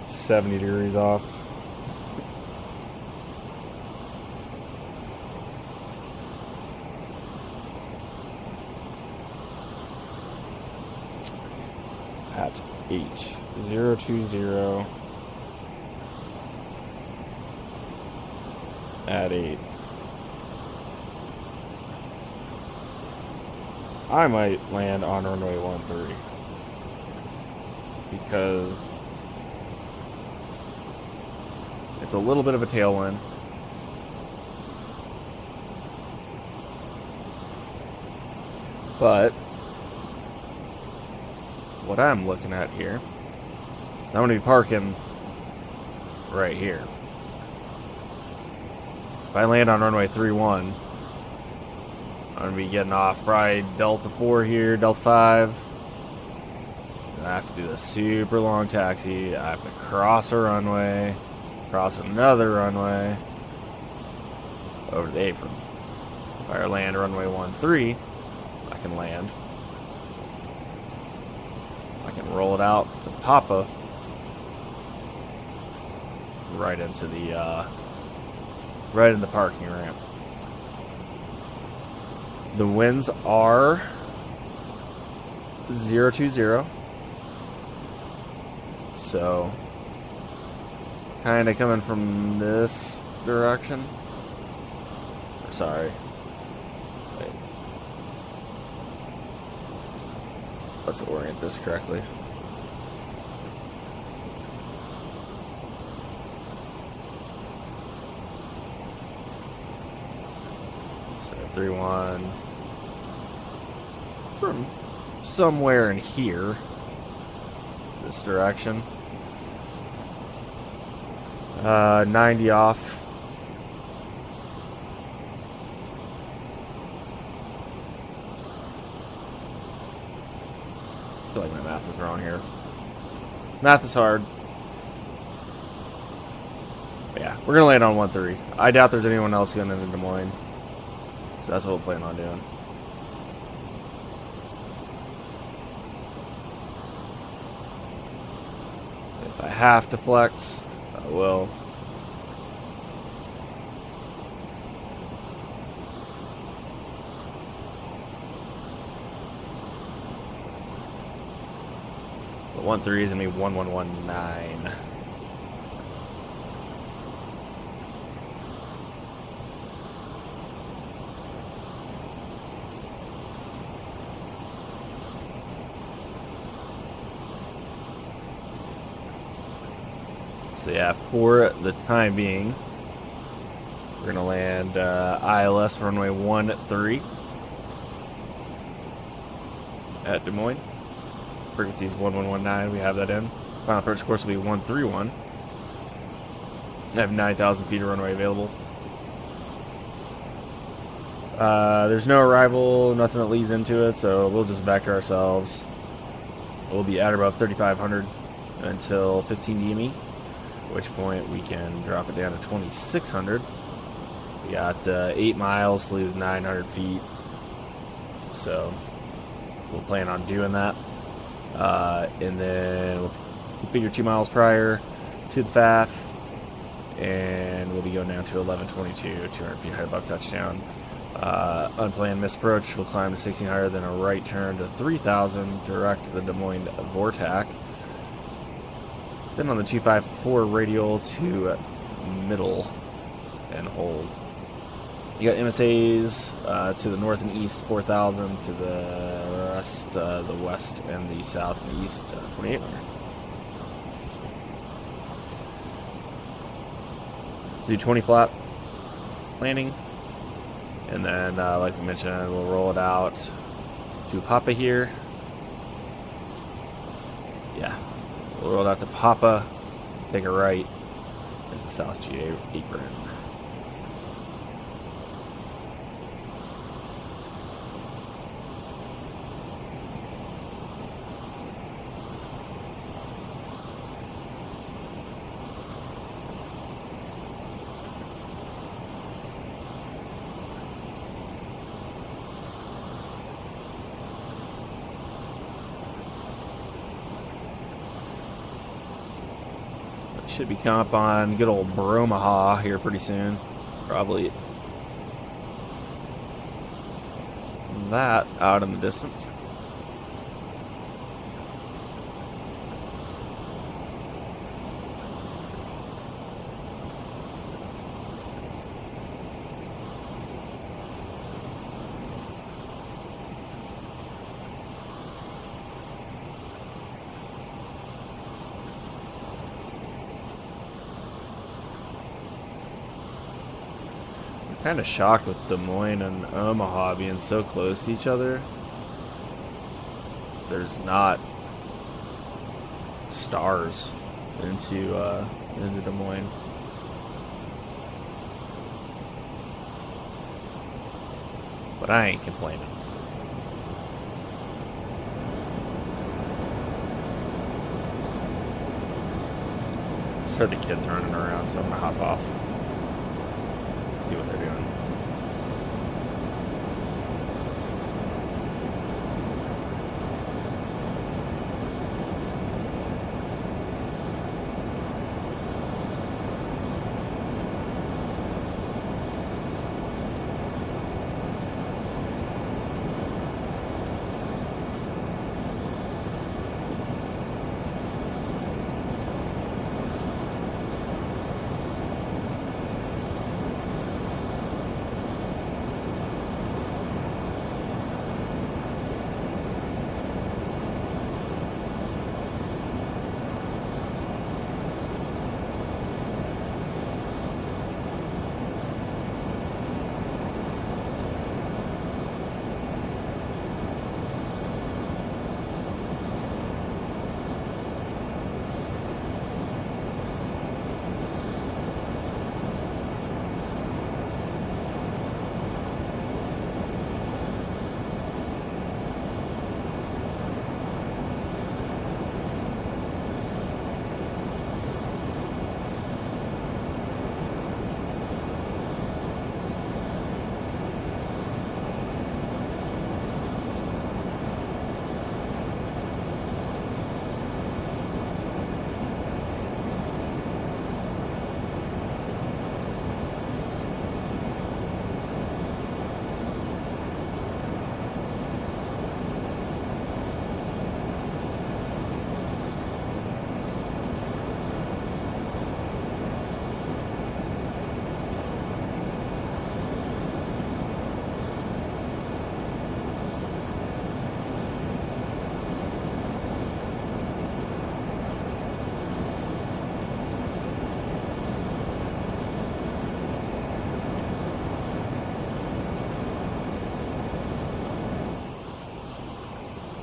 70 degrees off. At 8020. At 8. I might land on runway 13 because it's a little bit of a tailwind. But what I'm looking at here, I'm going to be parking right here. If I land on runway 31, I'm going to be getting off probably Delta 4 here, Delta 5. And I have to do a super long taxi. I have to cross a runway, cross another runway, over the apron. If I land runway 13, I can land. I can roll it out to Papa right into the right in the parking ramp. The winds are 020, so kind of coming from this direction. Sorry. Wait. Let's orient this correctly. So 3-1 from somewhere in here, this direction. 90 off. I feel like my math is wrong here. Math is hard. But yeah, we're gonna land on 13. I doubt there's anyone else going into Des Moines, so that's what we'll plan on doing. If I have to flex, I will. 13 is going to be 1119. So yeah, for the time being, we're going to land ILS runway 13 at Des Moines. Frequency is 1119. We have that in. Final approach course will be 131. I have 9,000 feet of runway available. There's no arrival, nothing that leads into it, so we'll just vector ourselves. We'll be at or above 3,500 until 15 DME, at which point we can drop it down to 2,600. We got 8 miles to lose 900 feet, so we'll plan on doing that. And then we'll figure 2 miles prior to the path, and we'll be going down to 1122, 200 feet high above touchdown. Unplanned misapproach, we'll climb to 1,600, then a right turn to 3,000, direct to the Des Moines Vortac. Then on the 254 radial to middle and hold. You got MSAs to the north and east, 4,000, to the rest, the west and the south and east, 2,800. Do 20 flap landing, and then, like we mentioned, we'll roll it out to Papa here. Yeah, we'll roll it out to Papa, take a right into the South GA apron. Should be coming up on good old Bromaha here pretty soon. Probably that out in the distance. Kind of shocked with Des Moines and Omaha being so close to each other. There's not stars into Des Moines. But I ain't complaining. Just heard the kids running around, so I'm gonna hop off. See what they're doing.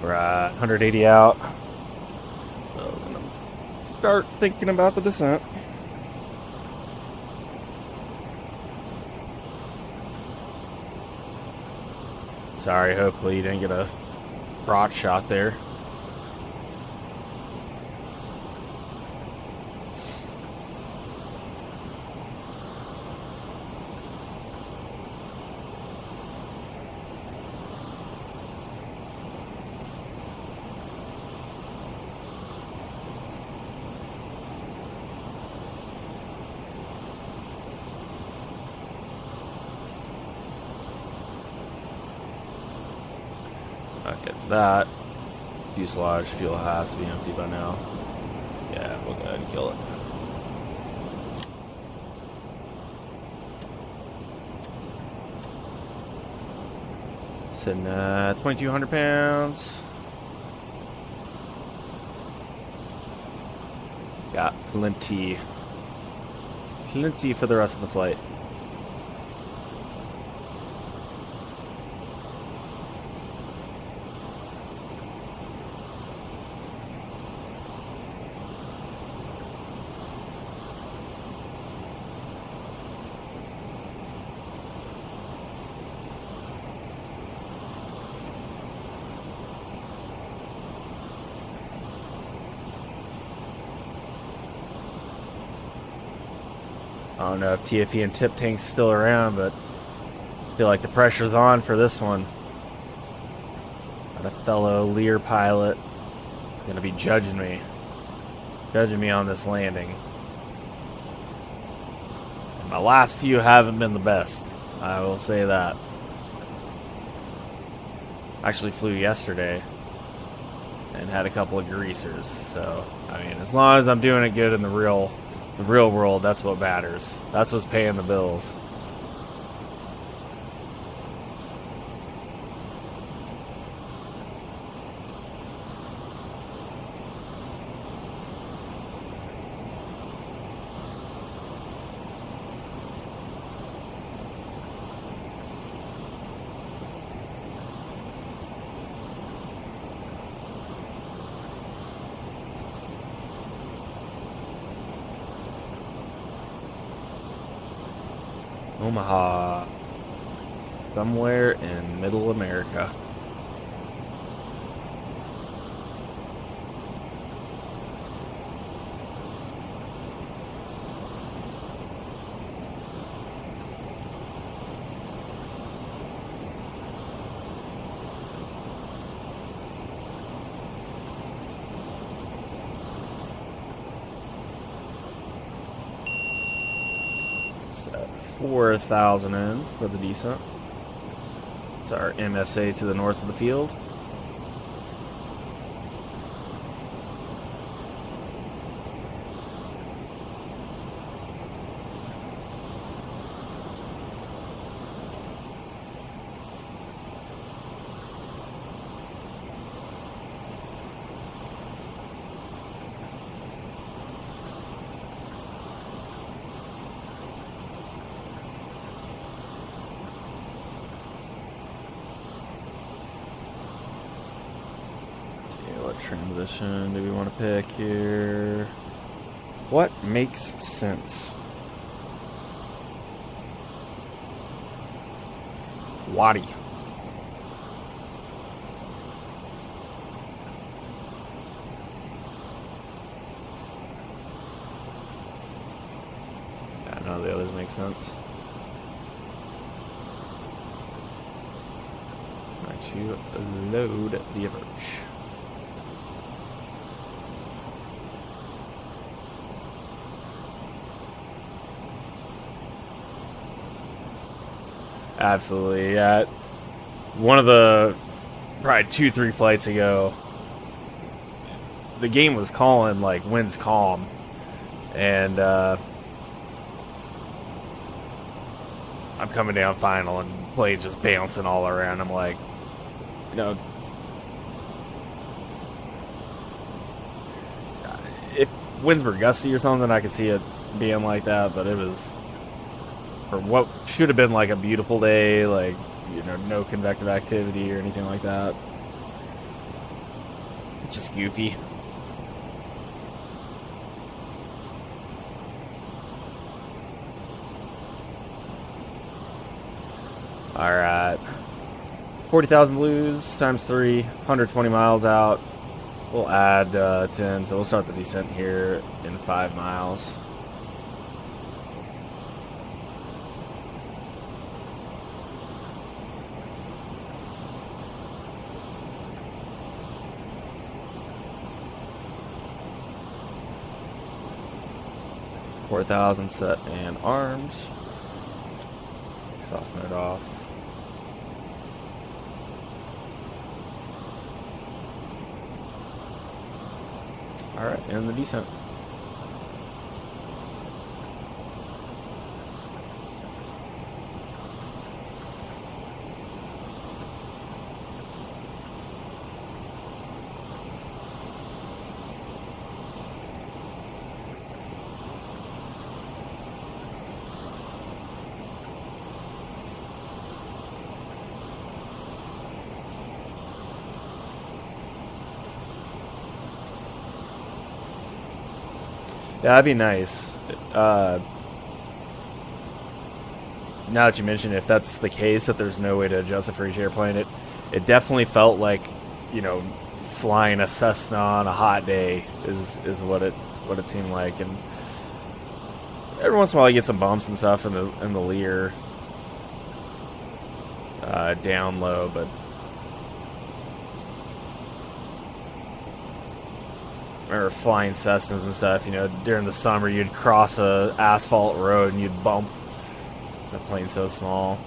We're at 180 out. So I'm gonna start thinking about the descent. Sorry, hopefully you didn't get a broad shot there. Okay, that fuselage fuel has to be empty by now. Yeah, we'll go ahead and kill it. Sitting at 2,200 pounds. Got plenty for the rest of the flight. I don't know if TFE and Tip Tank's still around, but I feel like the pressure's on for this one. Got a fellow Lear pilot gonna be judging me on this landing. And my last few haven't been the best, I will say that. Actually flew yesterday and had a couple of greasers, so I mean, as long as I'm doing it good in the real world, that's what matters. That's what's paying the bills. Omaha, somewhere in middle America. So 4,000 in for the descent. It's our MSA to the north of the field. Transition do we want to pick here? What makes sense? Waddy. Yeah, none of the others make sense. Might you load the approach? Absolutely, yeah. One of the probably 2-3 flights ago, the game was calling like winds calm, and I'm coming down final and plane's just bouncing all around. I'm like, you know, if winds were gusty or something, I could see it being like that, but it was, or what should have been like a beautiful day, like, you know, no convective activity or anything like that. just goofy. Alright. 40,000 blues times 3, 120 miles out. We'll add 10, so we'll start the descent here in 5 miles. $4,000 set and arms. Exhaust mode off. Alright, and the descent. Yeah, that'd be nice. Now that you mention, if that's the case, that there's no way to adjust it for each airplane, it definitely felt like, you know, flying a Cessna on a hot day is what it seemed like. And every once in a while you get some bumps and stuff in the Lear down low, but I remember flying Cessnas and stuff, you know, during the summer you'd cross a asphalt road and you'd bump. It's a plane so small.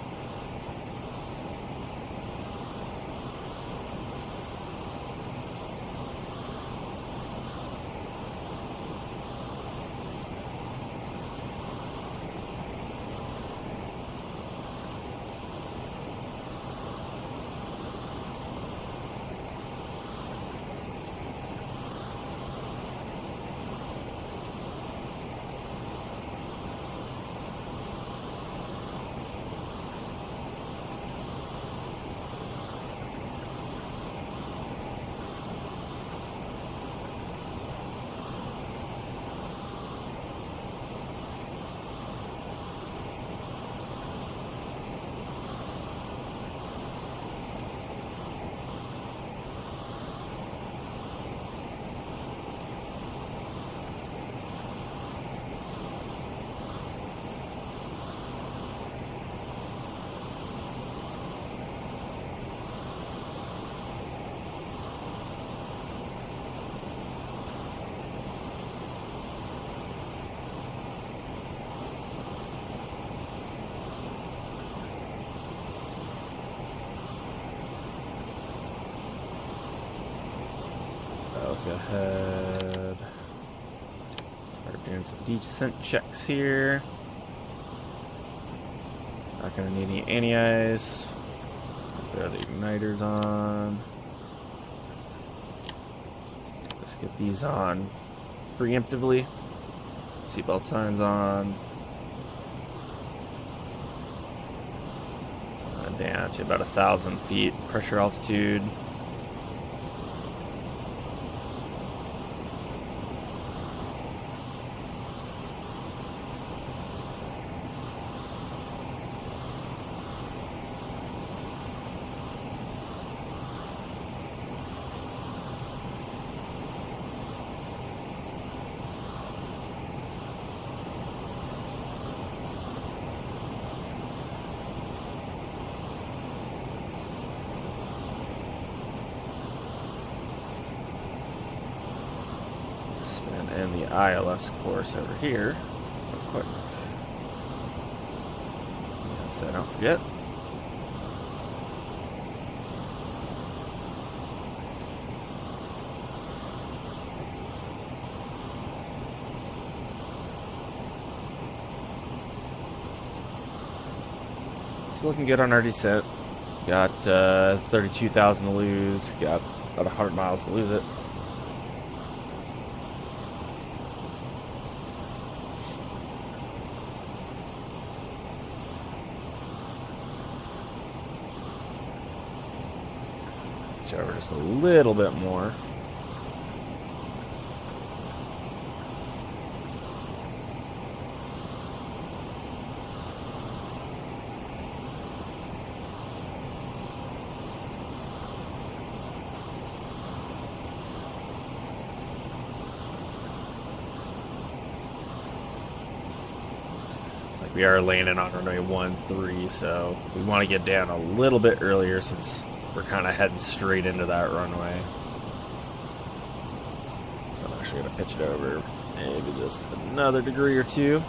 Go ahead. Start doing some descent checks here. Not gonna need any anti-ice. Throw the igniters on. Let's get these on preemptively. Seatbelt signs on. Down to about 1,000 feet pressure altitude. And the ILS course over here, real quick. So I don't forget. It's looking good on our descent. Got 32,000 to lose. Got about 100 miles to lose it. Over just a little bit more. We are landing on runway 13, so we want to get down a little bit earlier since we're kind of heading straight into that runway. So I'm actually going to pitch it over maybe just another degree or two.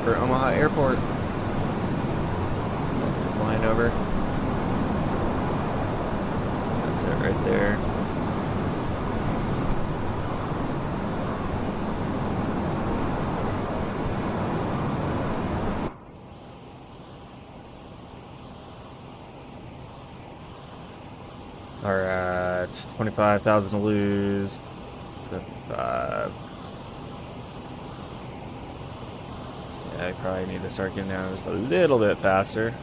For Omaha Airport. Flying over. That's it right there. Alright, 25,000 to lose. 55. I probably need to start getting down just a little bit faster.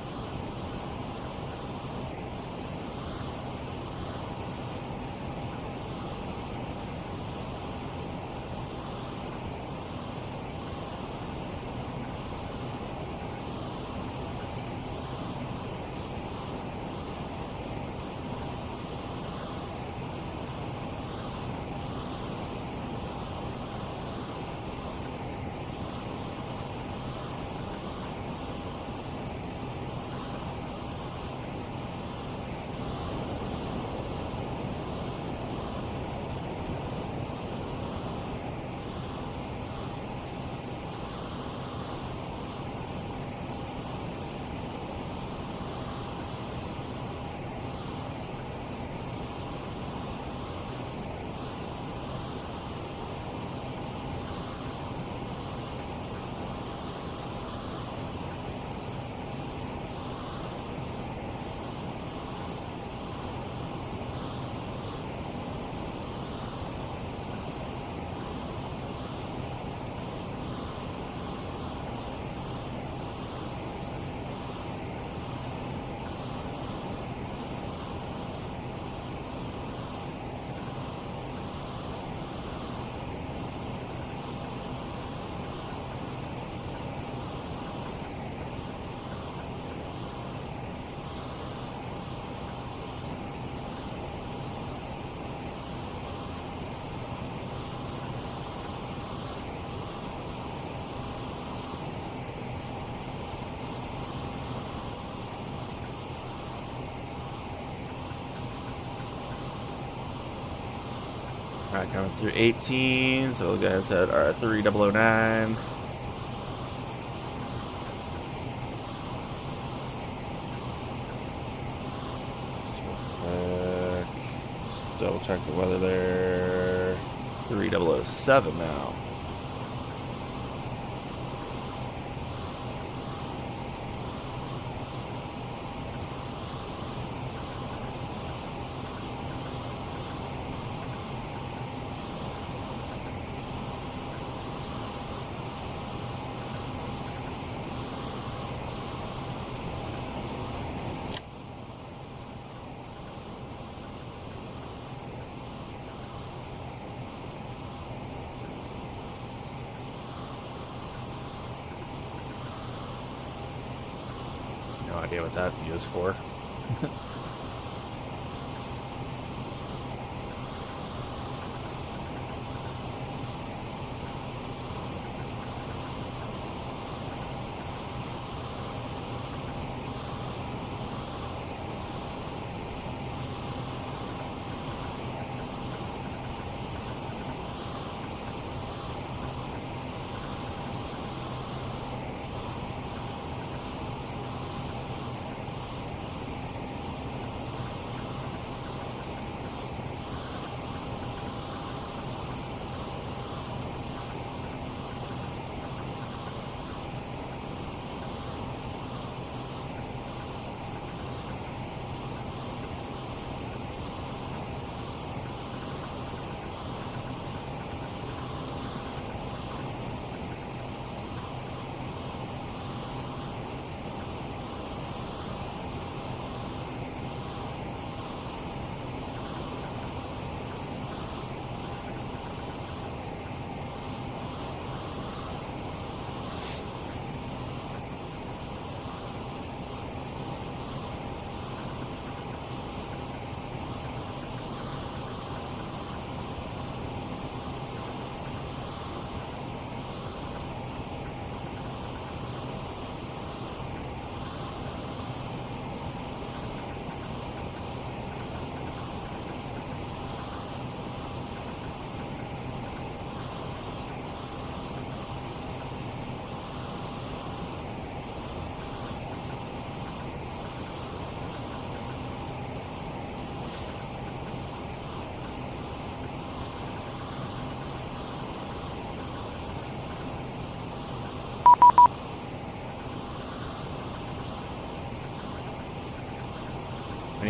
Alright, coming through 18, so we'll go ahead and set our 3009. Just double check the weather there. 3007 now. No idea what that view is for.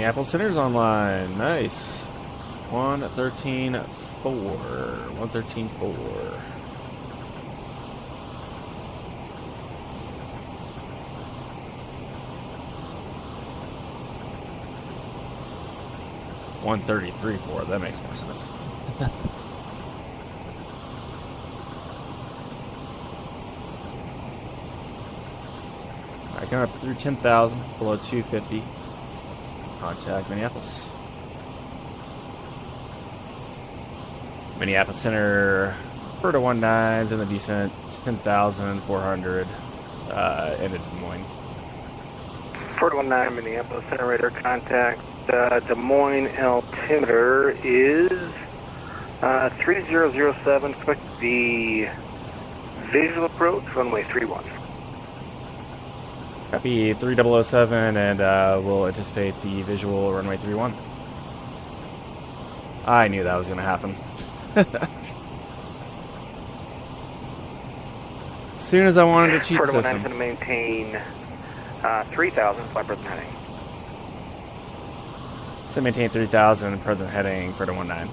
Minneapolis Center's online. Nice. 113.4. 113.4. $133.4. That makes more sense. Alright, coming up through 10,000, below 250. Contact Minneapolis. Minneapolis Center, FERDA 19s in the descent, 10,400, into Des Moines.
FERDA 19, Minneapolis Center radar contact. Des Moines altimeter is 3007. Click the visual approach, runway 31.
Copy 3007, and we'll anticipate the visual runway 31. I knew that was going to happen. As soon as I wanted to cheat the
FERDA 19
system.
is going to maintain 3000, flight present heading.
So maintain 3000, present heading for the 19.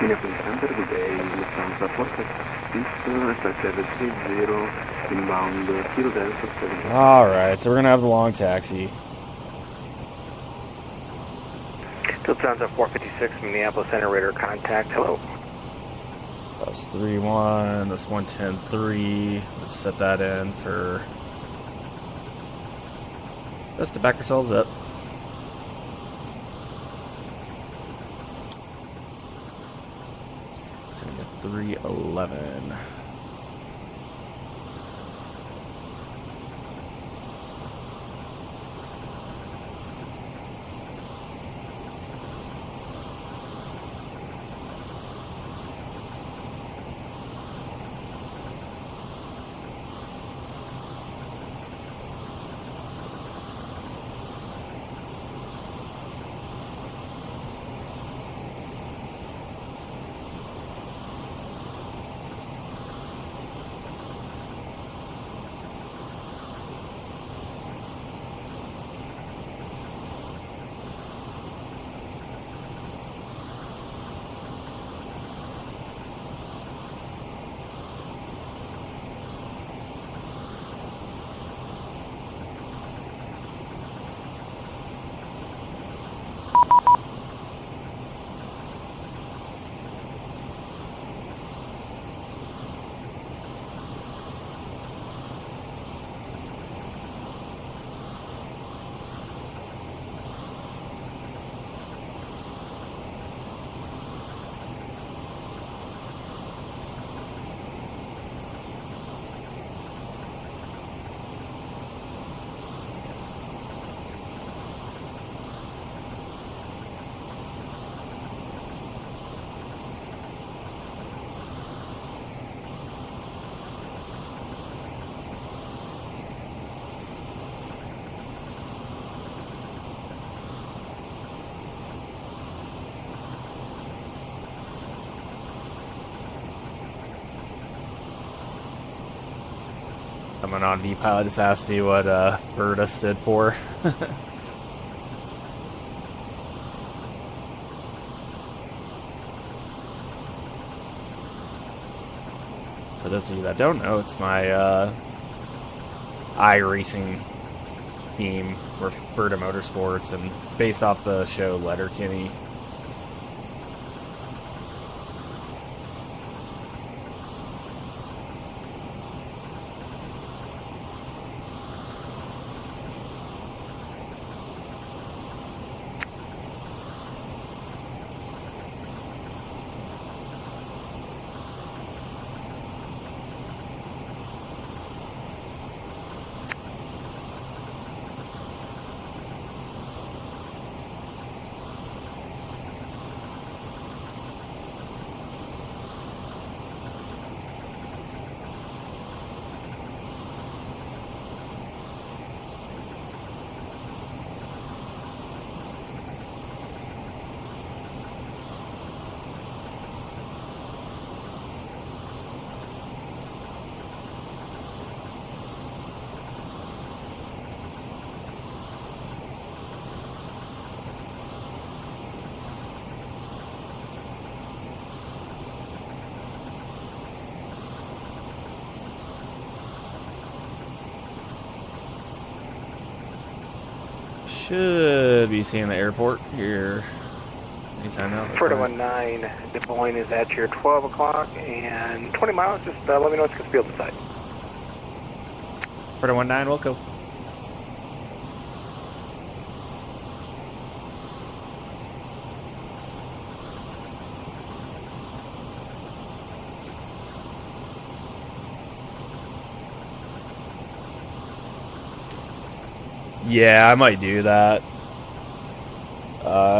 Minneapolis Center, good day, Lufthansa 4730, inbound Kilo Delta 7.
Alright, so we're going to have the long taxi.
Lufthansa 456, Minneapolis Center radar contact. Hello.
That's 3-1, that's 110.3. Let's set that in for just to back ourselves up. It's going to be 311. Someone on V-Pilot just asked me what FERDA stood for. For those of you that don't know, it's my iRacing theme. We're FERDA Motorsports, and it's based off the show Letterkenny. should be seeing the airport here anytime now.
Florida 19, Des Moines is at your 12 o'clock and 20 miles. Just let me know what's going to field inside.
Florida 19, we'll go. Yeah, I might do that.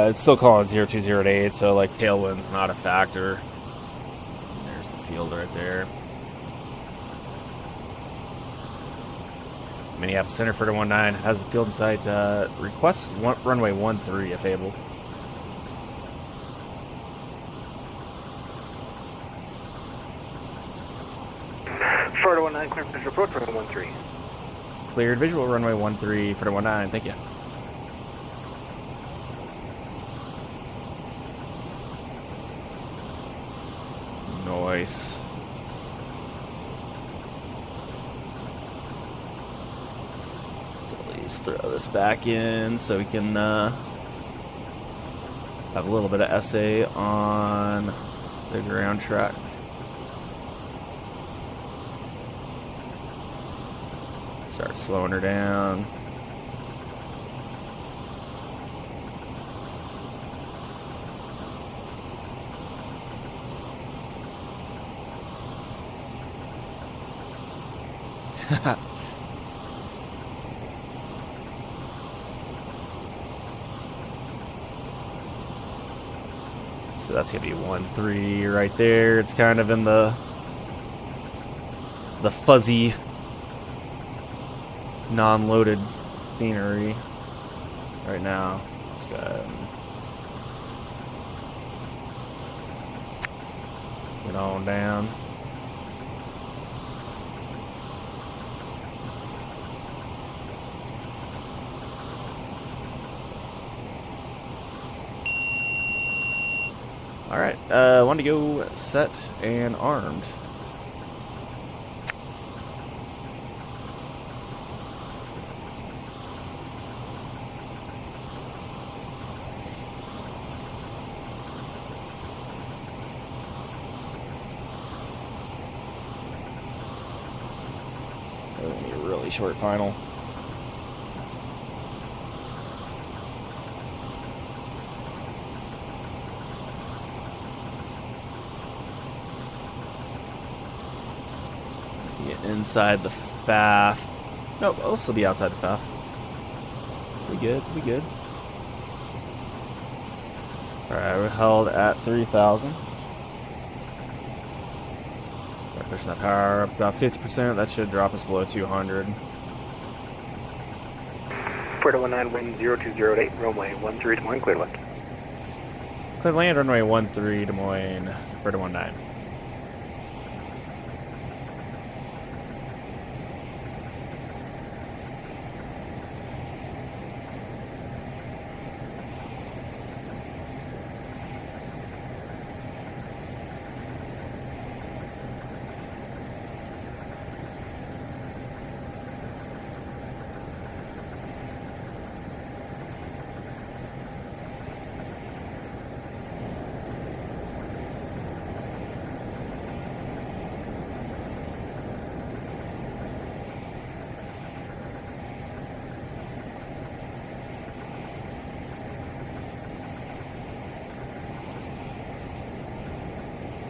It's still calling 0208, so like tailwind's not a factor. There's the field right there. Minneapolis Center for the 19 has the field in sight. Request runway 13 if able.
Florida 19, clear for approach runway 13.
Cleared visual runway 13 for the 19. Thank you. Nice. So let's throw this back in so we can have a little bit of essay on the ground track. Start slowing her down. So that's gonna be 13 right there. It's kind of in the fuzzy, non-loaded scenery right now. Let's go ahead and get on down. All right, want to go set and armed. Really short final. Get inside the FAF. Nope, I'll still be outside the FAF. We good, we good. Alright, we're held at 3,000. Pushing that power up to about 50%. That should drop us below 200.
Florida 19, wind 0208, runway 13, Des Moines, clear left.
Clear land, runway 13, Des Moines, Florida 19.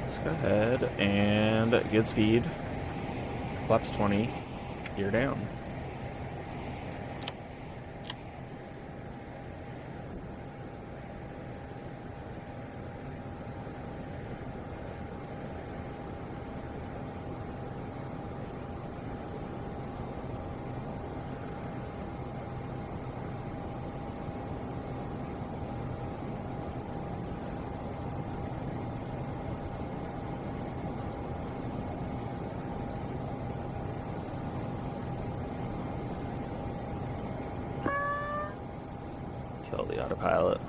Let's go ahead and good speed. Flaps 20, gear down. Kill the autopilot.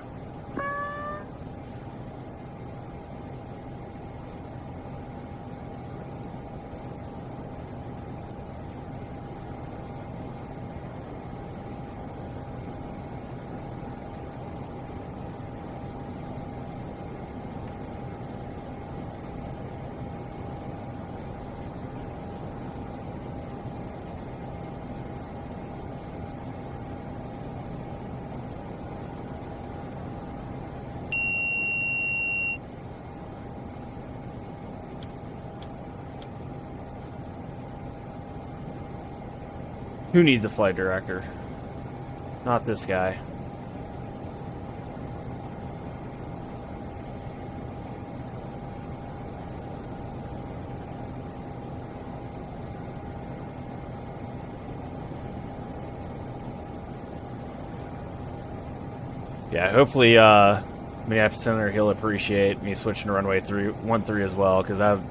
Who needs a flight director? Not this guy. Yeah, hopefully Minneapolis Center, he'll appreciate me switching to runway 13 as well, because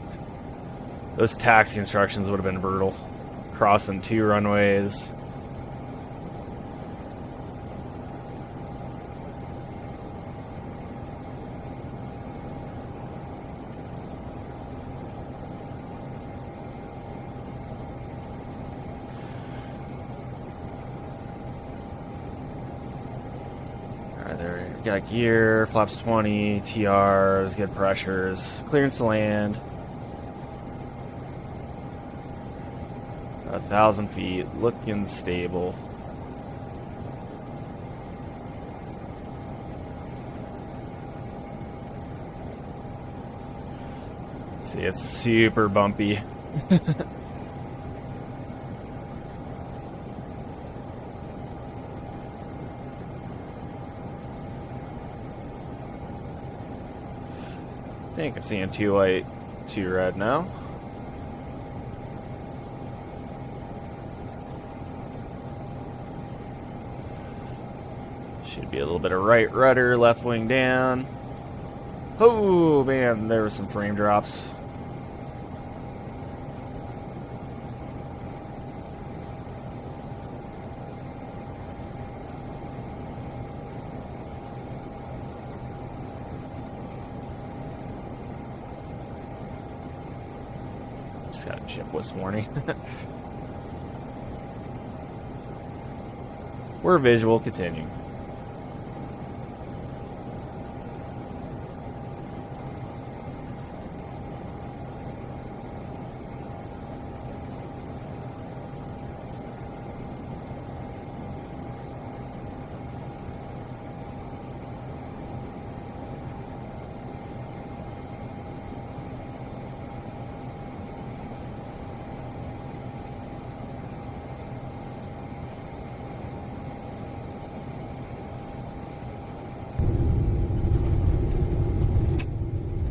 those taxi instructions would have been brutal. Crossing 2 runways. Alright, there we got gear, flaps 20, TRs, good pressures, clearance to land. 1,000 feet, looking stable. See, it's super bumpy. I think I'm seeing 2 white, 2 red now. Should be a little bit of right rudder, left wing down. Oh man, there were some frame drops. Just got a chip whistle warning. We're visual, continue.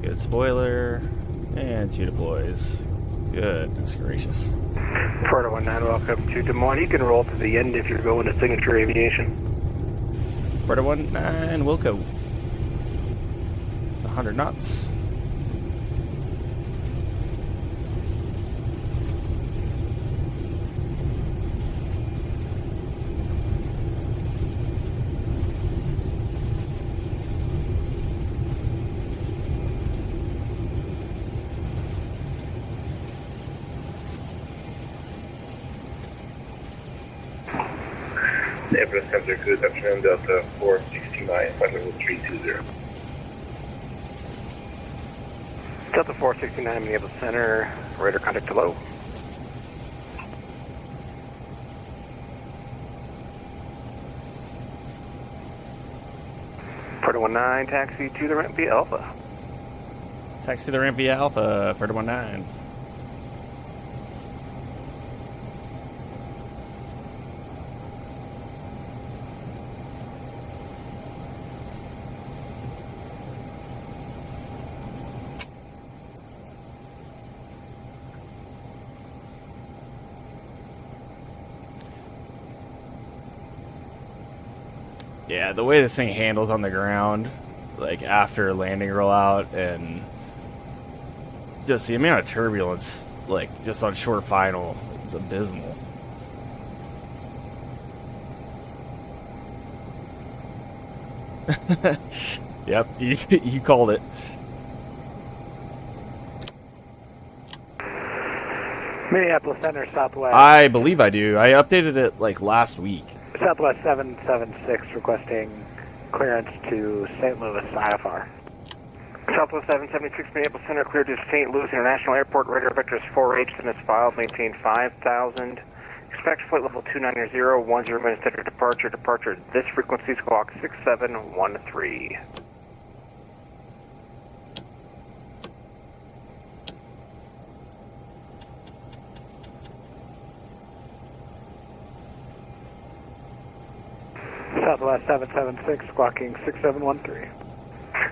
Good spoiler, and 2 deploys. Goodness gracious.
Florida 19, welcome to Des Moines. You can roll to the end if you're going to Signature Aviation.
Florida 19, Wilco. It's 100 knots.
Airplane Center, good afternoon, Delta 469, flight level 320.
Delta 469, Minneapolis Center, radar contact to low. Florida 19, taxi to the ramp via Alpha.
Taxi to the ramp via Alpha, Florida 19. Yeah, the way this thing handles on the ground, like after landing rollout, and just the amount of turbulence, like just on short final, it's abysmal. Yep, you called it.
Minneapolis Center, Southwest.
I believe I do. I updated it like last week.
Southwest 776 requesting clearance to St. Louis IFR. Southwest 776 Minneapolis Center cleared to St. Louis International Airport. Radar vector is 4H, then it's filed, maintain 5,000. Expect flight level 290, 10 minutes after departure. Departure at this frequency, squawk 6713. Southwest 776, squawking 6713.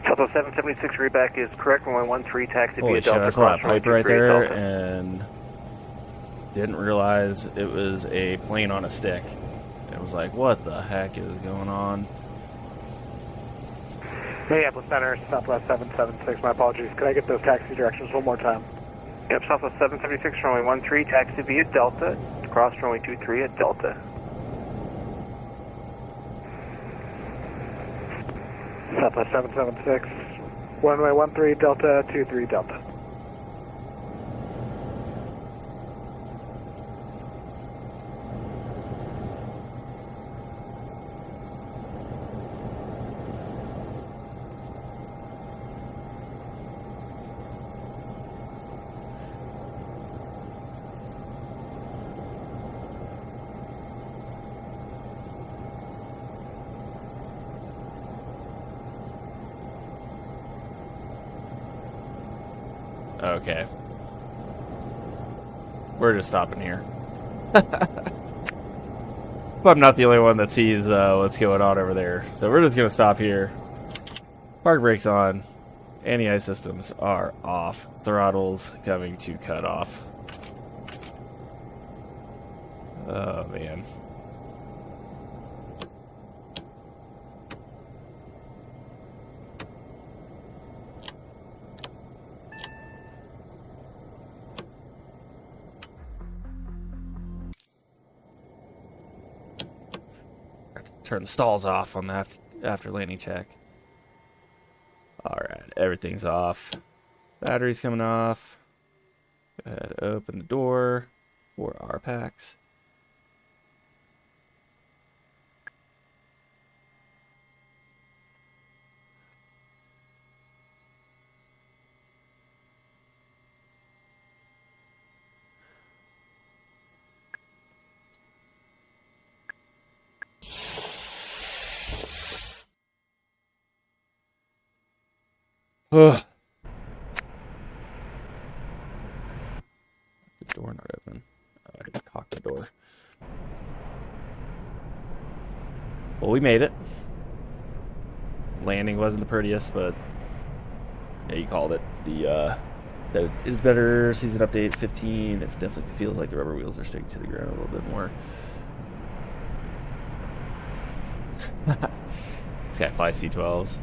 Southwest 776, readback is correct, runway 13, taxi via Delta.
I saw that pipe right there and didn't realize it was a plane on a stick. It was like, what the heck is going on?
Minneapolis Center, Southwest 776, my apologies. Could I get those taxi directions one more time? Yep, Southwest 776, runway 13, taxi via Delta, cross runway 23 at Delta. Southwest 776, runway 13 Delta, 23 Delta.
Okay. We're just stopping here. But I'm not the only one that sees what's going on over there. So we're just going to stop here. Park brakes on. Anti-ice systems are off. Throttle's coming to cut off. Oh, man. Turn the stalls off on the after landing check. Alright, everything's off. Battery's coming off. Go ahead, open the door for our packs. Ugh. The door not open. Oh, I didn't cock the door. Well, we made it. Landing wasn't the prettiest, but yeah, you called it. The that is better. Season update 15. It definitely feels like the rubber wheels are sticking to the ground a little bit more. This guy flies C-12s.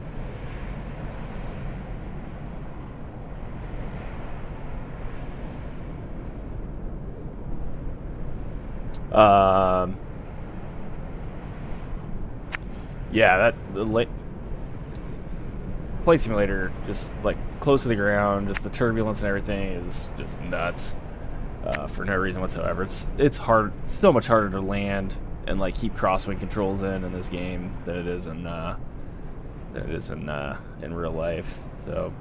Yeah, the flight simulator, just like close to the ground, just the turbulence and everything is just nuts for no reason whatsoever. It's hard, so much harder to land and like keep crosswind controls in this game than it is in real life. So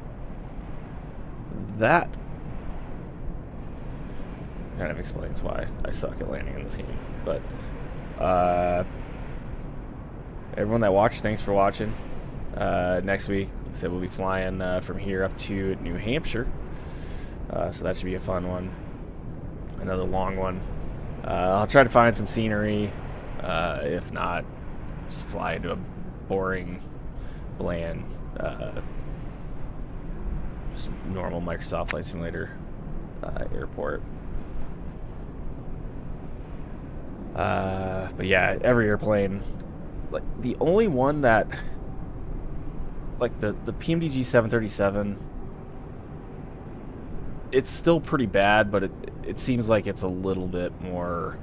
that kind of explains why I suck at landing in this game. But everyone that watched, thanks for watching. Next week, like I said, we'll be flying from here up to New Hampshire. So that should be a fun one. Another long one. I'll try to find some scenery. If not, just fly into a boring, bland, just normal Microsoft Flight Simulator airport. But yeah, every airplane, like the only one that, like the PMDG 737, it's still pretty bad, but it seems like it's a little bit more,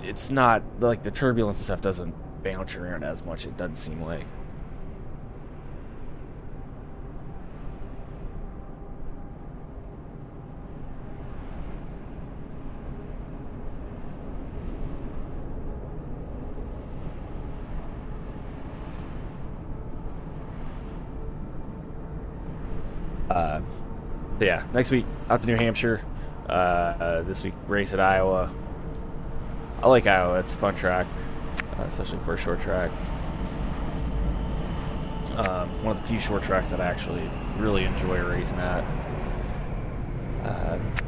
it's not, like the turbulence and stuff doesn't bounce around as much, it doesn't seem like. Yeah, next week out to New Hampshire. This week race at Iowa. I like Iowa; it's a fun track, especially for a short track. One of the few short tracks that I actually really enjoy racing at.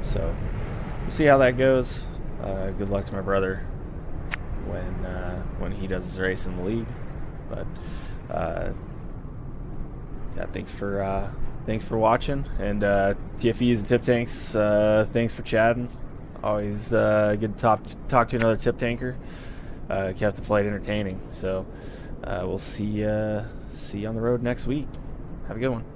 So we'll see how that goes. Good luck to my brother when he does his race in the lead. But yeah, thanks for watching, and TFEs and tip tanks, thanks for chatting. Always good to talk to another tip tanker. Kept the flight entertaining. So we'll see you on the road next week. Have a good one.